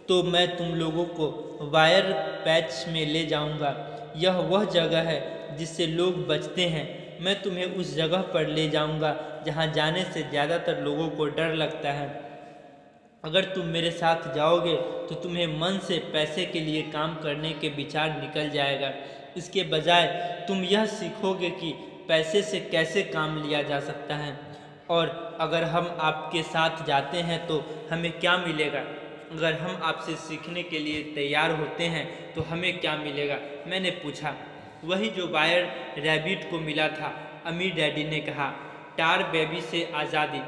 Speaker 1: तो मैं तुम लोगों को वायर पैच में ले जाऊंगा। यह वह जगह है जिससे लोग बचते हैं। मैं तुम्हें उस जगह पर ले जाऊंगा जहां जाने से ज़्यादातर लोगों को डर लगता है। अगर तुम मेरे साथ जाओगे तो तुम्हें मन से पैसे के लिए काम करने के विचार निकल जाएगा। इसके बजाय तुम यह सीखोगे कि पैसे से कैसे काम लिया जा सकता है। और अगर हम आपके साथ जाते हैं तो हमें क्या मिलेगा? अगर हम आपसे सीखने के लिए तैयार होते हैं तो हमें क्या मिलेगा? मैंने पूछा। वही जो वायर रैबिट को मिला था, अमीर डैडी ने कहा। टार बेबी से आज़ादी।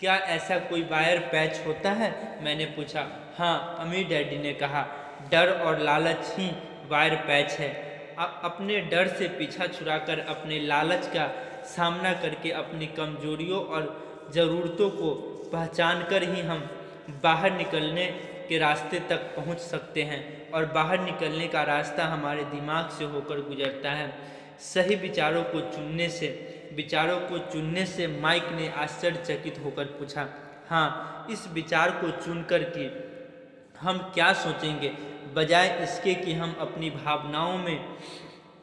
Speaker 1: क्या ऐसा कोई वायर पैच होता है? मैंने पूछा। हाँ, अमीर डैडी ने कहा। डर और लालच ही वायर पैच है। अपने डर से पीछा छुड़ाकर अपने लालच का सामना करके अपनी कमजोरियों और ज़रूरतों को पहचान कर ही हम बाहर निकलने के रास्ते तक पहुंच सकते हैं। और बाहर निकलने का रास्ता हमारे दिमाग से होकर गुजरता है। सही विचारों को चुनने से माइक ने आश्चर्यचकित होकर पूछा। हाँ, इस विचार को चुनकर कि हम क्या सोचेंगे, बजाय इसके कि हम अपनी भावनाओं में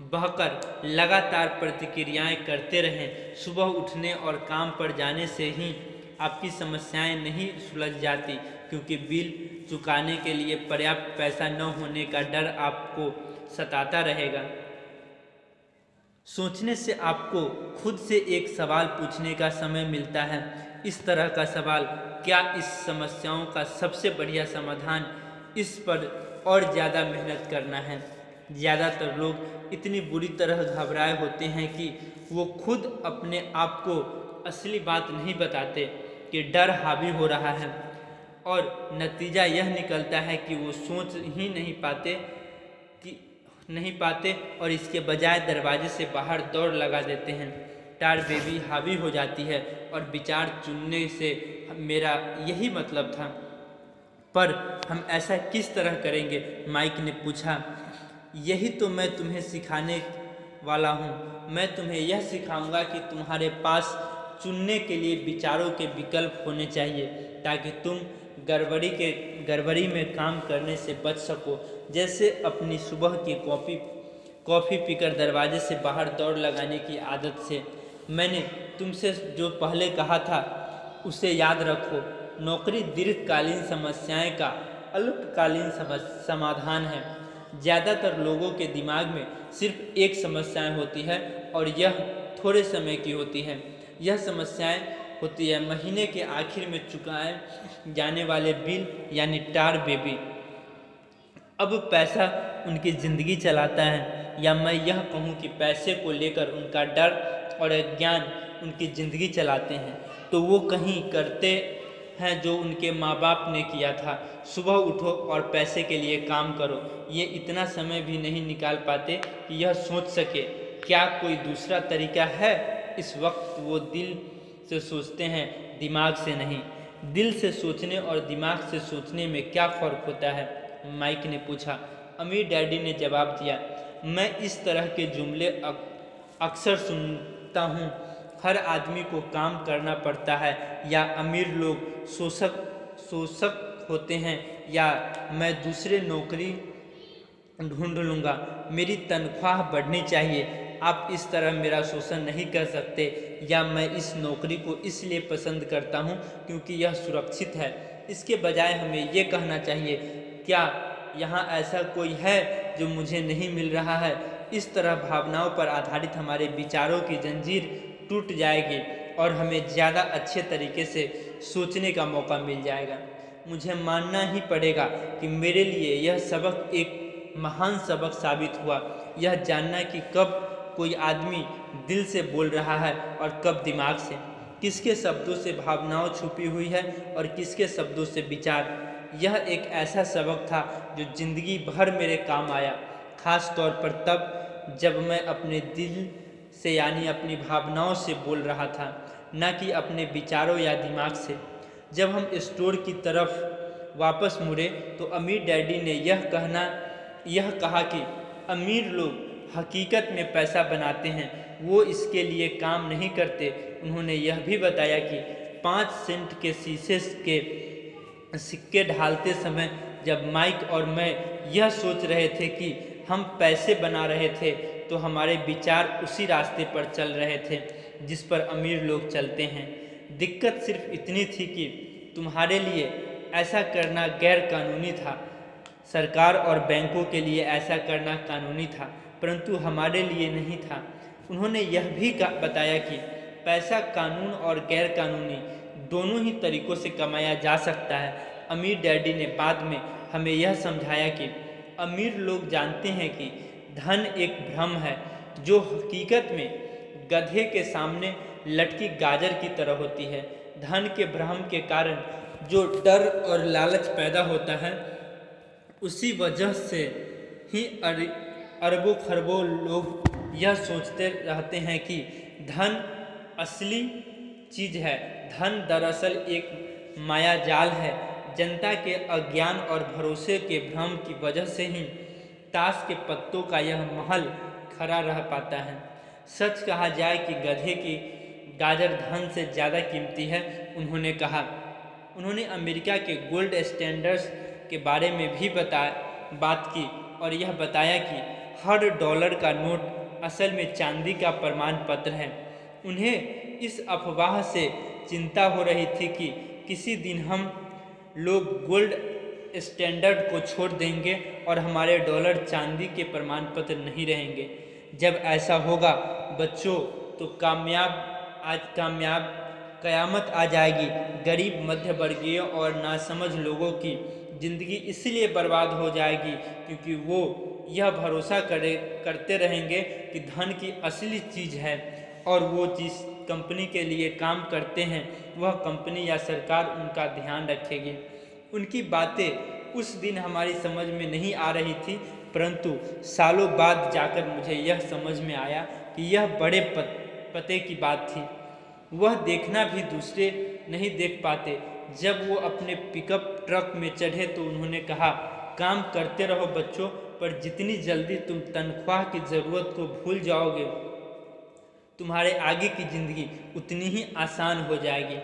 Speaker 1: बहकर लगातार प्रतिक्रियाएं करते रहें। सुबह उठने और काम पर जाने से ही आपकी समस्याएं नहीं सुलझ जाती, क्योंकि बिल चुकाने के लिए पर्याप्त पैसा न होने का डर आपको सताता रहेगा। सोचने से आपको खुद से एक सवाल पूछने का समय मिलता है। इस तरह का सवाल, क्या इस समस्याओं का सबसे बढ़िया समाधान इस पर और ज़्यादा मेहनत करना है? ज़्यादातर लोग इतनी बुरी तरह घबराए होते हैं कि वो खुद अपने आप को असली बात नहीं बताते कि डर हावी हो रहा है, और नतीजा यह निकलता है कि वो सोच ही नहीं पाते और इसके बजाय दरवाजे से बाहर दौड़ लगा देते हैं। टार बेबी हावी हो जाती है और विचार चुनने से मेरा यही मतलब था। पर हम ऐसा किस तरह करेंगे? माइक ने पूछा। यही तो मैं तुम्हें सिखाने वाला हूँ। मैं तुम्हें यह सिखाऊंगा कि तुम्हारे पास चुनने के लिए विचारों के विकल्प होने चाहिए, ताकि तुम गड़बड़ी में काम करने से बच सको। जैसे अपनी सुबह की कॉफ़ी पीकर दरवाजे से बाहर दौड़ लगाने की आदत से। मैंने तुमसे जो पहले कहा था उसे याद रखो। नौकरी दीर्घकालीन समस्याएं का अल्पकालीन समाधान है। ज़्यादातर लोगों के दिमाग में सिर्फ एक समस्या होती है और यह थोड़े समय की होती है। यह समस्याएं होती है महीने के आखिर में चुकाए जाने वाले बिल, यानी टार बेबी। अब पैसा उनकी ज़िंदगी चलाता है, या मैं यह कहूँ कि पैसे को लेकर उनका डर और अज्ञान उनकी ज़िंदगी चलाते हैं। तो वो कहीं करते हैं जो उनके माँ बाप ने किया था। सुबह उठो और पैसे के लिए काम करो। ये इतना समय भी नहीं निकाल पाते कि यह सोच सके क्या कोई दूसरा तरीका है। इस वक्त वो दिल से सोचते हैं, दिमाग से नहीं। दिल से सोचने और दिमाग से सोचने में क्या फ़र्क होता है? माइक ने पूछा। अमीर डैडी ने जवाब दिया। मैं इस तरह के जुमले अक्सर सुनता हूँ। हर आदमी को काम करना पड़ता है, या अमीर लोग शोषक होते हैं, या मैं दूसरे नौकरी ढूंढ लूँगा। मेरी तनख्वाह बढ़नी चाहिए। आप इस तरह मेरा शोषण नहीं कर सकते। या मैं इस नौकरी को इसलिए पसंद करता हूँ क्योंकि यह सुरक्षित है। इसके बजाय हमें ये कहना चाहिए, क्या यहाँ ऐसा कोई है जो मुझे नहीं मिल रहा है? इस तरह भावनाओं पर आधारित हमारे विचारों की जंजीर टूट जाएगी और हमें ज़्यादा अच्छे तरीके से सोचने का मौका मिल जाएगा। मुझे मानना ही पड़ेगा कि मेरे लिए यह सबक एक महान सबक साबित हुआ। यह जानना कि कब कोई आदमी दिल से बोल रहा है और कब दिमाग से, किसके शब्दों से भावनाओं छुपी हुई है और किसके शब्दों से विचार। यह एक ऐसा सबक था जो जिंदगी भर मेरे काम आया, खास तौर पर तब जब मैं अपने दिल से यानी अपनी भावनाओं से बोल रहा था, न कि अपने विचारों या दिमाग से। जब हम स्टोर की तरफ वापस मुड़े तो अमीर डैडी ने यह कहा कि अमीर लोग हकीकत में पैसा बनाते हैं, वो इसके लिए काम नहीं करते। उन्होंने यह भी बताया कि 5 सेंट के शीशे के सिक्के ढालते समय जब माइक और मैं यह सोच रहे थे कि हम पैसे बना रहे थे, तो हमारे विचार उसी रास्ते पर चल रहे थे जिस पर अमीर लोग चलते हैं। दिक्कत सिर्फ इतनी थी कि तुम्हारे लिए ऐसा करना गैर कानूनी था, सरकार और बैंकों के लिए ऐसा करना कानूनी था, परंतु हमारे लिए नहीं था। उन्होंने यह भी बताया कि पैसा कानून और गैर कानूनी दोनों ही तरीक़ों से कमाया जा सकता है। अमीर डैडी ने बाद में हमें यह समझाया कि अमीर लोग जानते हैं कि धन एक भ्रम है जो हकीकत में गधे के सामने लटकी गाजर की तरह होती है। धन के भ्रम के कारण जो डर और लालच पैदा होता है, उसी वजह से ही अरबों खरबों लोग यह सोचते रहते हैं कि धन असली चीज़ है। धन दरअसल एक माया जाल है। जनता के अज्ञान और भरोसे के भ्रम की वजह से ही ताश के पत्तों का यह महल खड़ा रह पाता है। सच कहा जाए कि गधे की गाजर धन से ज़्यादा कीमती है, उन्होंने कहा। उन्होंने अमेरिका के गोल्ड स्टैंडर्ड्स के बारे में भी बात की और यह बताया कि हर डॉलर का नोट असल में चांदी का प्रमाण पत्र है। उन्हें इस अफवाह से चिंता हो रही थी कि किसी दिन हम लोग गोल्ड स्टैंडर्ड को छोड़ देंगे और हमारे डॉलर चांदी के प्रमाण पत्र नहीं रहेंगे। जब ऐसा होगा बच्चों, तो कयामत आ जाएगी। गरीब, मध्यवर्गीय और नासमझ लोगों की ज़िंदगी इसलिए बर्बाद हो जाएगी क्योंकि वो यह भरोसा करते रहेंगे कि धन की असली चीज़ है और वो जिस कंपनी के लिए काम करते हैं वह कंपनी या सरकार उनका ध्यान रखेगी। उनकी बातें उस दिन हमारी समझ में नहीं आ रही थी, परंतु सालों बाद जाकर मुझे यह समझ में आया कि यह बड़े पते की बात थी। वह देखना भी दूसरे नहीं देख पाते। जब वो अपने पिकअप ट्रक में चढ़े तो उन्होंने कहा, काम करते रहो बच्चों, पर जितनी जल्दी तुम तनख्वाह की ज़रूरत को भूल जाओगे, तुम्हारे आगे की ज़िंदगी उतनी ही आसान हो जाएगी।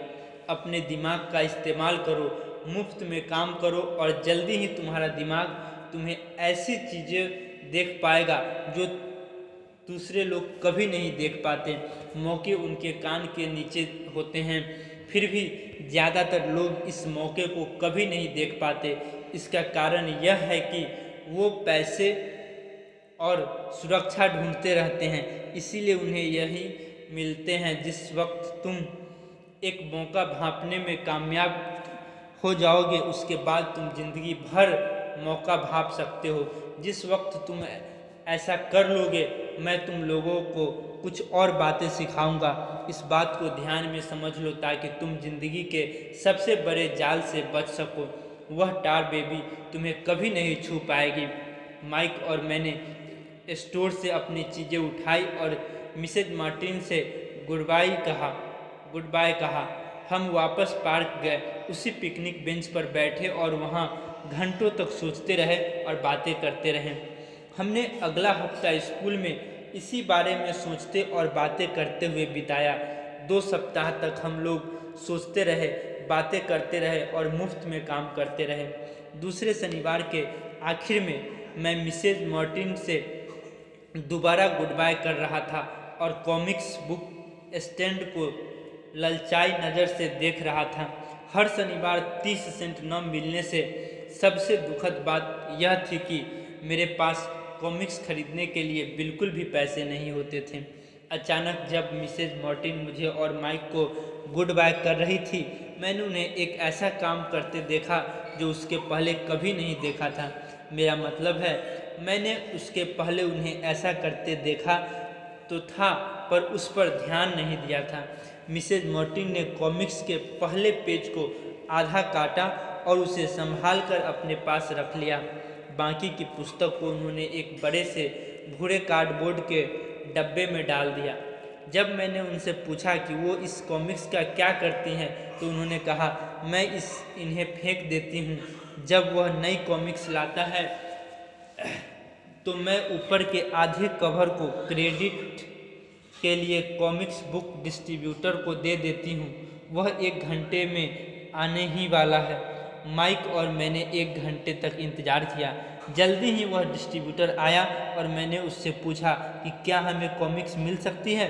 Speaker 1: अपने दिमाग का इस्तेमाल करो, मुफ्त में काम करो और जल्दी ही तुम्हारा दिमाग तुम्हें ऐसी चीज़ें देख पाएगा जो दूसरे लोग कभी नहीं देख पाते। मौके उनके कान के नीचे होते हैं, फिर भी ज़्यादातर लोग इस मौके को कभी नहीं देख पाते। इसका कारण यह है कि वो पैसे और सुरक्षा ढूंढते रहते हैं, इसीलिए उन्हें यही मिलते हैं। जिस वक्त तुम एक मौका भांपने में कामयाब हो जाओगे, उसके बाद तुम जिंदगी भर मौका भांप सकते हो। जिस वक्त तुम ऐसा कर लोगे, मैं तुम लोगों को कुछ और बातें सिखाऊंगा। इस बात को ध्यान में समझ लो ताकि तुम जिंदगी के सबसे बड़े जाल से बच सको। वह टार बेबी तुम्हें कभी नहीं छू पाएगी। माइक और मैंने स्टोर से अपनी चीज़ें उठाई और मिसेज मार्टिन से गुड बाय कहा। हम वापस पार्क गए, उसी पिकनिक बेंच पर बैठे और वहाँ घंटों तक सोचते रहे और बातें करते रहे। हमने अगला हफ्ता स्कूल में इसी बारे में सोचते और बातें करते हुए बिताया। 2 सप्ताह तक हम लोग सोचते रहे, बातें करते रहे और मुफ्त में काम करते रहे। दूसरे शनिवार के आखिर में मैं मिसेज मार्टिन से दोबारा गुड बाय कर रहा था और कॉमिक्स बुक स्टैंड को ललचाई नज़र से देख रहा था। हर शनिवार 30 सेंट न मिलने से सबसे दुखद बात यह थी कि मेरे पास कॉमिक्स खरीदने के लिए बिल्कुल भी पैसे नहीं होते थे। अचानक जब मिसेज मार्टिन मुझे और माइक को गुड बाय कर रही थी, मैंने उन्हें एक ऐसा काम करते देखा जो उसके पहले कभी नहीं देखा था। मेरा मतलब है, मैंने उसके पहले उन्हें ऐसा करते देखा तो था, पर उस पर ध्यान नहीं दिया था। मिसेज मार्टिन ने कॉमिक्स के पहले पेज को आधा काटा और उसे संभाल कर अपने पास रख लिया। बाकी की पुस्तक को उन्होंने एक बड़े से भूरे कार्डबोर्ड के डब्बे में डाल दिया। जब मैंने उनसे पूछा कि वो इस कॉमिक्स का क्या करती हैं, तो उन्होंने कहा, मैं इन्हें फेंक देती हूँ। जब वह नई कॉमिक्स लाता है तो मैं ऊपर के आधे कवर को क्रेडिट के लिए कॉमिक्स बुक डिस्ट्रीब्यूटर को दे देती हूँ वह 1 घंटे में आने ही वाला है। माइक और मैंने 1 घंटे तक इंतज़ार किया। जल्दी ही वह डिस्ट्रीब्यूटर आया और मैंने उससे पूछा कि क्या हमें कॉमिक्स मिल सकती है।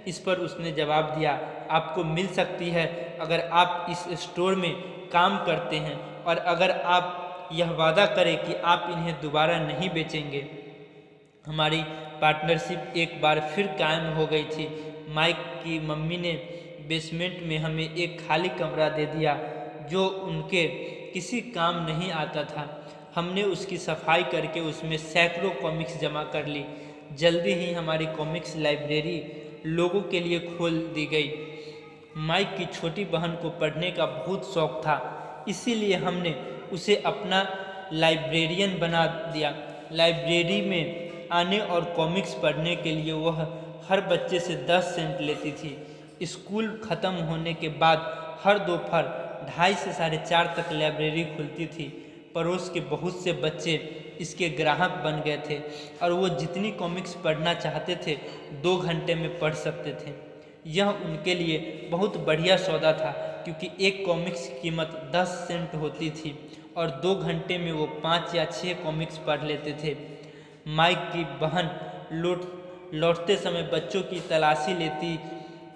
Speaker 1: इस पर उसने जवाब दिया, आपको मिल सकती है अगर आप इस स्टोर में काम करते हैं और अगर आप यह वादा करें कि आप इन्हें दोबारा नहीं बेचेंगे। हमारी पार्टनरशिप एक बार फिर कायम हो गई थी। माइक की मम्मी ने बेसमेंट में हमें एक खाली कमरा दे दिया जो उनके किसी काम नहीं आता था। हमने उसकी सफाई करके उसमें सैकड़ों कॉमिक्स जमा कर ली। जल्दी ही हमारी कॉमिक्स लाइब्रेरी लोगों के लिए खोल दी गई। माइक की छोटी बहन को पढ़ने का बहुत शौक था, इसीलिए हमने उसे अपना लाइब्रेरियन बना दिया। लाइब्रेरी में आने और कॉमिक्स पढ़ने के लिए वह हर बच्चे से 10 सेंट लेती थी। स्कूल ख़त्म होने के बाद हर दोपहर 2:30 से 4:30 तक लाइब्रेरी खुलती थी। पड़ोस के बहुत से बच्चे इसके ग्राहक बन गए थे और वो जितनी कॉमिक्स पढ़ना चाहते थे 2 घंटे में पढ़ सकते थे। यह उनके लिए बहुत बढ़िया सौदा था क्योंकि एक कॉमिक्स की कीमत 10 सेंट होती थी और 2 घंटे में वो 5 या 6 कॉमिक्स पढ़ लेते थे। माइक की बहन लौटते समय बच्चों की तलाशी लेती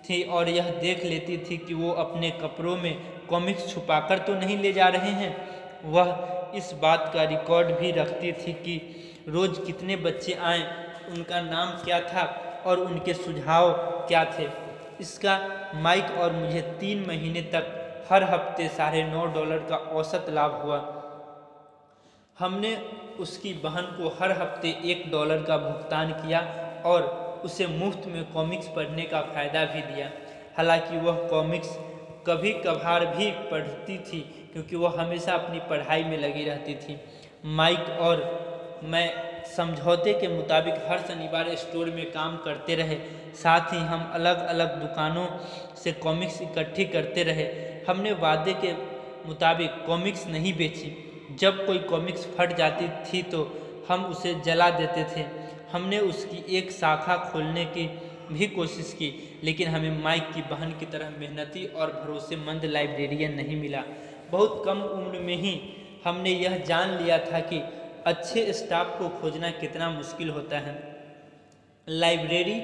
Speaker 1: थी और यह देख लेती थी कि वो अपने कपड़ों में कॉमिक्स छुपाकर तो नहीं ले जा रहे हैं। वह इस बात का रिकॉर्ड भी रखती थी कि रोज़ कितने बच्चे आए, उनका नाम क्या था और उनके सुझाव क्या थे। इसका माइक और मुझे 3 महीने तक हर हफ्ते $9.5 का औसत लाभ हुआ। हमने उसकी बहन को हर हफ्ते $1 का भुगतान किया और उसे मुफ्त में कॉमिक्स पढ़ने का फ़ायदा भी दिया। हालांकि वह कॉमिक्स कभी कभार भी पढ़ती थी क्योंकि वह हमेशा अपनी पढ़ाई में लगी रहती थी। माइक और मैं समझौते के मुताबिक हर शनिवार स्टोर में काम करते रहे। साथ ही हम अलग अलग दुकानों से कॉमिक्स इकट्ठी करते रहे। हमने वादे के मुताबिक कॉमिक्स नहीं बेची। जब कोई कॉमिक्स फट जाती थी तो हम उसे जला देते थे। हमने उसकी एक शाखा खोलने की भी कोशिश की, लेकिन हमें माइक की बहन की तरह मेहनती और भरोसेमंद लाइब्रेरियन नहीं मिला। बहुत कम उम्र में ही हमने यह जान लिया था कि अच्छे स्टाफ को खोजना कितना मुश्किल होता है। लाइब्रेरी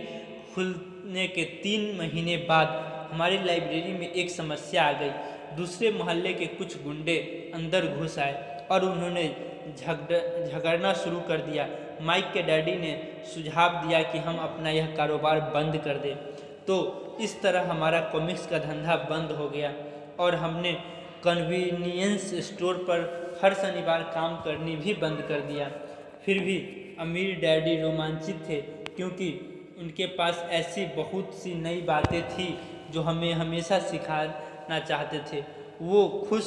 Speaker 1: खुलने के 3 महीने बाद हमारी लाइब्रेरी में एक समस्या आ गई। दूसरे मोहल्ले के कुछ गुंडे अंदर घुस आए और उन्होंने झगड़ना शुरू कर दिया। माइक के डैडी ने सुझाव दिया कि हम अपना यह कारोबार बंद कर दें। तो इस तरह हमारा कॉमिक्स का धंधा बंद हो गया और हमने कन्वीनियंस स्टोर पर हर शनिवार काम करनी भी बंद कर दिया। फिर भी अमीर डैडी रोमांचित थे क्योंकि उनके पास ऐसी बहुत सी नई बातें थी जो हमें हमेशा सिखाना चाहते थे। वो खुश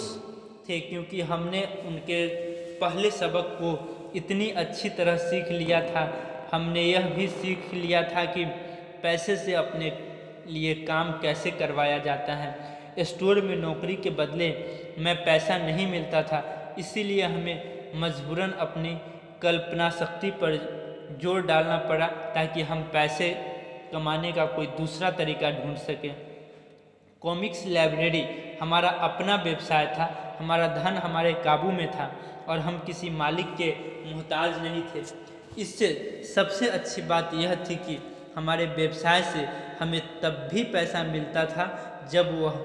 Speaker 1: थे क्योंकि हमने उनके पहले सबक को इतनी अच्छी तरह सीख लिया था। हमने यह भी सीख लिया था कि पैसे से अपने लिए काम कैसे करवाया जाता है। स्टोर में नौकरी के बदले में पैसा नहीं मिलता था, इसीलिए हमें मजबूरन अपनी कल्पना शक्ति पर जोर डालना पड़ा ताकि हम पैसे कमाने का कोई दूसरा तरीका ढूंढ सकें। कॉमिक्स लाइब्रेरी हमारा अपना व्यवसाय था। हमारा धन हमारे काबू में था और हम किसी मालिक के मोहताज नहीं थे। इससे सबसे अच्छी बात यह थी कि हमारे व्यवसाय से हमें तब भी पैसा मिलता था जब वह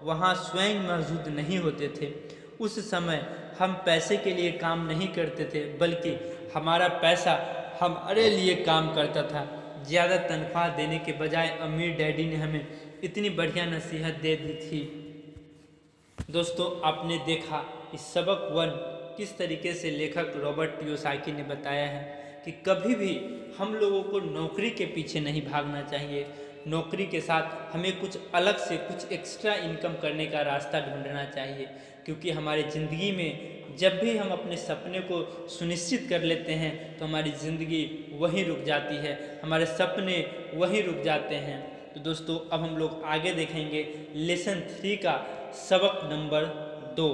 Speaker 1: वहाँ स्वयं मौजूद नहीं होते थे। उस समय हम पैसे के लिए काम नहीं करते थे, बल्कि हमारा पैसा हमारे लिए काम करता था। ज़्यादा तनख्वाह देने के बजाय अमीर डैडी ने हमें इतनी बढ़िया नसीहत दे दी थी। दोस्तों, आपने देखा कि सबक 1 किस तरीके से लेखक रॉबर्ट कियोसाकी ने बताया है कि कभी भी हम लोगों को नौकरी के पीछे नहीं भागना चाहिए। नौकरी के साथ हमें कुछ अलग से कुछ एक्स्ट्रा इनकम करने का रास्ता ढूंढना चाहिए, क्योंकि हमारी ज़िंदगी में जब भी हम अपने सपने को सुनिश्चित कर लेते हैं तो हमारी ज़िंदगी वहीं रुक जाती है, हमारे सपने वहीं रुक जाते हैं। तो दोस्तों, अब हम लोग आगे देखेंगे लेसन 3 का सबक नंबर 2।